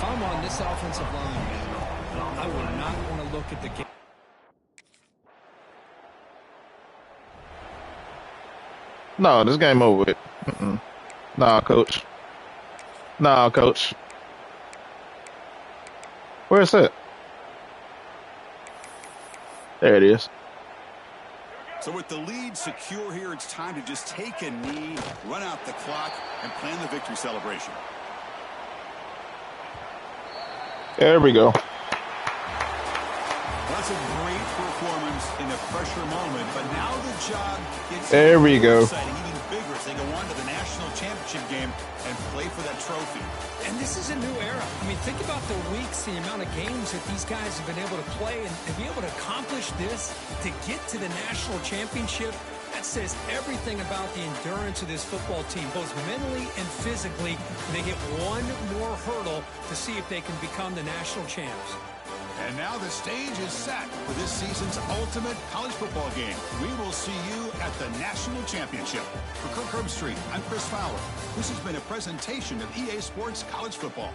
I'm on this offensive line, I would not want to look at the game. No, this game over with. Nah, coach. Nah, coach. Where's it? There it is. So with the lead secure here, it's time to just take a knee, run out the clock, and plan the victory celebration. There we go. That's a great performance in a pressure moment, but now the job gets There we go. exciting, even bigger as they go on to the national championship game and play for that trophy. And this is a new era. I mean, think about the weeks, the amount of games that these guys have been able to play, and to be able to accomplish this, to get to the national championship, that says everything about the endurance of this football team, both mentally and physically. They get one more hurdle to see if they can become the national champs. And now the stage is set for this season's ultimate college football game. We will see you at the national championship. For Kirk Herbstreit, I'm Chris Fowler. This has been a presentation of EA Sports College Football.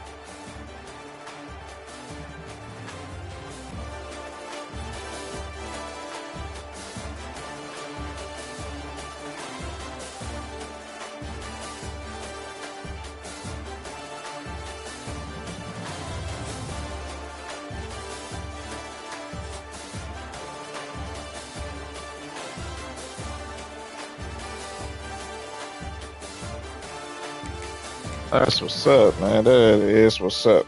That's what's up, man. That is what's up.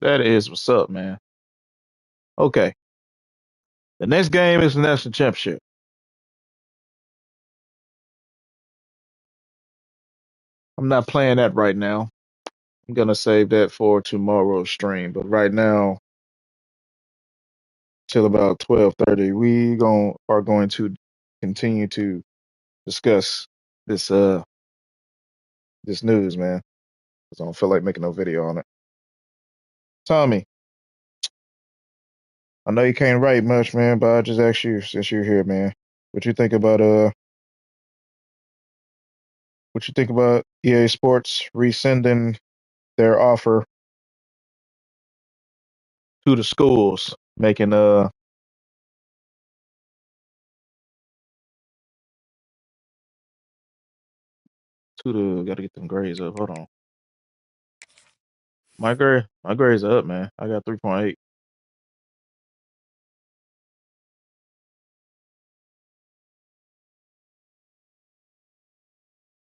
That is what's up, man. Okay. The next game is the national championship. I'm not playing that right now. I'm gonna save that for tomorrow's stream. But right now, till about 12:30, are going to continue to discuss this this news, man. Because I don't feel like making no video on it. Tommy, I know you can't write much, man, but I just ask you since you're here, man. What you think about what you think about EA Sports rescinding their offer to the schools, making to the gotta get them grades up. Hold on. My grades are up, man. I got 3.8.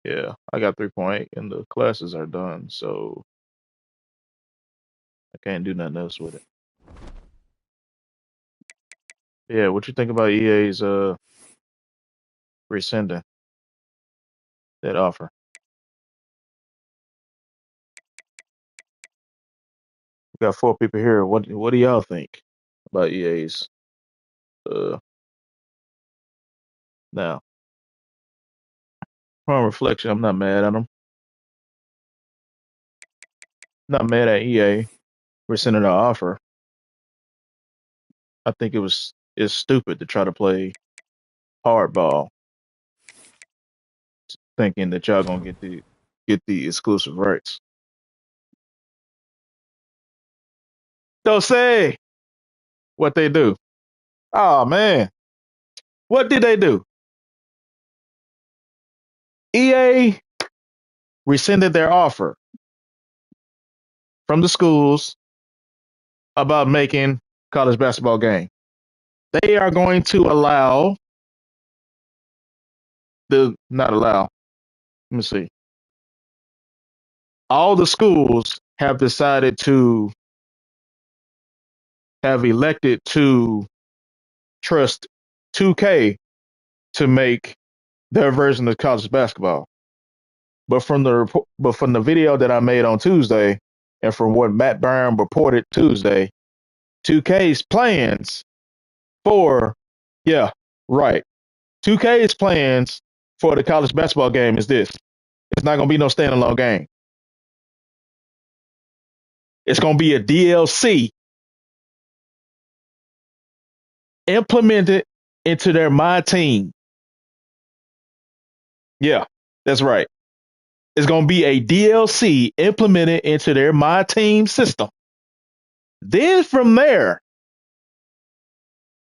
Yeah, I got 3.8 and the classes are done, so I can't do nothing else with it. Yeah, what you think about EA's rescinding that offer? We got four people here. What do y'all think about EA's uh now? Upon reflection, I'm not mad at them. Not mad at EA rescinding our offer. I think it's stupid to try to play hardball, thinking that y'all gonna get the exclusive rights. Don't say what they do. Oh man, what did they do? EA rescinded their offer from the schools about making college basketball game. They are going to allow the not allow. Let me see. All the schools have decided to have elected to trust 2K to make their version of college basketball. But from the video that I made on Tuesday, and from what Matt Brown reported Tuesday, 2K's plans for yeah, right. 2K's plans for the college basketball game is this. It's not gonna be no standalone game. It's gonna be a DLC implemented into their My Team. Yeah, that's right. It's gonna be a DLC implemented into their My Team system. Then from there,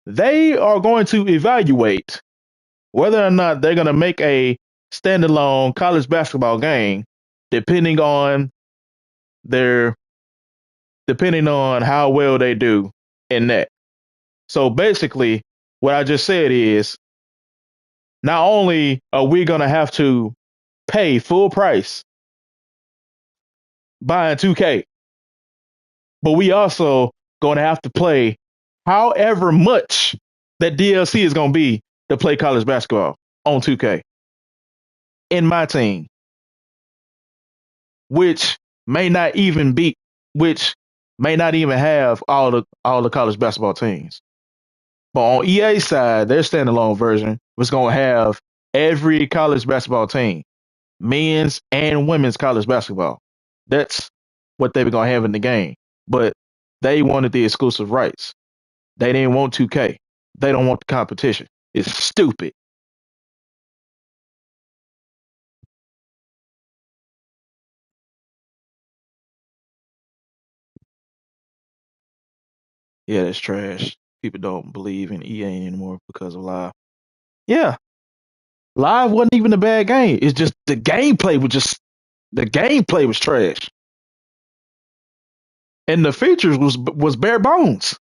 they are going to evaluate whether or not they're going to make a standalone college basketball game, depending on their depending on how well they do in that. So basically, what I just said is not only are we going to have to pay full price buying 2K, but we also going to have to play however much that DLC is going to be to play college basketball on 2K in My Team, which may not even be, which may not even have all the college basketball teams. But on EA side, their standalone version was going to have every college basketball team, men's and women's college basketball. That's what they were going to have in the game. But they wanted the exclusive rights. They didn't want 2K. They don't want the competition. It's stupid. Yeah, that's trash. People don't believe in EA anymore because of Live. Yeah, Live wasn't even a bad game. It's just the gameplay was trash, and the features was bare bones.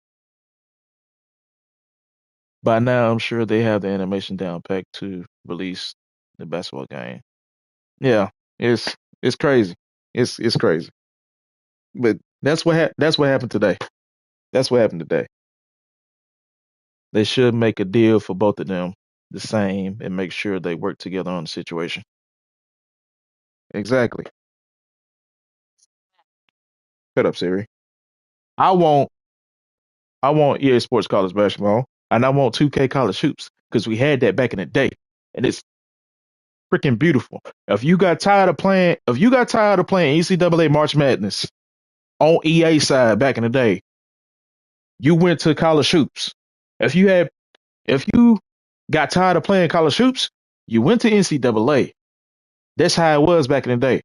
By now, I'm sure they have the animation down pack to release the basketball game. Yeah, it's crazy. It's crazy. But That's what happened today. That's what happened today. They should make a deal for both of them the same and make sure they work together on the situation. Exactly. Shut up, Siri. I want I want EA Sports College Basketball and I want 2K College Hoops because we had that back in the day and it's freaking beautiful. If you got tired of playing NCAA March Madness on EA side back in the day, you went to College Hoops. If you had if you got tired of playing College Hoops, you went to NCAA. That's how it was back in the day.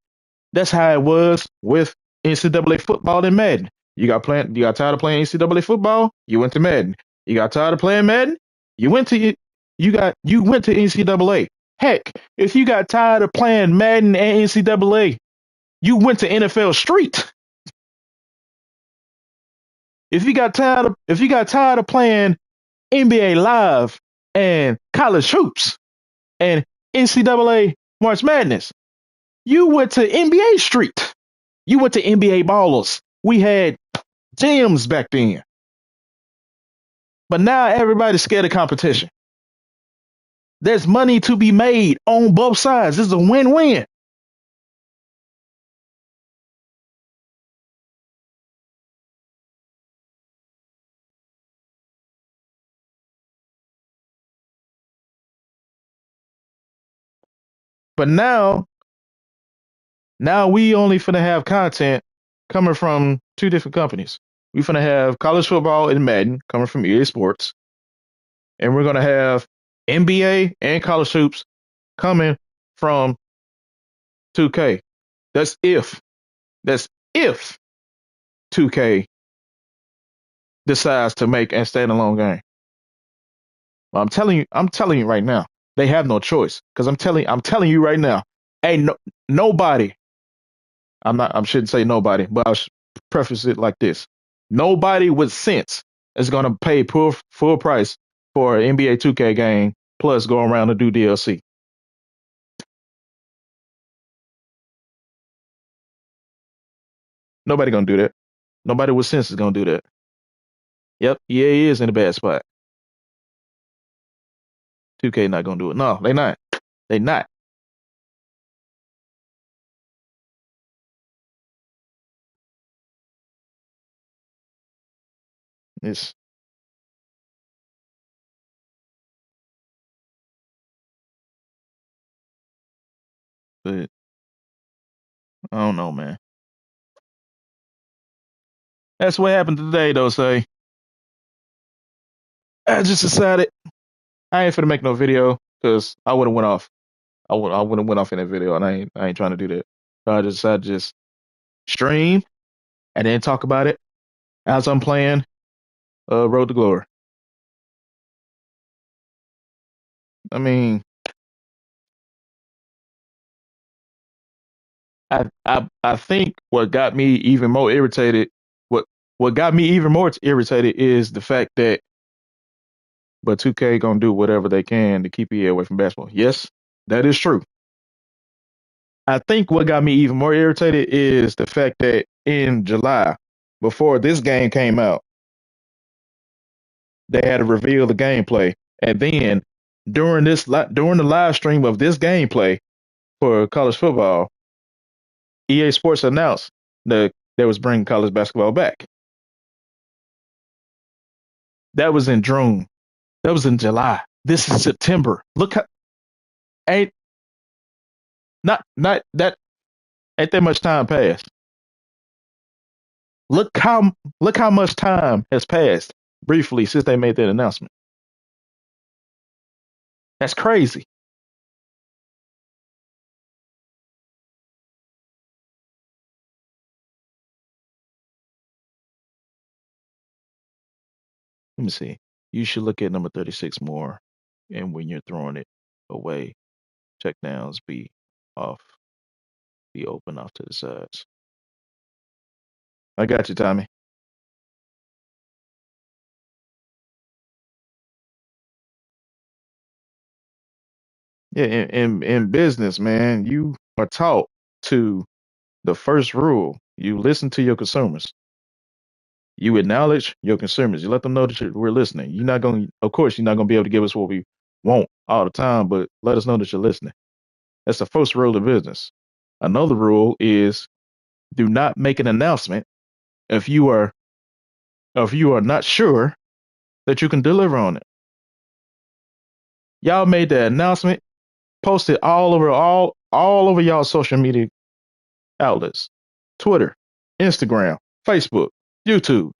That's how it was with NCAA football and Madden. You got tired of playing NCAA football, you went to Madden. You got tired of playing Madden, you went to you went to NCAA. Heck, if you got tired of playing Madden and NCAA, you went to NFL Street. If you got tired of playing NBA Live and college hoops and NCAA March Madness, you went to NBA Street. You went to NBA Ballers. We had gyms back then. But now everybody's scared of competition. There's money to be made on both sides. This is a win-win. But now we only finna have content coming from two different companies. We finna have college football and Madden coming from EA Sports, and we're gonna have NBA and college hoops coming from 2K. That's if. That's if 2K decides to make a standalone game. Well, I'm telling you right now, they have no choice. Because I'm telling you right now, ain't nobody. I shouldn't say nobody, but I'll preface it like this: nobody with sense is gonna pay full price for an NBA 2K game plus go around and do DLC. Nobody gonna do that. Nobody with sense is gonna do that. Yep, EA is in a bad spot. 2K not gonna do it. No, they not. They not. It's but I don't know, man. That's what happened today, though. Say I just decided I ain't finna make no video because I would have went off. I would have went off in that video, and I ain't trying to do that. So I just decided to just stream and then talk about it as I'm playing Road to Glory. I mean, I think what got me even more irritated, what what got me even more irritated is the fact that but 2K gonna do whatever they can to keep EA away from basketball. Yes, that is true. I think what got me even more irritated is the fact that in July, before this game came out, they had to reveal the gameplay, and then during the live stream of this gameplay for college football, EA Sports announced that they was bringing college basketball back. That was in June. That was in July. This is September. Look how ain't not that ain't that much time passed. Look how look how much time has passed briefly since they made that announcement. That's crazy. Let me see. You should look at number 36 more, and when you're throwing it away, check downs off, be open off to the sides. I got you, Tommy. Yeah, in business, man, you are taught to the first rule. You listen to your consumers. You acknowledge your consumers. You let them know that we're listening. You're not going, of course, you're not going to be able to give us what we want all the time, but let us know that you're listening. That's the first rule of business. Another rule is do not make an announcement if you are not sure that you can deliver on it. Y'all made the announcement, posted all over y'all social media outlets. Twitter, Instagram, Facebook, YouTube,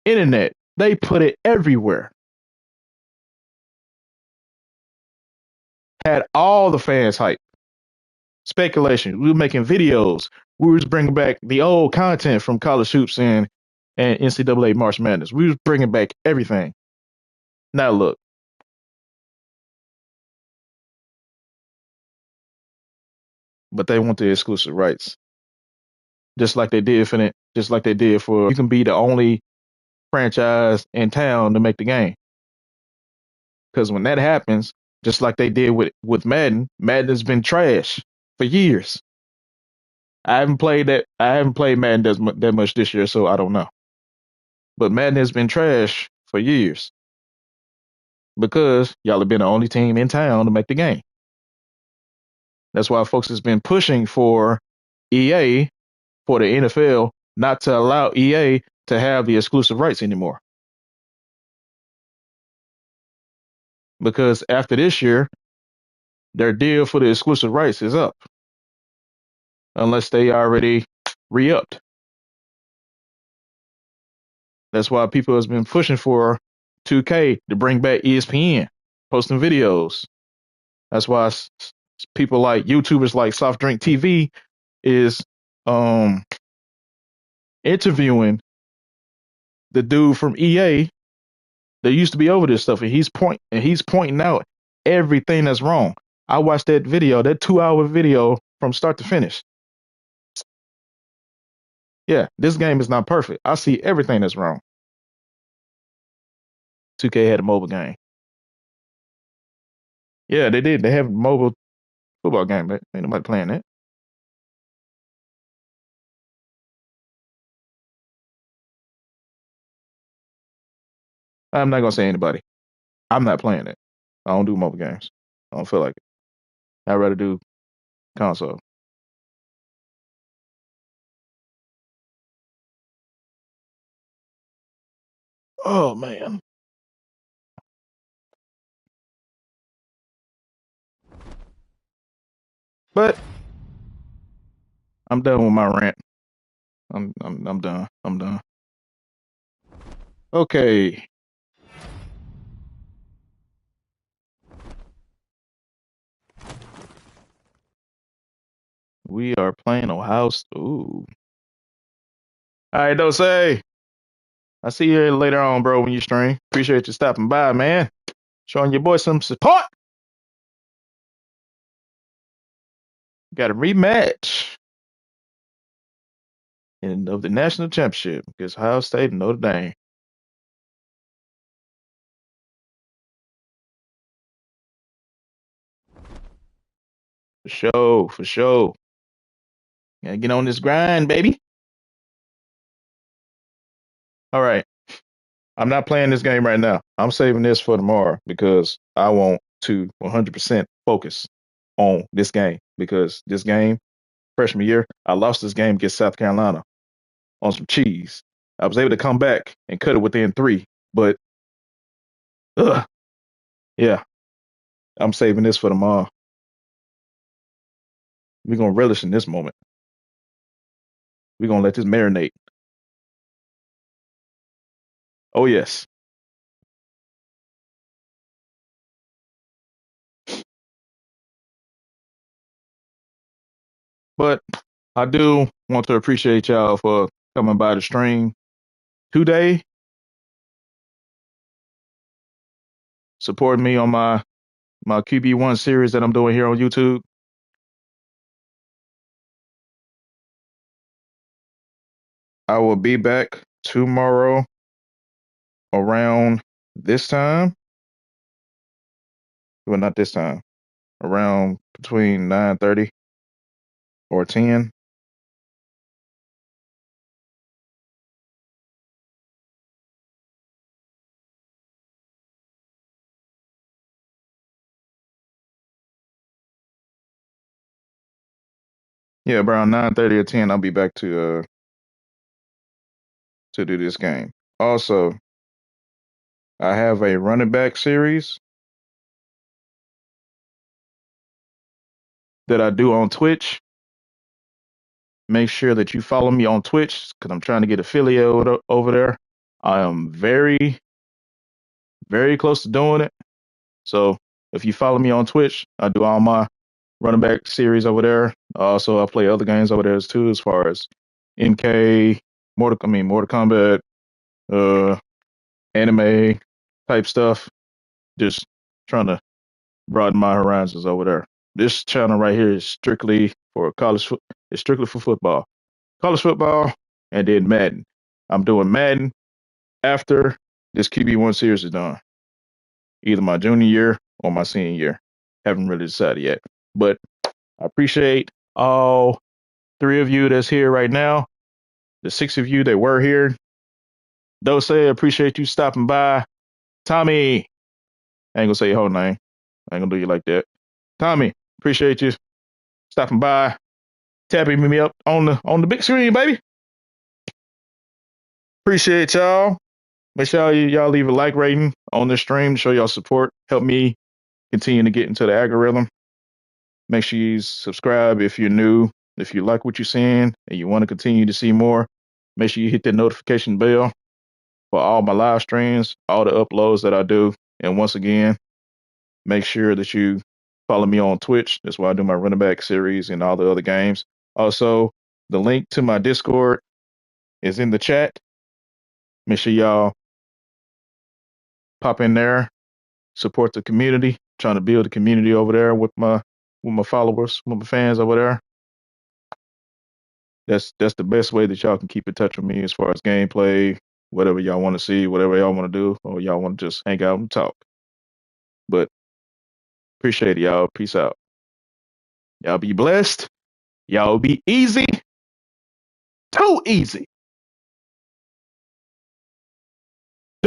internet. They put it everywhere. Had all the fans hyped. Speculation. We were making videos. We was bringing back the old content from college hoops and NCAA March Madness. We was bringing back everything. Now look, but they want the exclusive rights, just like they did for. You can be the only franchise in town to make the game. Because when that happens, just like they did with Madden, Madden's been trash for years. I haven't played that. I haven't played Madden that much this year, so I don't know. But Madden has been trash for years because y'all have been the only team in town to make the game. That's why folks has been pushing for EA, for the NFL, not to allow EA to have the exclusive rights anymore. Because after this year, their deal for the exclusive rights is up, unless they already re-upped. That's why people has been pushing for 2K to bring back ESPN, posting videos. That's why people like YouTubers like Soft Drink TV is interviewing the dude from EA that used to be over this stuff, and he's pointing out everything that's wrong. I watched that video, that 2-hour video from start to finish. Yeah, this game is not perfect. I see everything that's wrong. 2K had a mobile game. Yeah, they did. They have a mobile football game, but ain't nobody playing that. I'm not gonna say anybody. I'm not playing it. I don't do mobile games. I don't feel like it. I'd rather do console. Oh man. But I'm done with my rant. I'm done. I'm done. Okay. We are playing Ohio. Ooh. All right, don't say. I see you later on, bro, when you stream. Appreciate you stopping by, man. Showing your boy some support. Got a rematch of the national championship against Ohio State and Notre Dame. For sure, for sure. Gotta get on this grind, baby. All right. I'm not playing this game right now. I'm saving this for tomorrow because I want to 100% focus on this game because this game, freshman year, I lost this game against South Carolina on some cheese. I was able to come back and cut it within 3, but yeah, I'm saving this for tomorrow. We're gonna relish in this moment. We're gonna let this marinate. Oh yes. But I do want to appreciate y'all for coming by the stream today, supporting me on my QB1 series that I'm doing here on YouTube. I will be back tomorrow around this time. Well, not this time. Around between 9:30 or 10. Yeah, around 9:30 or 10, I'll be back to do this game. Also, I have a running back series that I do on Twitch. Make sure that you follow me on Twitch because I'm trying to get affiliate over there. I am very, very close to doing it. So if you follow me on Twitch, I do all my running back series over there. Also, I play other games over there too, as far as MK, Mortal Kombat, uh, anime type stuff. Just trying to broaden my horizons over there. This channel right here is strictly for It's strictly for football, college football, and then Madden. I'm doing Madden after this QB1 series is done, either my junior year or my senior year. Haven't really decided yet, but I appreciate all three of you that's here right now. The six of you that were here. Dose, appreciate you stopping by. Tommy, I ain't gonna say your whole name. I ain't gonna do you like that. Tommy, appreciate you stopping by, tapping me up on the big screen, baby. Appreciate y'all. Make sure y'all leave a like rating on this stream to show y'all support. Help me continue to get into the algorithm. Make sure you subscribe if you're new. If you like what you're seeing and you want to continue to see more, make sure you hit that notification bell for all my live streams, all the uploads that I do. And once again, make sure that you follow me on Twitch. That's where I do my running back series and all the other games. Also, the link to my Discord is in the chat. Make sure y'all pop in there, support the community. Trying to build a community over there with my followers, with my fans over there. That's the best way that y'all can keep in touch with me as far as gameplay, whatever y'all want to see, whatever y'all want to do, or y'all want to just hang out and talk. But appreciate it, y'all. Peace out. Y'all be blessed. Y'all be easy. Too easy.